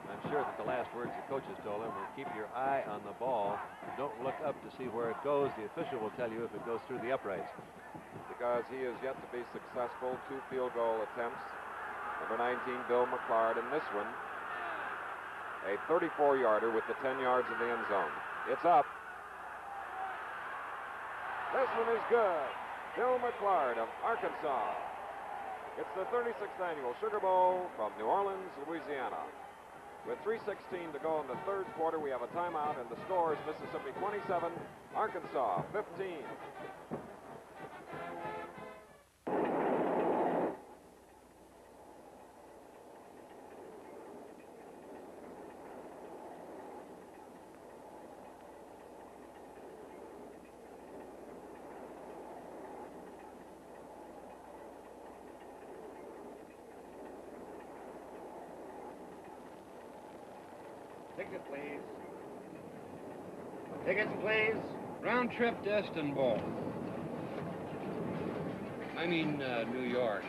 I'm sure that the last words the coaches told him were, keep your eye on the ball. Don't look up to see where it goes. The official will tell you if it goes through the uprights.
Because he is yet to be successful. 2 field goal attempts. Number 19, Bill McClard, and this one, a 34-yarder with the 10 yards of the end zone. It's up. This one is good. Bill McClard of Arkansas. It's the 36th annual Sugar Bowl from New Orleans, Louisiana. With 3:16 to go in the 3rd quarter, we have a timeout, and the score is Mississippi 27, Arkansas 15.
Ticket, please. Tickets, please. Round trip to Istanbul. I mean, New York.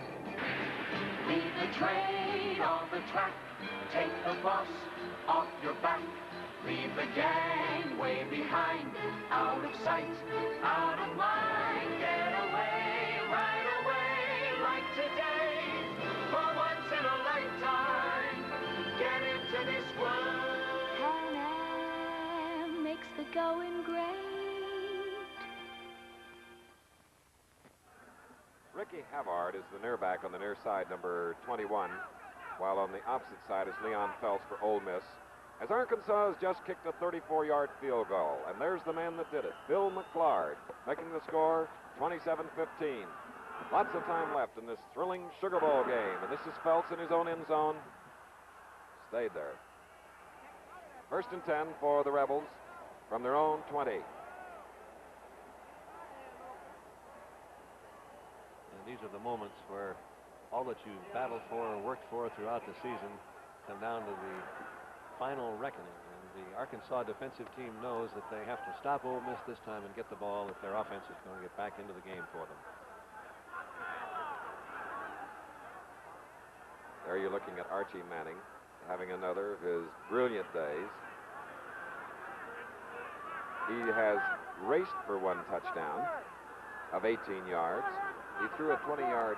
Leave the train on the track. Take the bus off your back. Leave the gang way behind. Out of sight, out of mind. Get away right away like today. For once in a lifetime, get into this world.
Makes the going great.
Ricky Havard is the near back on the near side, number 21, while on the opposite side is Leon Phelps for Ole Miss. As Arkansas has just kicked a 34-yard field goal, and there's the man that did it, Bill McClard, making the score 27-15. Lots of time left in this thrilling Sugar Bowl game, and this is Phelps in his own end zone. Stayed there. 1st and 10 for the Rebels from their own 20.
And these are the moments where all that you battled for or worked for throughout the season come down to the final reckoning. And the Arkansas defensive team knows that they have to stop Ole Miss this time and get the ball if their offense is going to get back into the game for them.
There you're looking at Archie Manning having another of his brilliant days. He has raced for 1 touchdown of 18 yards. He threw a 20-yard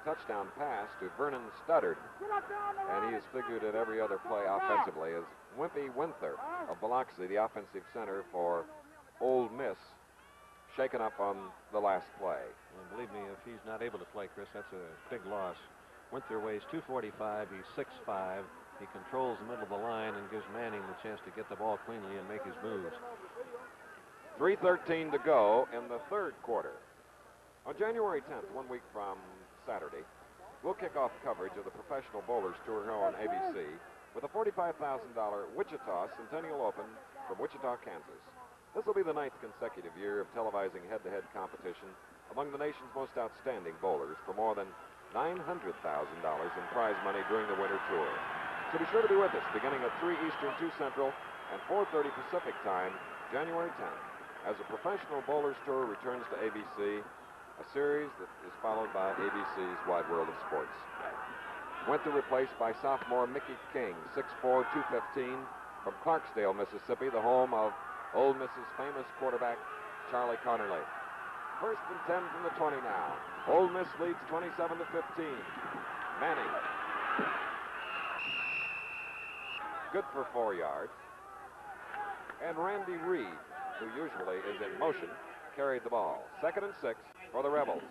touchdown pass to Vernon Studdard, and he has figured at every other play offensively as Wimpy Winther of Biloxi, the offensive center for Ole Miss, shaken up on the last play.
And believe me, if he's not able to play, Chris, that's a big loss. Winther weighs 245. He's 6'5". He controls the middle of the line and gives Manning the chance to get the ball cleanly and make his moves.
3:13 to go in the 3rd quarter. On January 10th, 1 week from Saturday, we'll kick off coverage of the Professional Bowlers Tour here on ABC with a $45,000 Wichita Centennial Open from Wichita, Kansas. This will be the 9th consecutive year of televising head-to-head competition among the nation's most outstanding bowlers for more than $900,000 in prize money during the winter tour. So be sure to be with us beginning at 3 Eastern, 2 Central, and 4:30 Pacific time, January 10th, as the Professional Bowlers Tour returns to ABC, a series that is followed by ABC's Wide World of Sports. Winther replaced by sophomore Mickey King, 6'4", 215, from Clarksdale, Mississippi, the home of Ole Miss's famous quarterback, Charlie Connerly. 1st and 10 from the 20 now. Ole Miss leads 27-15. Manning. Good for 4 yards. And Randy Reed, who usually is in motion, carried the ball. 2nd and 6 for the Rebels.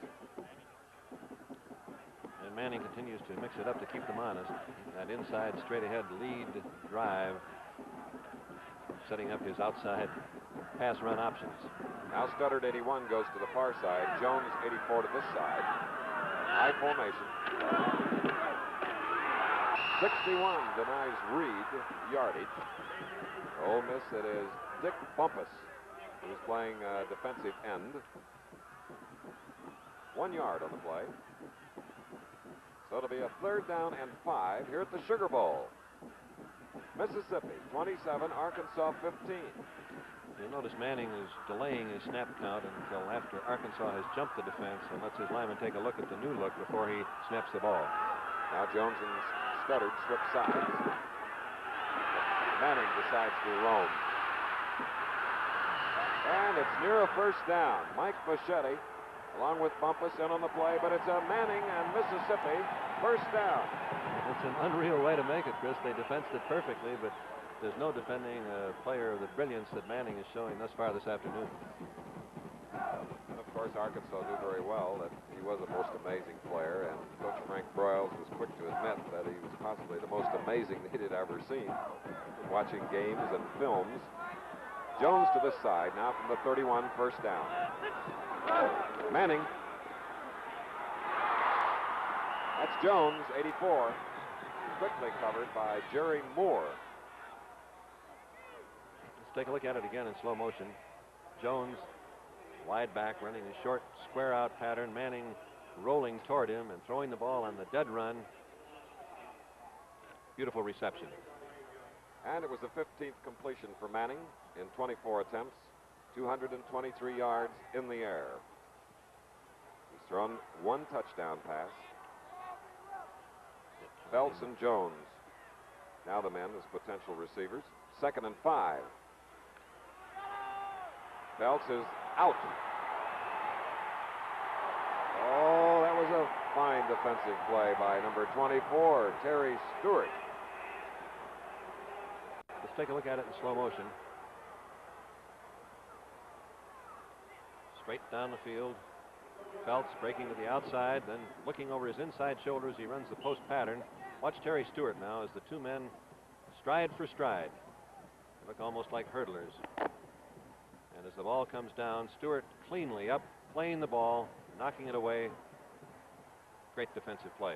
And Manning continues to mix it up to keep them honest. That inside straight-ahead lead drive, setting up his outside pass run options.
Now Studdard 81 goes to the far side. Jones 84 to this side. High formation. 61 denies Reed yardage. Ole Miss, it is Dick Bumpus, who's playing defensive end. 1 yard on the play. So it'll be a 3rd down and 5 here at the Sugar Bowl. Mississippi 27, Arkansas 15.
You'll notice Manning is delaying his snap count until after Arkansas has jumped the defense and lets his lineman take a look at the new look before he snaps the ball.
Now Jones and Studdard switch sides. Manning decides to roam. And it's near a 1st down. Mike Fischetti, along with Bumpus, in on the play, but it's a Manning and Mississippi 1st down.
It's an unreal way to make it, Chris. They defensed it perfectly, but there's no defending a player of the brilliance that Manning is showing thus far this afternoon.
And of course, Arkansas knew very well that he was a most amazing player, and Coach Frank Broyles was quick to admit that he was possibly the most amazing that he'd ever seen, watching games and films. Jones to this side, now from the 31, 1st down. Manning. That's Jones, 84. Quickly covered by Jerry Moore.
Let's take a look at it again in slow motion. Jones, wide back, running a short square out pattern. Manning rolling toward him and throwing the ball on the dead run. Beautiful reception.
And it was the 15th completion for Manning in 24 attempts, 223 yards in the air. He's thrown 1 touchdown pass. Phelps and Jones, now the men as potential receivers. 2nd and 5. Phelps is out. Oh, that was a fine defensive play by number 24, Terry Stewart.
Let's take a look at it in slow motion. Straight down the field. Phelps breaking to the outside, then looking over his inside shoulder as he runs the post pattern. Watch Terry Stewart now as the 2 men stride for stride. They look almost like hurdlers. And as the ball comes down, Stewart cleanly up, playing the ball, knocking it away. Great defensive play.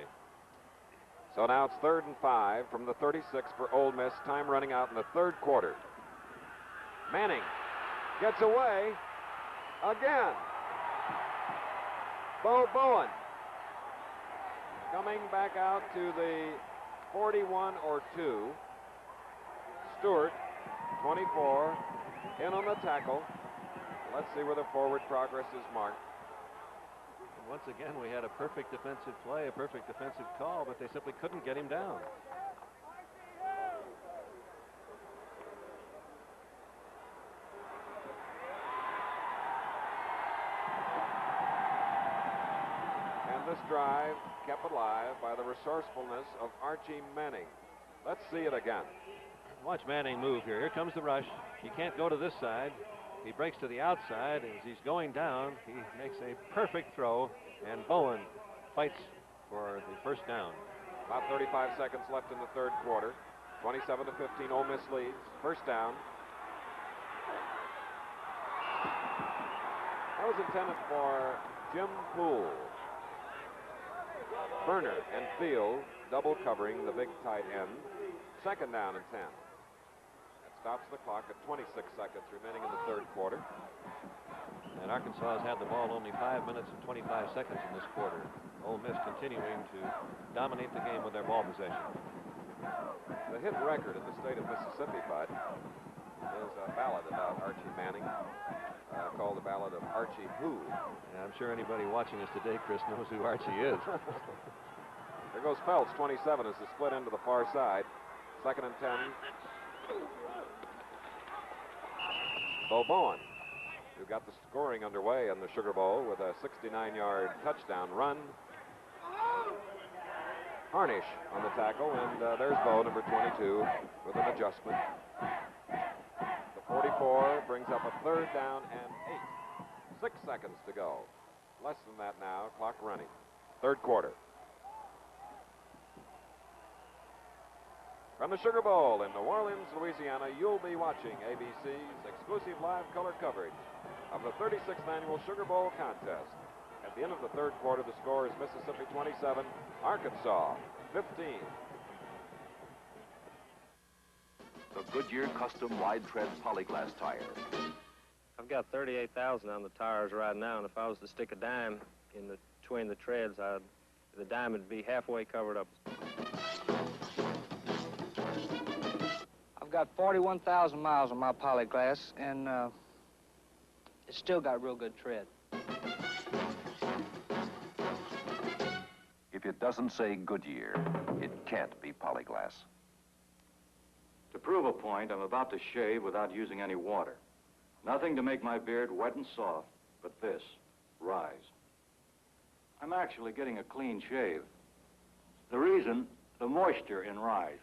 So now it's 3rd and 5 from the 36 for Ole Miss. Time running out in the 3rd quarter. Manning gets away again. Bo Bowen coming back out to the 41 or 2. Stewart, 24, in on the tackle. Let's see where the forward progress is marked.
Once again, we had a perfect defensive play, a perfect defensive call, but they simply couldn't get him down.
And this drive kept alive by the resourcefulness of Archie Manning. Let's see it again.
Watch Manning move here. Here comes the rush. He can't go to this side. He breaks to the outside. As he's going down, he makes a perfect throw, and Bowen fights for the 1st down.
About 35 seconds left in the 3rd quarter. 27 to 15, Ole Miss leads. 1st down. That was intended for Jim Poole. Burner and Field double covering the big tight end. 2nd down and 10. Stops the clock at 26 seconds remaining in the 3rd quarter.
And Arkansas has had the ball only 5 minutes and 25 seconds in this quarter. Ole Miss continuing to dominate the game with their ball possession.
The hit record in the state of Mississippi, Bud, is a ballad about Archie Manning, called the Ballad of Archie Who.
And I'm sure anybody watching us today, Chris, knows who Archie is.
There goes Phelps, 27, as the split into the far side. 2nd and 10. Bo Bowen, who got the scoring underway in the Sugar Bowl with a 69-yard touchdown run. Harnish on the tackle, and there's Bo, number 22, with an adjustment. The 44 brings up a 3rd down and 8. 6 seconds to go. Less than that now, clock running. 3rd quarter. From the Sugar Bowl in New Orleans, Louisiana, you'll be watching ABC's exclusive live color coverage of the 36th annual Sugar Bowl contest. At the end of the 3rd quarter, the score is Mississippi 27, Arkansas 15.
The Goodyear Custom Wide Tread Polyglass Tire.
I've got 38,000 on the tires right now, and if I was to stick a dime in between the treads, the dime would be halfway covered up.
I've got 41,000 miles on my polyglass, and it's still got real good tread.
If it doesn't say Goodyear, it can't be Polyglass.
To prove a point, I'm about to shave without using any water. Nothing to make my beard wet and soft, but this, Rise. I'm actually getting a clean shave. The reason, the moisture in Rise.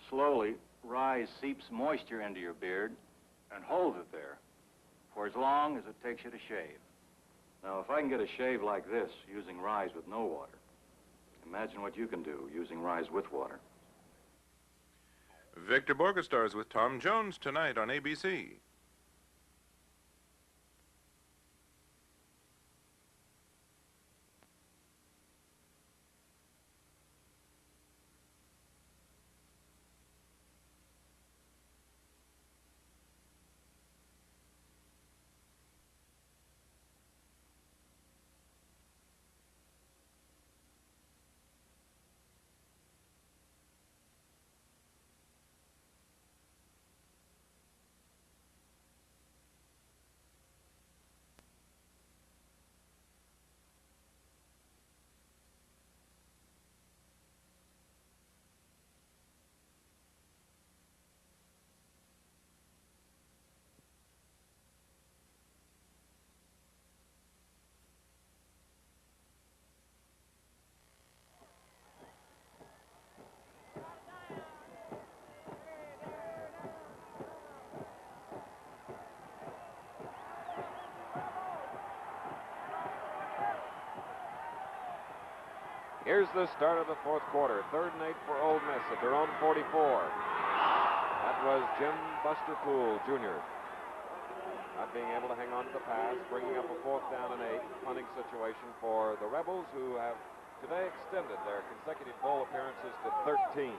Slowly, Rise seeps moisture into your beard and holds it there for as long as it takes you to shave. Now, if I can get a shave like this using Rise with no water, imagine what you can do using Rise with water.
Victor Borge stars with Tom Jones tonight on ABC. Here's the start of the 4th quarter. 3rd and 8 for Ole Miss at their own 44. That was Jim Buster Poole, Jr. Not being able to hang on to the pass, bringing up a 4th down and 8 punting situation for the Rebels, who have today extended their consecutive bowl appearances to 13.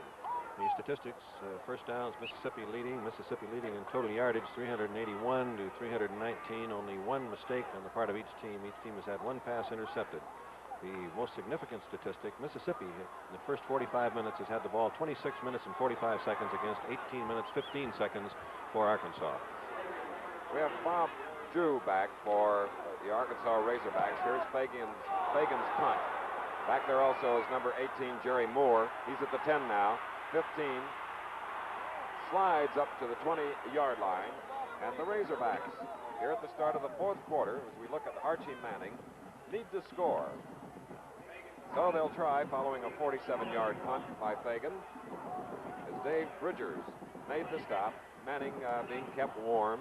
The statistics, first downs, Mississippi leading in total yardage, 381 to 319. Only one mistake on the part of each team. Each team has had one pass intercepted. The most significant statistic, Mississippi, in the first 45 minutes, has had the ball 26 minutes and 45 seconds against 18 minutes, 15 seconds for Arkansas.
We have Bob Drew back for the Arkansas Razorbacks. Here's Fagan's punt. Back there also is number 18, Jerry Moore. He's at the 10 now. 15 slides up to the 20-yard line. And the Razorbacks, here at the start of the 4th quarter, as we look at Archie Manning, need to score. So they'll try following a 47-yard punt by Fagan. As Dave Bridgers made the stop, Manning being kept warm.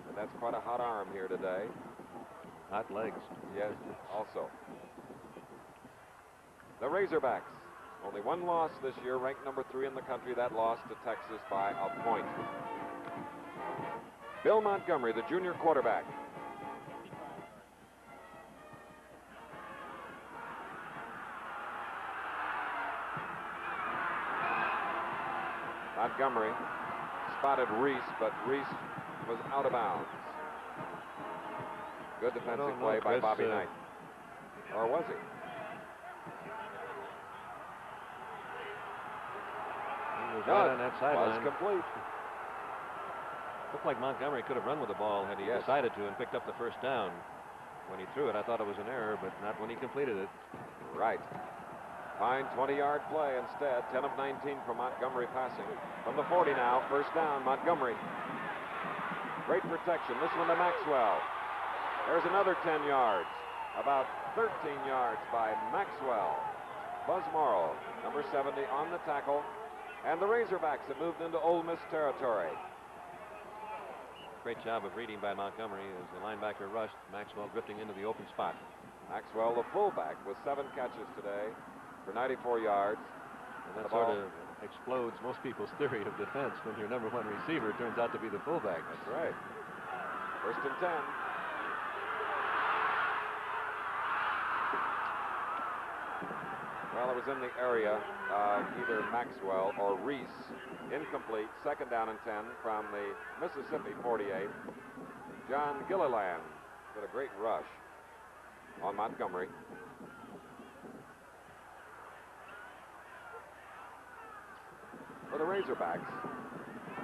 And that's quite a hot arm here today.
Hot legs.
Yes, also. The Razorbacks, only one loss this year, ranked number 3 in the country. That loss to Texas by a point. Bill Montgomery, the junior quarterback. Montgomery spotted Reese, but Reese was out of bounds. Good defensive play by Bobby Knight. Or was he?
He was right on that sideline.
Was complete.
Looked like Montgomery could have run with the ball had he decided to and picked up the first down. When he threw it, I thought it was an error, but not when he completed it.
Right. Fine 20-yard play instead. 10 of 19 for Montgomery passing. From the 40 now, first down, Montgomery. Great protection. This one to Maxwell. There's another 10 yards. About 13 yards by Maxwell. Buzz Morrow, number 70, on the tackle. And the Razorbacks have moved into Ole Miss territory.
Great job of reading by Montgomery as the linebacker rushed. Maxwell drifting into the open spot.
Maxwell, the fullback, with 7 catches today for 94 yards.
And that sort of explodes most people's theory of defense when your number 1 receiver turns out to be the fullback.
That's right. First and 10. Well, it was in the area of either Maxwell or Reese. Incomplete. Second down and 10 from the Mississippi 48. John Gilliland did a great rush on Montgomery. For the Razorbacks,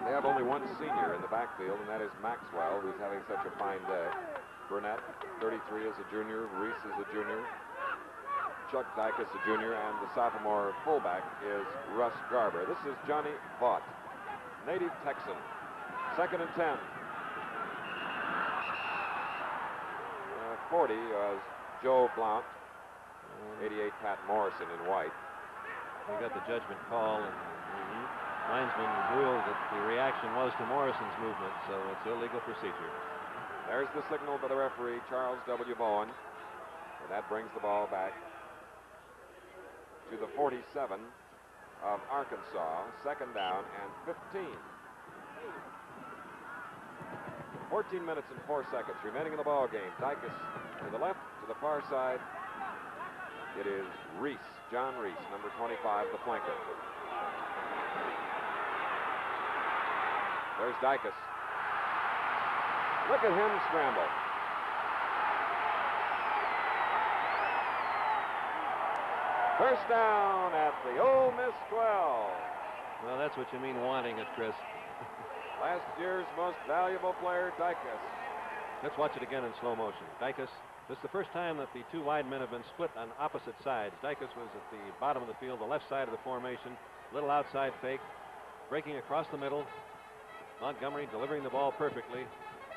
they have only 1 senior in the backfield, and that is Maxwell, who's having such a fine day. Burnett, 33, is a junior. Reese is a junior. Chuck Dykes, a junior, and the sophomore fullback is Russ Garber. This is Johnny Vaught, native Texan. Second and 10. 40 was Joe Blount. 88, Pat Morrison in white.
We got the judgment call, and the linesman ruled that the reaction was to Morrison's movement, so it's illegal procedure.
There's the signal by the referee, Charles W. Bowen. And that brings the ball back to the 47 of Arkansas. Second down and 15. 14 minutes and 4 seconds remaining in the ball game. Dykes to the left, to the far side. It is Reese, John Reese, number 25, the flanker. There's Dykes. Look at him scramble. First down at the Ole Miss 12.
Well, that's what you mean wanting it, Chris.
Last year's most valuable player, Dykes.
Let's watch it again in slow motion. Dykes, this is the first time that the 2 wide men have been split on opposite sides. Dykes was at the bottom of the field, the left side of the formation. Little outside fake, breaking across the middle. Montgomery delivering the ball perfectly.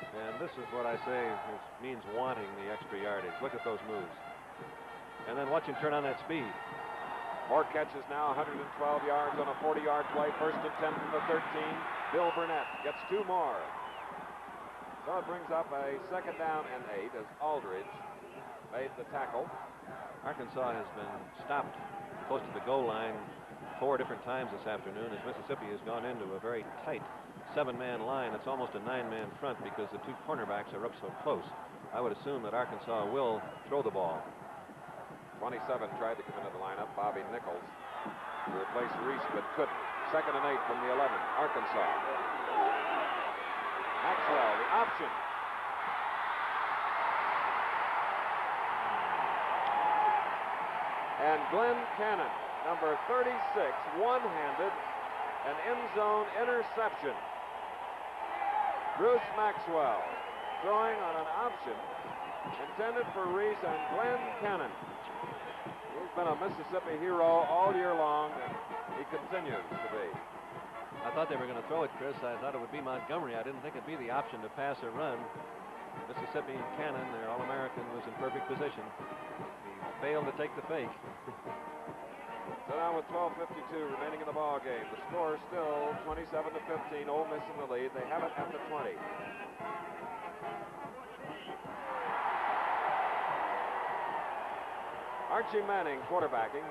And this is what I say means wanting the extra yardage. Look at those moves. And then watch him turn on that speed.
4 catches now, 112 yards on a 40-yard play. First and 10 from the 13. Bill Burnett gets 2 more. So it brings up a second down and 8 as Aldridge made the tackle.
Arkansas has been stopped close to the goal line 4 different times this afternoon as Mississippi has gone into a very tight 7-man line. It's almost a 9-man front because the 2 cornerbacks are up so close. I would assume that Arkansas will throw the ball.
27 tried to come into the lineup. Bobby Nichols to replace Reese, but couldn't. Second and 8 from the 11. Arkansas. Maxwell, the option. And Glenn Cannon, number 36, one-handed, an end zone interception. Bruce Maxwell throwing on an option intended for Reese and Glenn Cannon. He's been a Mississippi hero all year long, and he continues to be.
I thought they were going to throw it, Chris. I thought it would be Montgomery. I didn't think it'd be the option to pass or run. Mississippi and Cannon, their All-American, was in perfect position. He failed to take the fake.
So now with 12:52 remaining in the ball game, the score is still 27-15. Ole Miss in the lead. They have it at the 20. Archie Manning quarterbacking.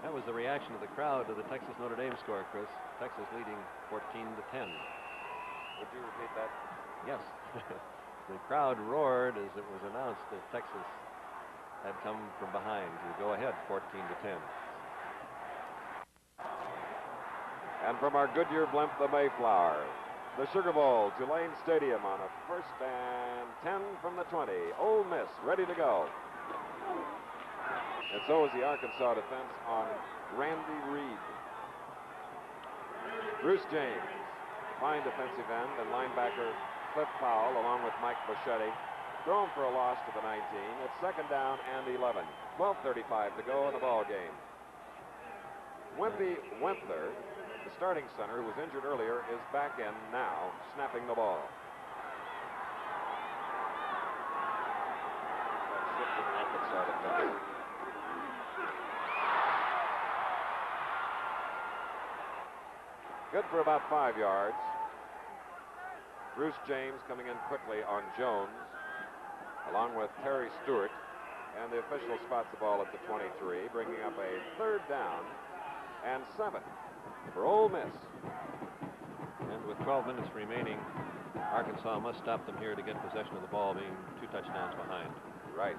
That was the reaction of the crowd to the Texas Notre Dame score, Chris. Texas leading 14-10.
Would you repeat that?
Yes. The crowd roared as it was announced that Texas had come from behind to go ahead 14-10.
And from our Goodyear blimp, the Mayflower, the Sugar Bowl, Tulane Stadium on a first and 10 from the 20. Ole Miss ready to go. And so is the Arkansas defense on Randy Reed. Bruce James, fine defensive end, and linebacker Cliff Powell, along with Mike Boschetti, thrown for a loss to the 19. It's second down and 11. 12:35 to go in the ball game. Wimpy Wentler, the starting center, who was injured earlier, is back in now, snapping the ball. Good for about 5 yards. Bruce James coming in quickly on Jones, along with Terry Stewart. And the official spots the ball at the 23, bringing up a 3rd down and 7 for Ole Miss.
And with 12 minutes remaining, Arkansas must stop them here to get possession of the ball, being 2 touchdowns behind.
Right.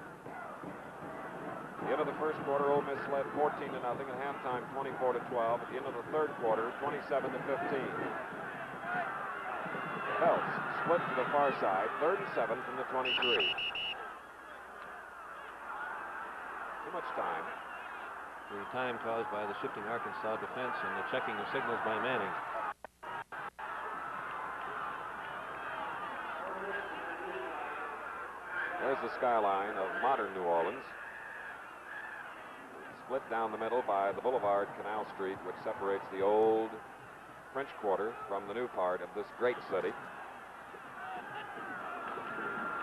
At the end of the first quarter, Ole Miss led 14-0. At halftime, 24-12. At the end of the third quarter, 27-15. Phelps split to the far side, 3rd and 7 from the 23. Too much time.
The time caused by the shifting Arkansas defense and the checking of signals by Manning.
There's the skyline of modern New Orleans. Split down the middle by the Boulevard Canal Street, which separates the old French Quarter from the new part of this great city.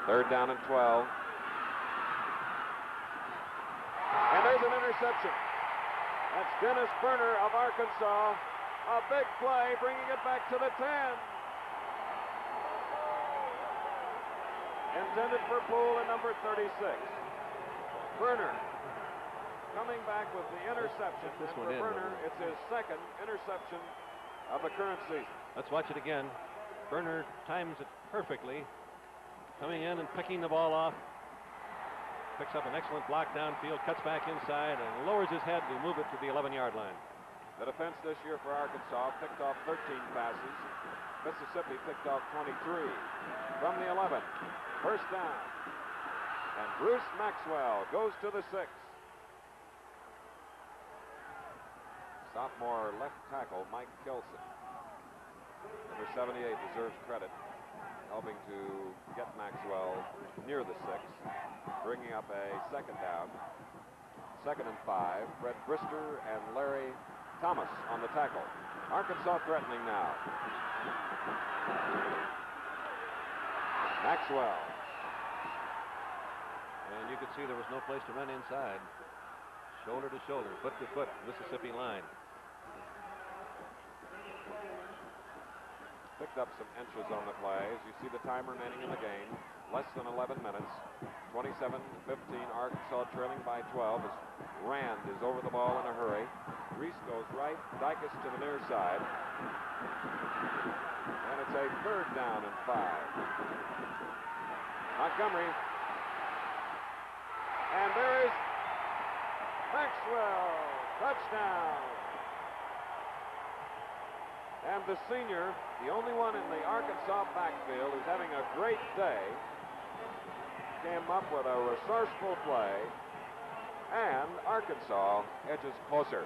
3rd down and 12. And there's an interception. That's Dennis Berner of Arkansas. A big play, bringing it back to the 10. Intended for Poole and number 36. Berner coming back with the interception.
This
and
one
for
in.
Berner, it's his 2nd interception of the current season.
Let's watch it again. Berner times it perfectly, coming in and picking the ball off. Picks up an excellent block downfield, cuts back inside, and lowers his head to move it to the 11-yard line.
The defense this year for Arkansas picked off 13 passes. Mississippi picked off 23 from the 11. 1st down. And Bruce Maxwell goes to the 6. Sophomore left tackle Mike Kelson. Number 78 deserves credit, helping to get Maxwell near the 6, bringing up a 2nd down. 2nd and 5. Fred Brister and Larry Thomas on the tackle. Arkansas threatening now. Maxwell.
And you could see there was no place to run inside. Shoulder to shoulder, foot to foot, Mississippi line.
Picked up some inches on the play. As you see the time remaining in the game, less than 11 minutes. 27-15, Arkansas trailing by 12 as Rand is over the ball in a hurry. Reese goes right, Dykes to the near side. And it's a 3rd down and 5. Montgomery. And there is Maxwell. Touchdown. And the senior, the only one in the Arkansas backfield who's having a great day, came up with a resourceful play, and Arkansas edges closer.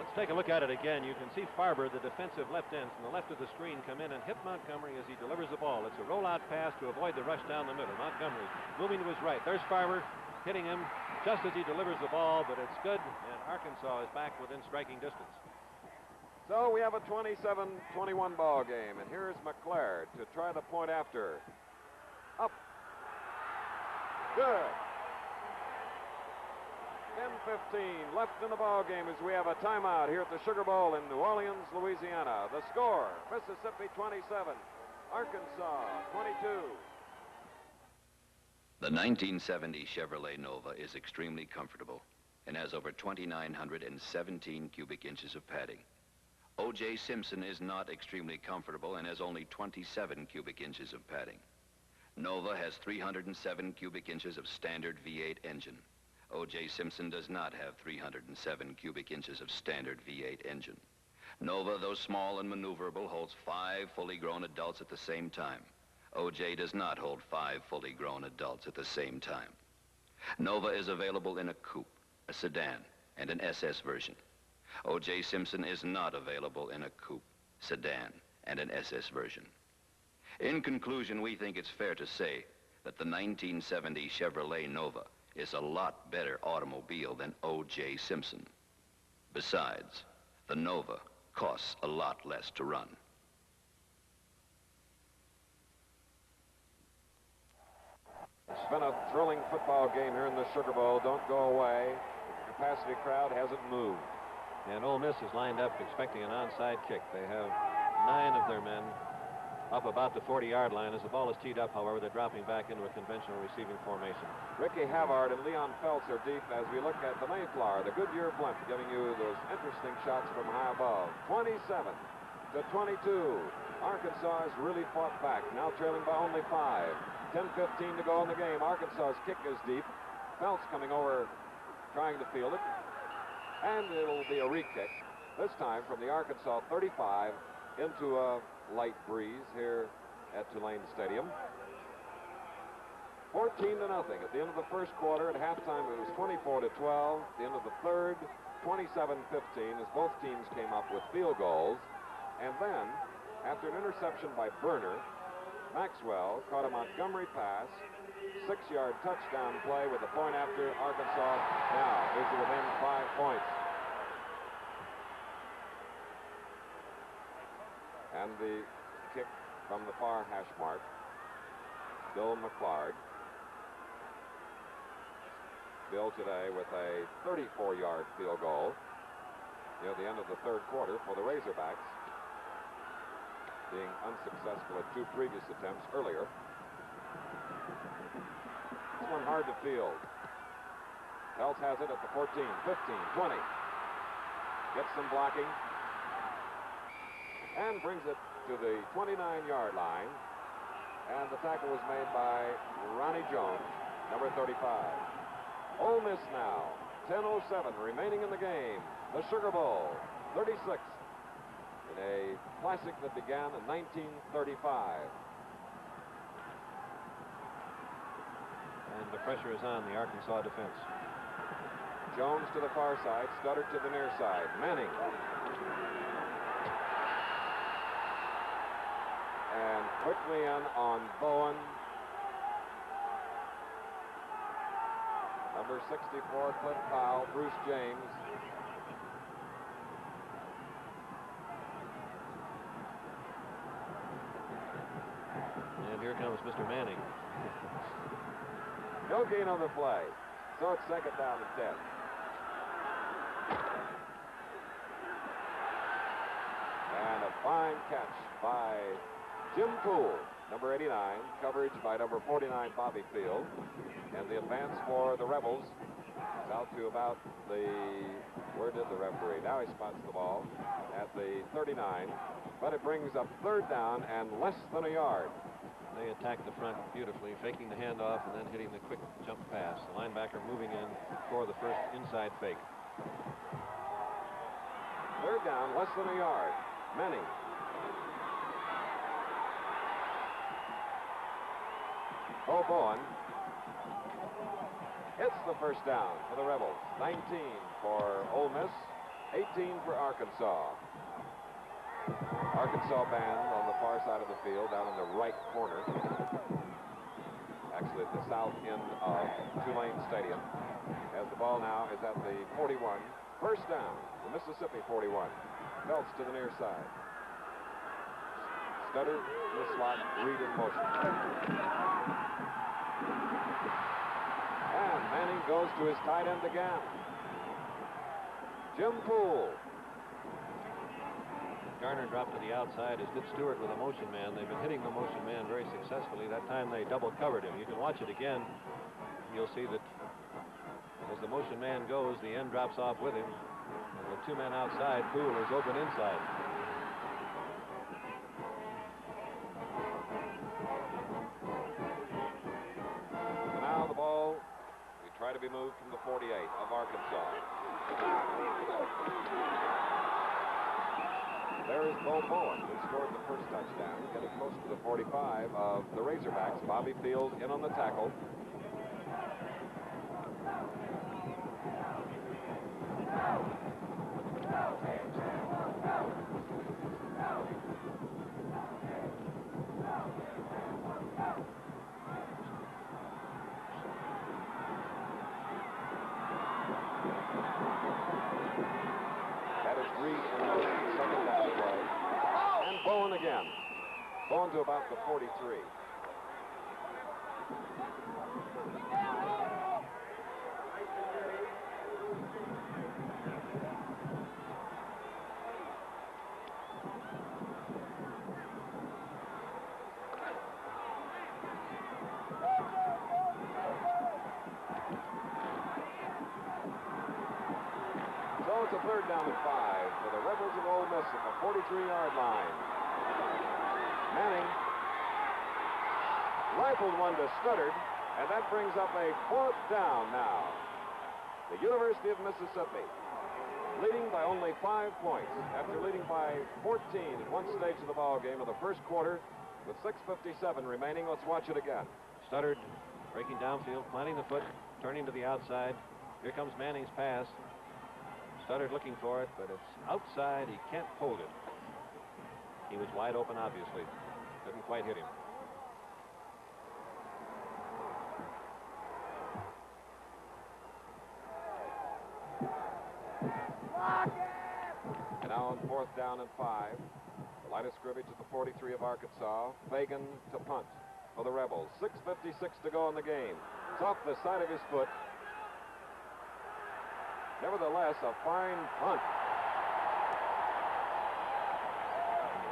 Let's take a look at it again. You can see Farber, the defensive left end, from the left of the screen, come in and hit Montgomery as he delivers the ball. It's a rollout pass to avoid the rush down the middle. Montgomery moving to his right. There's Farber hitting him just as he delivers the ball, but it's good, and Arkansas is back within striking distance.
So we have a 27-21 ball game, and here's McLeod to try the point after. Up. Good. 10:15 left in the ball game as we have a timeout here at the Sugar Bowl in New Orleans, Louisiana. The score, Mississippi 27, Arkansas 22.
The 1970 Chevrolet Nova is extremely comfortable and has over 2,917 cubic inches of padding. O.J. Simpson is not extremely comfortable and has only 27 cubic inches of padding. Nova has 307 cubic inches of standard V8 engine. O.J. Simpson does not have 307 cubic inches of standard V8 engine. Nova, though small and maneuverable, holds 5 fully grown adults at the same time. O.J. does not hold 5 fully grown adults at the same time. Nova is available in a coupe, a sedan, and an SS version. O.J. Simpson is not available in a coupe, sedan, and an SS version. In conclusion, we think it's fair to say that the 1970 Chevrolet Nova is a lot better automobile than O.J. Simpson. Besides, the Nova costs a lot less to run.
It's been a thrilling football game here in the Sugar Bowl. Don't go away. The capacity crowd hasn't moved.
And Ole Miss is lined up expecting an onside kick. They have 9 of their men up about the 40-yard line. As the ball is teed up, however, they're dropping back into a conventional receiving formation.
Ricky Havard and Leon Phelps are deep as we look at the Mayflower, the Goodyear blimp, giving you those interesting shots from high above. 27 to 22. Arkansas has really fought back, now trailing by only 5. 10-15 to go in the game. Arkansas's kick is deep. Phelps coming over, trying to field it. And it'll be a re-kick, this time from the Arkansas 35 into a light breeze here at Tulane Stadium. 14-0 at the end of the first quarter. At halftime, it was 24-12. At the end of the third, 27-15 as both teams came up with field goals. And then, after an interception by Burner, Maxwell caught a Montgomery pass, 6-yard touchdown play with a point after. Arkansas now is within 5 points. And the kick from the far hash mark, Bill McClard. Bill today with a 34-yard field goal near the end of the third quarter for the Razorbacks, being unsuccessful at 2 previous attempts earlier. This one hard to field. Phelps has it at the 14, 15, 20. Gets some blocking and brings it to the 29-yard line. And the tackle was made by Ronnie Jones, number 35. Ole Miss now, 10:07 remaining in the game. The Sugar Bowl, 36. In a classic that began in 1935.
And the pressure is on the Arkansas defense.
Jones to the far side, Studdard to the near side. Manning. And quickly in on Bowen. Number 64, Cliff Powell, Bruce James.
And here comes Mr. Manning.
No gain on the play. So it's second down and 10. And a fine catch by Jim Poole, number 89, coverage by number 49, Bobby Field. And the advance for the Rebels is out to about the, where did the referee? Now he spots the ball at the 39, but it brings up third down and less than a yard.
They attacked the front beautifully, faking the handoff and then hitting the quick jump pass. The linebacker moving in for the first inside fake.
Third down, less than a yard. Manning. Oh, Bowen. It's the first down for the Rebels. 19 for Ole Miss, 18 for Arkansas. Arkansas band on the far side of the field, down in the right corner. Actually at the south end of Tulane Stadium. As the ball now is at the 41. First down, the Mississippi 41. Phelps to the near side. Studdard in the slot, Reed in motion. And Manning goes to his tight end again. Jim Poole.
Garner dropped to the outside, as did Stewart with a motion man. They've been hitting the motion man very successfully. That time they double covered him. You can watch it again. You'll see that as the motion man goes, the end drops off with him. And the 2 men outside, Poole is open inside.
So now the ball, we try to be moved from the 48 of Arkansas. There is Bo Bowen, who scored the first touchdown, getting close to the 45 of the Razorbacks. Bobby Field in on the tackle. That is Reed in motion, second down play. And Bowen again. Bowen to about the 43. it's a third down and 5 for the Rebels of Ole Miss at the 43-yard line. Manning rifled one to Studdard, and that brings up a 4th down now. The University of Mississippi leading by only 5 points after leading by 14 at one stage of the ball game of the first quarter with 6:57 remaining. Let's watch it again.
Studdard breaking downfield, planting the foot, turning to the outside. Here comes Manning's pass. Studdard looking for it, but it's outside. He can't hold it. He was wide open, obviously. Couldn't quite hit him.
And now on 4th down and 5. The line of scrimmage at the 43 of Arkansas. Fagan to punt for the Rebels. 6:56 to go in the game. It's off the side of his foot. Nevertheless, a fine punt.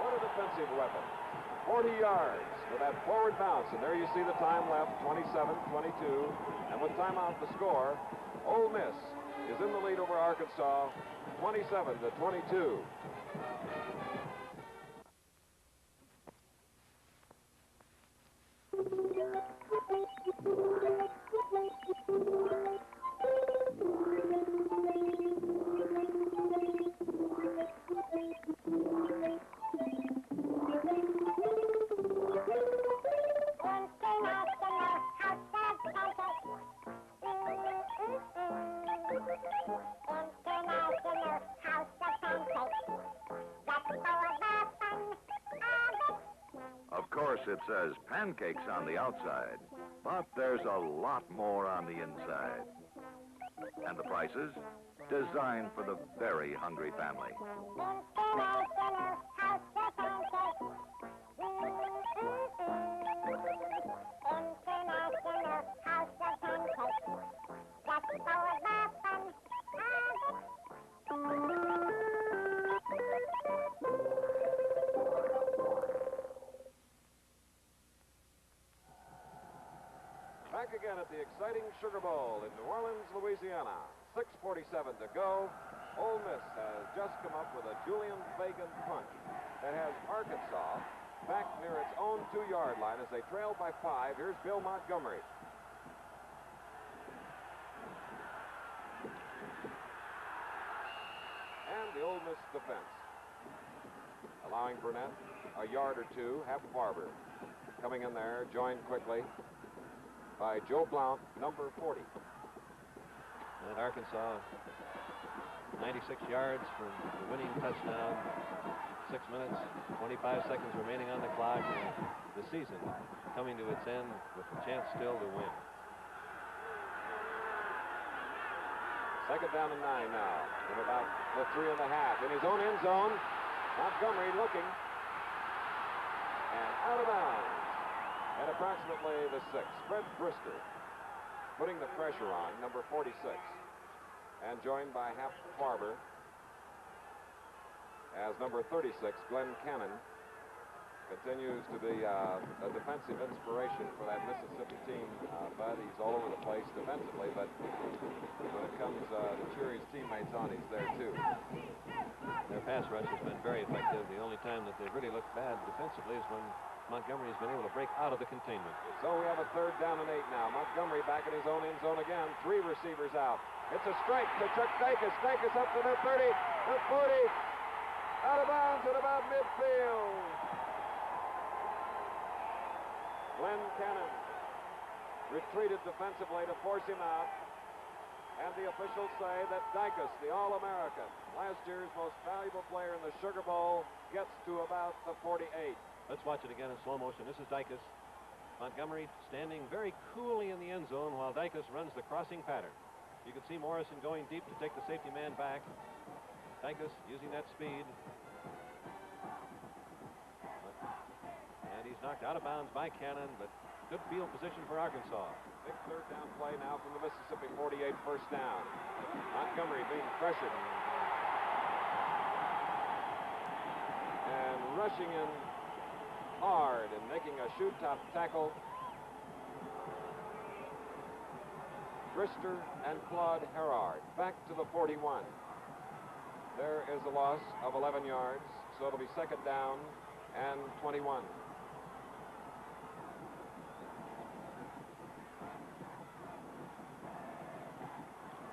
What a defensive weapon. 40 yards with that forward bounce. And there you see the time left, 27-22. And with timeout to score, Ole Miss is in the lead over Arkansas, 27-22.
Of course, it says pancakes on the outside, but there's a lot more on the inside. And the prices? Designed for the very hungry family.
Back again at the exciting Sugar Bowl in New Orleans, Louisiana. 6:47 to go. Ole Miss has just come up with a Julian Fagan punt that has Arkansas back near its own 2-yard line as they trail by 5. Here's Bill Montgomery. And the Ole Miss defense, allowing Burnett a yard or two. Hap Farber coming in there, joined quickly by Joe Blount, number 40.
And Arkansas, 96 yards from the winning touchdown. 6 minutes, 25 seconds remaining on the clock, and the season coming to its end with a chance still to win.
2nd down and 9 now, from about the 3.5. In his own end zone, Montgomery looking, and out of bounds. At approximately the 6. Fred Brister putting the pressure on, number 46. And joined by Hap Farber as number 36, Glenn Cannon. Continues to be a defensive inspiration for that Mississippi team. Bud, he's all over the place defensively, but when it comes to cheer his teammates on, he's there too.
Their pass rush has been very effective. The only time that they've really looked bad defensively is when Montgomery has been able to break out of the containment.
So we have a 3rd down and 8 now. Montgomery back in his own end zone again. 3 receivers out. It's a strike to Chuck Dacus. Dacus up to the 30, the 40, out of bounds at about midfield. Glenn Cannon retreated defensively to force him out. And the officials say that Dacus, the All-American, last year's most valuable player in the Sugar Bowl, gets to about the 48.
Let's watch it again in slow motion. This is Dacus. Montgomery standing very coolly in the end zone while Dacus runs the crossing pattern. You can see Morrison going deep to take the safety man back. Dacus using that speed. And he's knocked out of bounds by Cannon, but good field position for Arkansas.
Big 3rd down play now from the Mississippi 48, 1st down. Montgomery being pressured. And rushing in hard and making a shoe-top tackle. Brister and Claude Herard back to the 41. There is a loss of 11 yards, so it'll be second down and 21.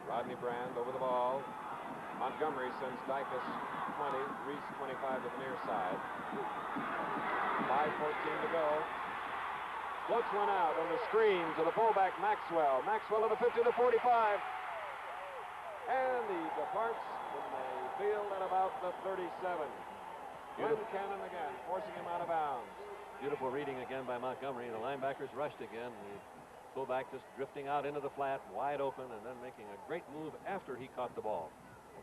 Rodney Brand over the ball. Montgomery sends Dicus 20, Reese 25 to the near side. 5:14 to go. Splits one out on the screen to the fullback Maxwell. Maxwell to the 50 to 45. And he departs from the field at about the 37. Glenn Cannon again, forcing him out of bounds.
Beautiful reading again by Montgomery. The linebackers rushed again. The fullback just drifting out into the flat, wide open, and then making a great move after he caught the ball.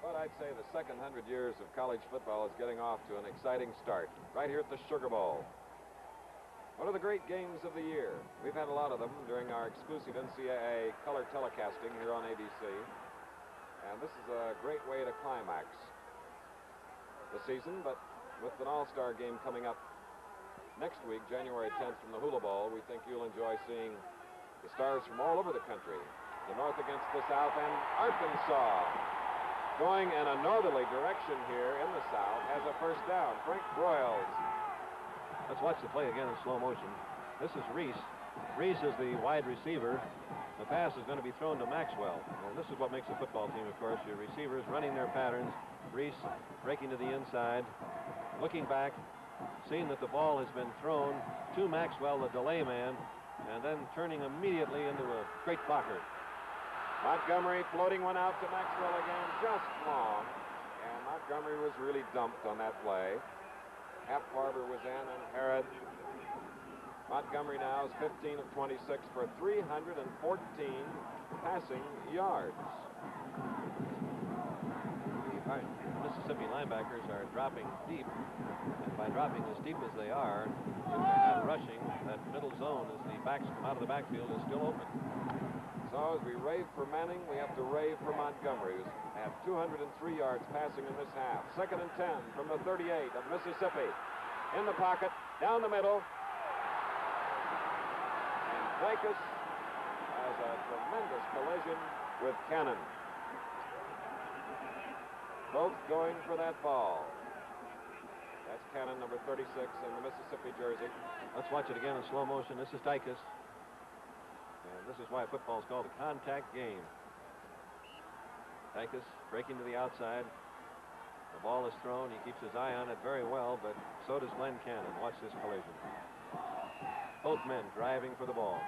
But I'd say the second 100 years of college football is getting off to an exciting start right here at the Sugar Bowl. One of the great games of the year. We've had a lot of them during our exclusive NCAA color telecasting here on ABC. And this is a great way to climax the season, but with an all-star game coming up next week, January 10th from the Hula Bowl, we think you'll enjoy seeing the stars from all over the country. The North against the South, and Arkansas going in a northerly direction here in the South has a first down. Frank Broyles.
Let's watch the play again in slow motion. This is Reese. Reese is the wide receiver. The pass is going to be thrown to Maxwell. And this is what makes a football team, of course. Your receivers running their patterns. Reese breaking to the inside, looking back, seeing that the ball has been thrown to Maxwell, the delay man, and then turning immediately into a great blocker.
Montgomery floating one out to Maxwell again, just long. And Montgomery was really dumped on that play. Hap Farber was in, and Harrod. Montgomery now is 15 of 26 for 314 passing yards.
The Mississippi linebackers are dropping deep, and by dropping as deep as they are, if they're not rushing, that middle zone as the backs come out of the backfield is still open.
So as we rave for Manning, we have to rave for Montgomery, who's had 203 yards passing in this half. Second and 10 from the 38 of Mississippi. In the pocket, down the middle. And Dicus has a tremendous collision with Cannon. Both going for that ball. That's Cannon, number 36 in the Mississippi jersey.
Let's watch it again in slow motion. This is Dicus. And this is why football is called a contact game. Dicus breaking to the outside. The ball is thrown. He keeps his eye on it very well, but so does Glenn Cannon. Watch this collision. Both men driving for the ball.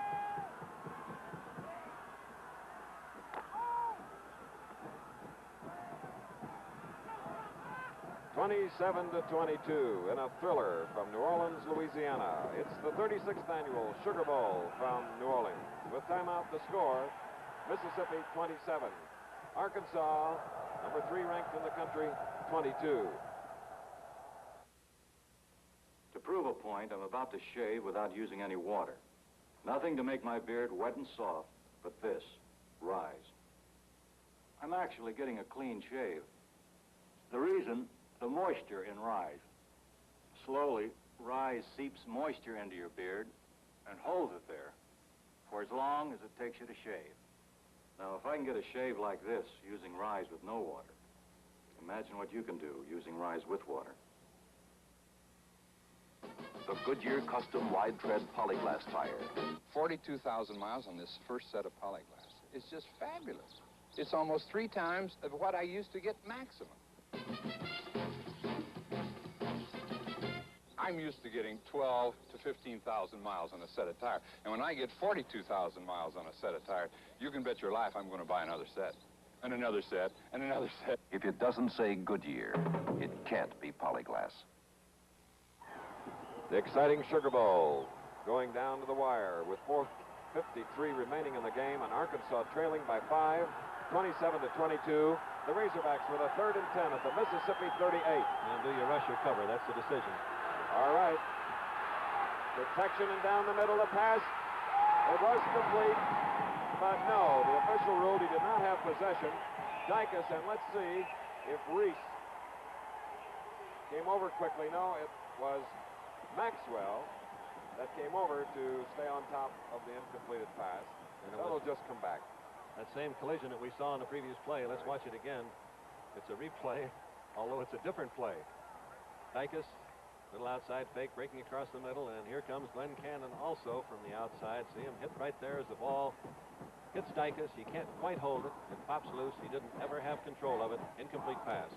(27-22) in a thriller from New Orleans, Louisiana. It's the 36th annual Sugar Bowl from New Orleans. With timeout, the score: Mississippi 27, Arkansas, number 3 ranked in the country, 22.
To prove a point, I'm about to shave without using any water. Nothing to make my beard wet and soft, but this, Rise. I'm actually getting a clean shave. The reason, the moisture in Rise. Slowly, Rise seeps moisture into your beard and holds it there for as long as it takes you to shave. Now, if I can get a shave like this using Rise with no water, imagine what you can do using Rise with water.
The Goodyear Custom Wide Tread Polyglass Tire.
42,000 miles on this first set of polyglass. It's just fabulous. It's almost 3 times of what I used to get maximum. I'm used to getting 12 to 15,000 miles on a set of tire. And when I get 42,000 miles on a set of tire, you can bet your life I'm going to buy another set, and another set, and another set.
If it doesn't say Goodyear, it can't be Polyglass.
The exciting Sugar Bowl going down to the wire with 4:53 remaining in the game, and Arkansas trailing by 5, 27-22. The Razorbacks with a 3rd and 10 at the Mississippi 38.
And do you rush or cover? That's the decision.
All right. Protection and down the middle, the pass. It was complete, but no, the official ruled he did not have possession. Dicus, and let's see if Reese came over quickly. No, it was Maxwell that came over to stay on top of the incompleted pass. And it'll just come back.
That same collision that we saw in the previous play, let's watch it again. It's a replay although it's a different play. Dicus, little outside fake, breaking across the middle, and here comes Glenn Cannon also from the outside. See him hit right there as the ball hits Dicus. He can't quite hold it. It pops loose. He didn't ever have control of it. Incomplete pass.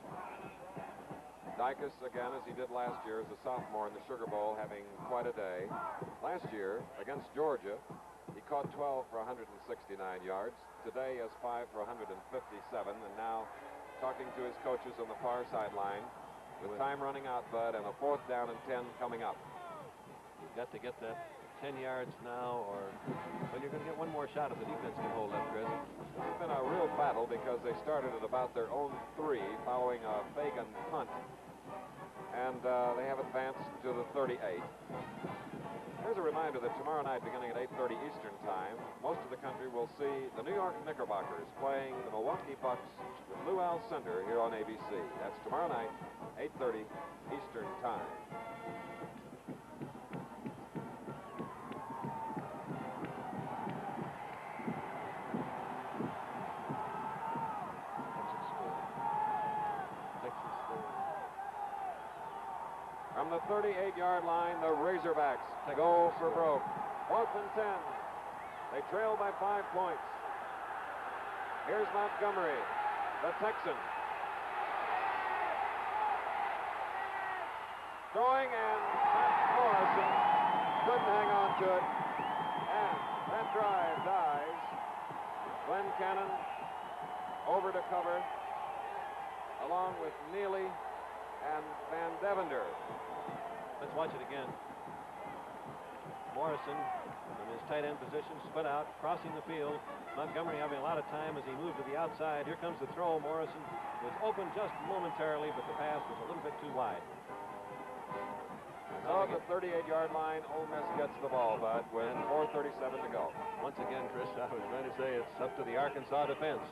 Dicus, again, as he did last year as a sophomore in the Sugar Bowl, having quite a day. Last year, against Georgia, he caught 12 for 169 yards. Today, he has 5 for 157, and now talking to his coaches on the far sideline with time running out, Bud, and a 4th down and 10 coming up.
You've got to get that 10 yards now, or well, you're going to get one more shot if the defense can hold up, Chris.
It's been a real battle because they started at about their own 3 following a Fagan punt, and they have advanced to the 38. Here's a reminder that tomorrow night, beginning at 8:30 Eastern Time, most of the country will see the New York Knickerbockers playing the Milwaukee Bucks with Lou Alcindor here on ABC. That's tomorrow night, 8:30 Eastern Time. From the 38-yard line, the Razorbacks go for broke. 4th and 10. They trail by 5 points. Here's Montgomery, the Texan. Throwing, and Morrison couldn't hang on to it. And that drive dies. Glenn Cannon over to cover, along with Neely and Van Devender.
Let's watch it again. Morrison, from his tight end position, split out, crossing the field. Montgomery having a lot of time as he moved to the outside. Here comes the throw. Morrison was open just momentarily, but the pass was a little bit too wide.
So at the 38-yard line, Ole Miss gets the ball, Bud, with 4:37 to go.
Once again, Chris, I was going to say it's up to the Arkansas defense.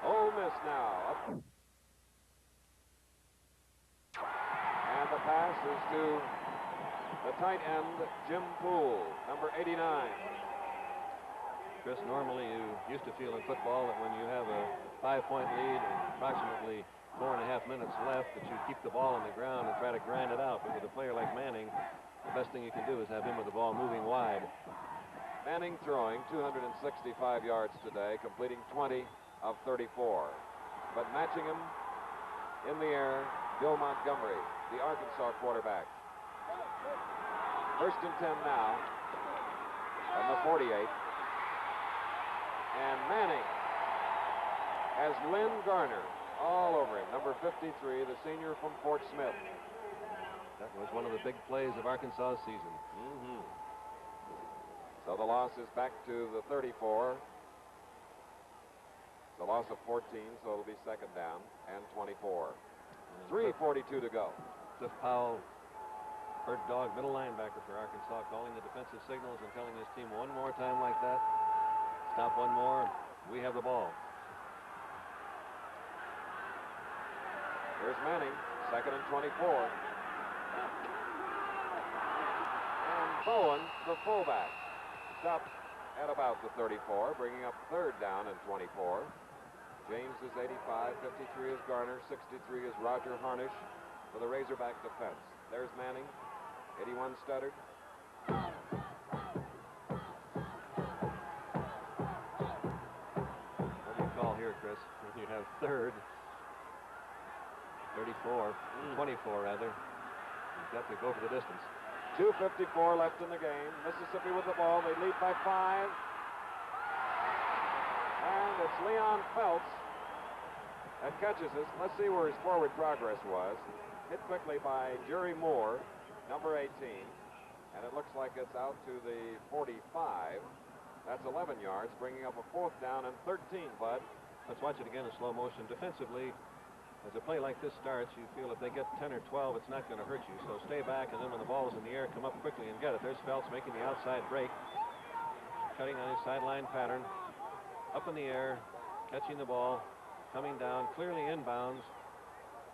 Ole Miss now up. And the pass is to the tight end, Jim Poole, number 89.
Chris, normally you used to feel in football that when you have a 5-point lead and approximately 4.5 minutes left, that you keep the ball on the ground and try to grind it out. But with a player like Manning, the best thing you can do is have him with the ball moving wide.
Manning throwing 265 yards today, completing 20 of 34. But matching him in the air, Bill Montgomery, the Arkansas quarterback. 1st and 10 now on the 48. And Manning has Lynn Garner all over him, number 53, the senior from Fort Smith.
That was one of the big plays of Arkansas's season.
So the loss is back to the 34. The loss of 14, so it'll be 2nd down and 24. 3:42 to go.
Cliff Powell, Bird Dog, middle linebacker for Arkansas, calling the defensive signals and telling his team one more time like that. Stop one more. We have the ball.
Here's Manning, 2nd and 24. And Bowen, the fullback, stopped at about the 34, bringing up 3rd down and 24. James is 85, 53 is Garner, 63 is Roger Harnish for the Razorback defense. There's Manning, 81 stuttered.
What do you call here, Chris? When you have 3rd, 34, 24 rather. You've got to go for the distance.
2:54 left in the game. Mississippi with the ball. They lead by 5. And it's Leon Phelps that catches us. Let's see where his forward progress was. Hit quickly by Jerry Moore, number 18. And it looks like it's out to the 45. That's 11 yards, bringing up a 4th down and 13, Bud.
Let's watch it again in slow motion. Defensively, as a play like this starts, you feel if they get 10 or 12, it's not going to hurt you. So stay back, and then when the ball is in the air, come up quickly and get it. There's Phelps making the outside break, cutting on his sideline pattern. Up in the air, catching the ball, coming down, clearly inbounds,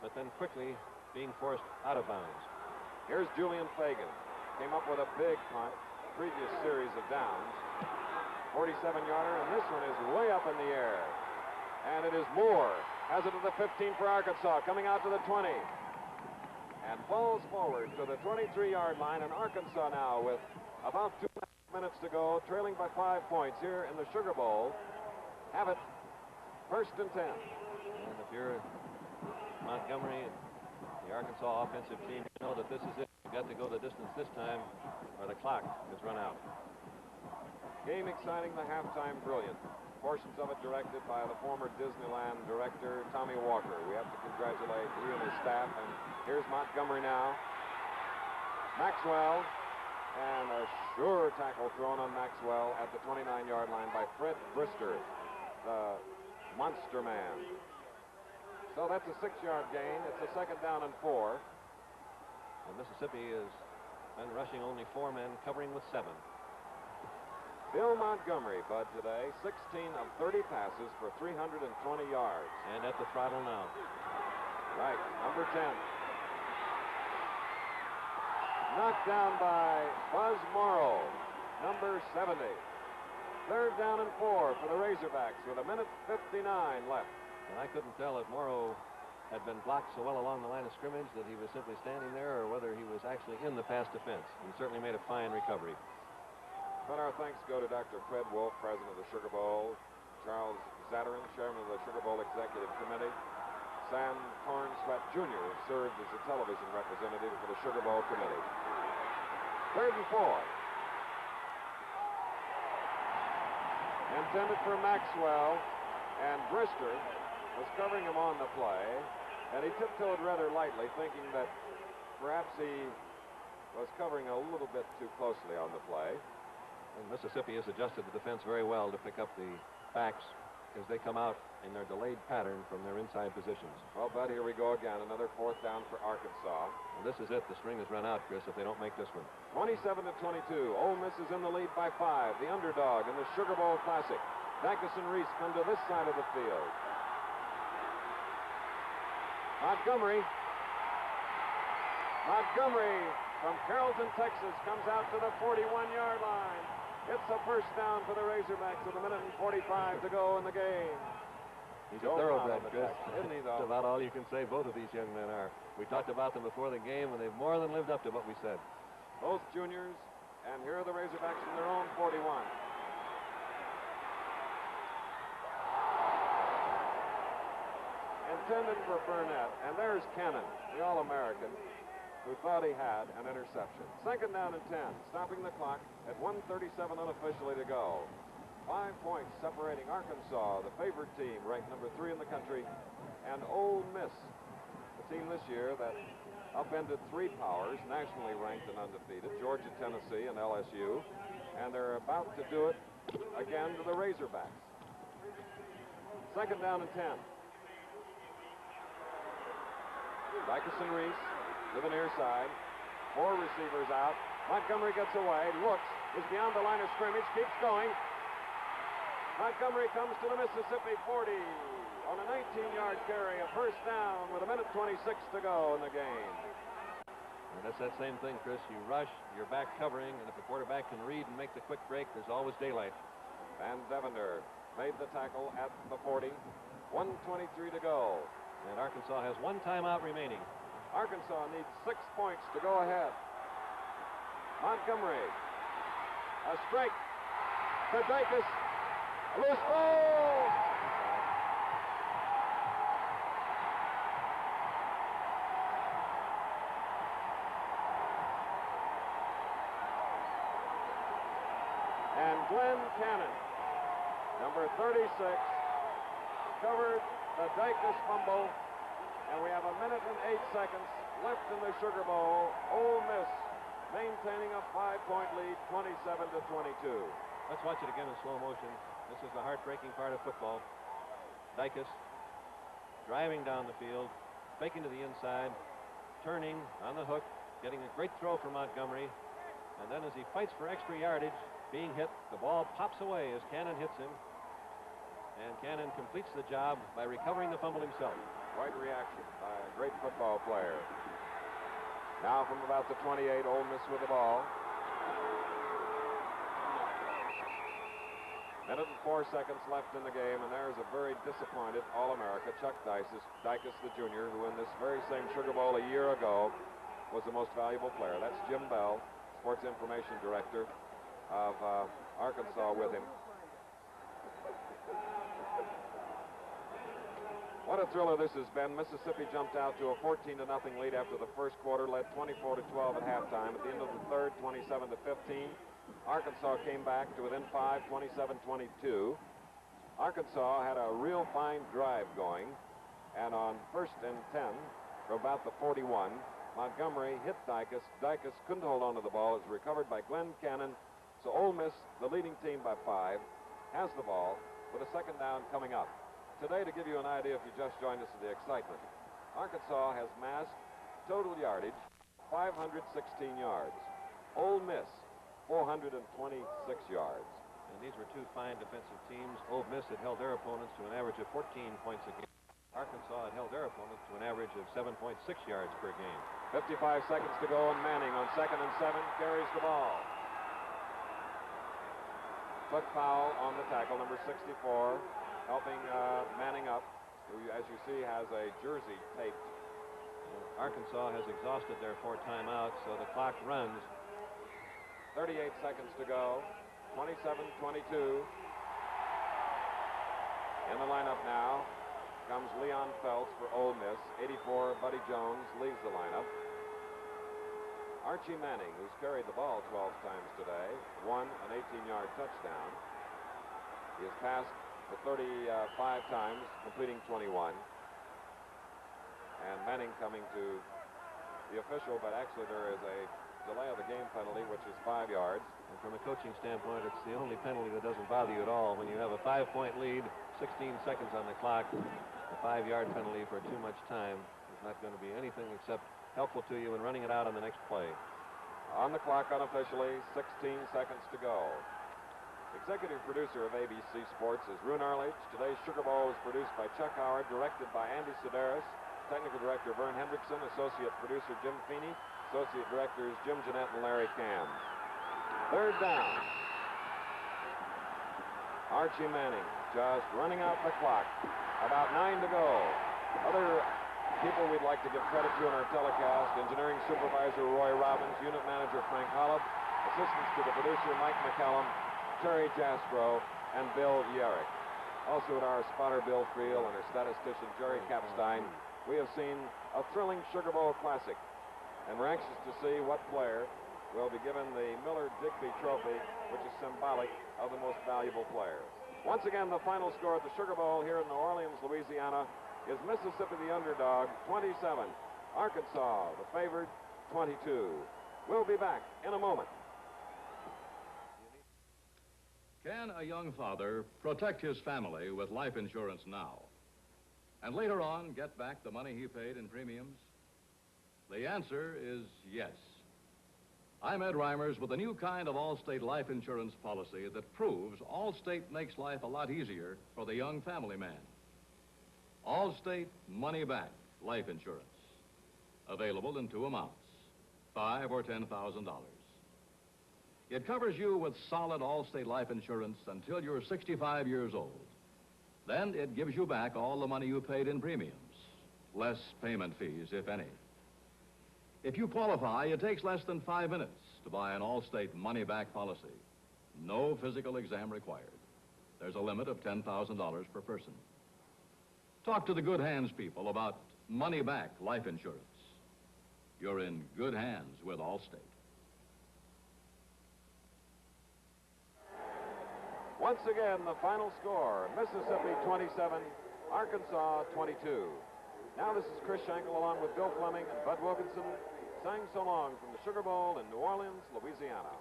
but then quickly being forced out of bounds.
Here's Julian Fagan. Came up with a big punt, previous series of downs. 47-yarder, and this one is way up in the air. And it is Moore. Has it to the 15 for Arkansas, coming out to the 20. And falls forward to the 23-yard line, and Arkansas now with about 2 minutes to go, trailing by 5 points here in the Sugar Bowl. Have it, 1st and 10.
And if you're Montgomery, the Arkansas offensive team, you know that this is it. You've got to go the distance this time, or the clock is run out.
Game exciting, the halftime brilliant. Portions of it directed by the former Disneyland director, Tommy Walker. We have to congratulate he and his staff. And here's Montgomery now. Maxwell, and a sure tackle thrown on Maxwell at the 29-yard line by Fred Brister, the monster man. So that's a 6-yard gain. It's a 2nd down and 4.
And Mississippi has been rushing only 4 men, covering with 7.
Bill Montgomery, Bud, today, 16 of 30 passes for 320 yards.
And at the throttle now.
Right, number 10. Knocked down by Buzz Morrow, number 70. 3rd down and 4 for the Razorbacks with 1:59 left.
And I couldn't tell if Morrow had been blocked so well along the line of scrimmage that he was simply standing there or whether he was actually in the pass defense. He certainly made a fine recovery.
But our thanks go to Dr. Fred Wolf, president of the Sugar Bowl, Charles Zatterin, chairman of the Sugar Bowl Executive Committee, Sam Cornsweat Jr. served as a television representative for the Sugar Bowl Committee. 3rd and 4. Intended for Maxwell, and Brister was covering him on the play, and he tiptoed rather lightly, thinking that perhaps he was covering a little bit too closely on the play.
And Mississippi has adjusted the defense very well to pick up the backs as they come out in their delayed pattern from their inside positions.
Well, Bud, here we go again. Another 4th down for Arkansas.
And this is it. The string has run out, Chris, if they don't make this one.
27-22. Ole Miss is in the lead by 5. The underdog in the Sugar Bowl Classic. Dacus and Reese come to this side of the field. Montgomery from Carrollton, Texas, comes out to the 41-yard line. It's a 1st down for the Razorbacks with 1:45 to go in the game.
He's a thoroughbred, Chris.
Isn't he, though?
That's about all you can say both of these young men are. We talked about them before the game, and they've more than lived up to what we said.
Both juniors, and here are the Razorbacks from their own 41. Intended for Burnett, and there's Kennan, the All-American, who thought he had an interception. 2nd down and 10, stopping the clock at 1:37 unofficially to go. 5 points separating Arkansas, the favored team, ranked number 3 in the country, and Ole Miss, the team this year that upended 3 powers, nationally ranked and undefeated, Georgia, Tennessee, and LSU, and they're about to do it again to the Razorbacks. 2nd down and 10. Dacus and Reese to the near side. 4 receivers out. Montgomery gets away, looks, is beyond the line of scrimmage, keeps going. Montgomery comes to the Mississippi 40 on a 19-yard carry, a 1st down with 1:26 to go in the game.
And that's that same thing, Chris. You rush, you're back covering, and if the quarterback can read and make the quick break, there's always daylight.
Van Devender made the tackle at the 40. 1:23 to go.
And Arkansas has 1 timeout remaining.
Arkansas needs 6 points to go ahead. Montgomery. A strike to Dacus. A loose ball. And Glenn Cannon, number 36, covered the Dacus fumble, and we have 1:08 left in the Sugar Bowl. Ole Miss maintaining a 5-point lead, 27-22.
Let's watch it again in slow motion. This is the heartbreaking part of football. Dacus driving down the field, faking to the inside, turning on the hook, getting a great throw for Montgomery, and then as he fights for extra yardage, being hit, the ball pops away as Cannon hits him. And Cannon completes the job by recovering the fumble himself.
Right reaction by a great football player. Now from about the 28, Ole Miss with the ball. Minute and 4 seconds left in the game, and there's a very disappointed All-America, Chuck Dicus, the junior, who in this very same Sugar Bowl a year ago was the most valuable player. That's Jim Bell, Sports Information Director of Arkansas, with him. What a thriller this has been. Mississippi jumped out to a 14-0 lead after the first quarter, led 24-12 at halftime. At the end of the third, 27-15. Arkansas came back to within 5, 27-22. Arkansas had a real fine drive going, and on 1st and 10, from about the 41, Montgomery hit Dicus. Dicus couldn't hold on to the ball. It's recovered by Glenn Cannon. So Ole Miss, the leading team by 5, has the ball with a second down coming up. Today, to give you an idea, if you just joined us, of the excitement, Arkansas has massed total yardage 516 yards. Ole Miss 426 yards.
And these were two fine defensive teams. Ole Miss had held their opponents to an average of 14 points a game. Arkansas had held their opponents to an average of 7.6 yards per game.
55 seconds to go, and Manning on 2nd and 7 carries the ball. Foot foul on the tackle, number 64, helping Manning up, who, as you see, has a jersey taped.
Arkansas has exhausted their 4 timeouts, so the clock runs.
38 seconds to go. 27-22. In the lineup now comes Leon Phelps for Ole Miss. 84, Buddy Jones leaves the lineup. Archie Manning, who's carried the ball 12 times today, won an 18-yard touchdown. He has passed for 35 times, completing 21. And Manning coming to the official, but actually there is a delay of the game penalty, which is 5 yards.
And from a coaching standpoint, it's the only penalty that doesn't bother you at all. When you have a 5-point lead, 16 seconds on the clock, a 5-yard penalty for too much time is not going to be anything except helpful to you in running it out on the next play.
On the clock unofficially, 16 seconds to go. Executive producer of ABC Sports is Roone Arledge. Today's Sugar Bowl is produced by Chuck Howard, directed by Andy Sedaris, technical director Vern Hendrickson, associate producer Jim Feeney, associate directors Jim Jeanette and Larry Cam. Third down. Archie Manning just running out the clock. About 9 to go. Other people we'd like to give credit to in our telecast: engineering supervisor Roy Robbins, unit manager Frank Holub, assistants to the producer Mike McCallum, Terry Jaspro, and Bill Yerrick. Also at our spotter Bill Friel and our statistician Jerry Kapstein, we have seen a thrilling Sugar Bowl classic, and we're anxious to see what player will be given the Miller-Digby Trophy, which is symbolic of the most valuable player. Once again, the final score at the Sugar Bowl here in New Orleans, Louisiana, is Mississippi the underdog, 27. Arkansas, the favored, 22. We'll be back in a moment.
Can a young father protect his family with life insurance now, and later on get back the money he paid in premiums? The answer is yes. I'm Ed Reimers with a new kind of Allstate life insurance policy that proves Allstate makes life a lot easier for the young family man. Allstate Money Back Life Insurance. Available in 2 amounts, $5,000 or $10,000. It covers you with solid Allstate life insurance until you're 65 years old. Then it gives you back all the money you paid in premiums, less payment fees, if any. If you qualify, it takes less than 5 minutes to buy an Allstate money-back policy. No physical exam required. There's a limit of $10,000 per person. Talk to the Good Hands people about money-back life insurance. You're in good hands with Allstate.
Once again, the final score, Mississippi 27, Arkansas 22. Now this is Chris Schenkel along with Bill Fleming and Bud Wilkinson, sang so long from the Sugar Bowl in New Orleans, Louisiana.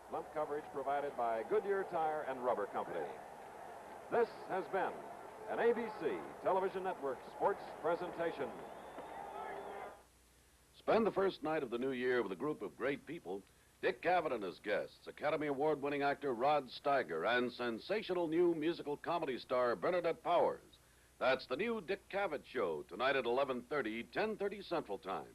Blunt coverage provided by Goodyear Tire and Rubber Company. This has been an ABC Television Network sports presentation.
Spend the first night of the new year with a group of great people. Dick Cavett and his guests, Academy Award-winning actor Rod Steiger, and sensational new musical comedy star Bernadette Powers. That's the new Dick Cavett Show, tonight at 11:30, 10:30 Central Time.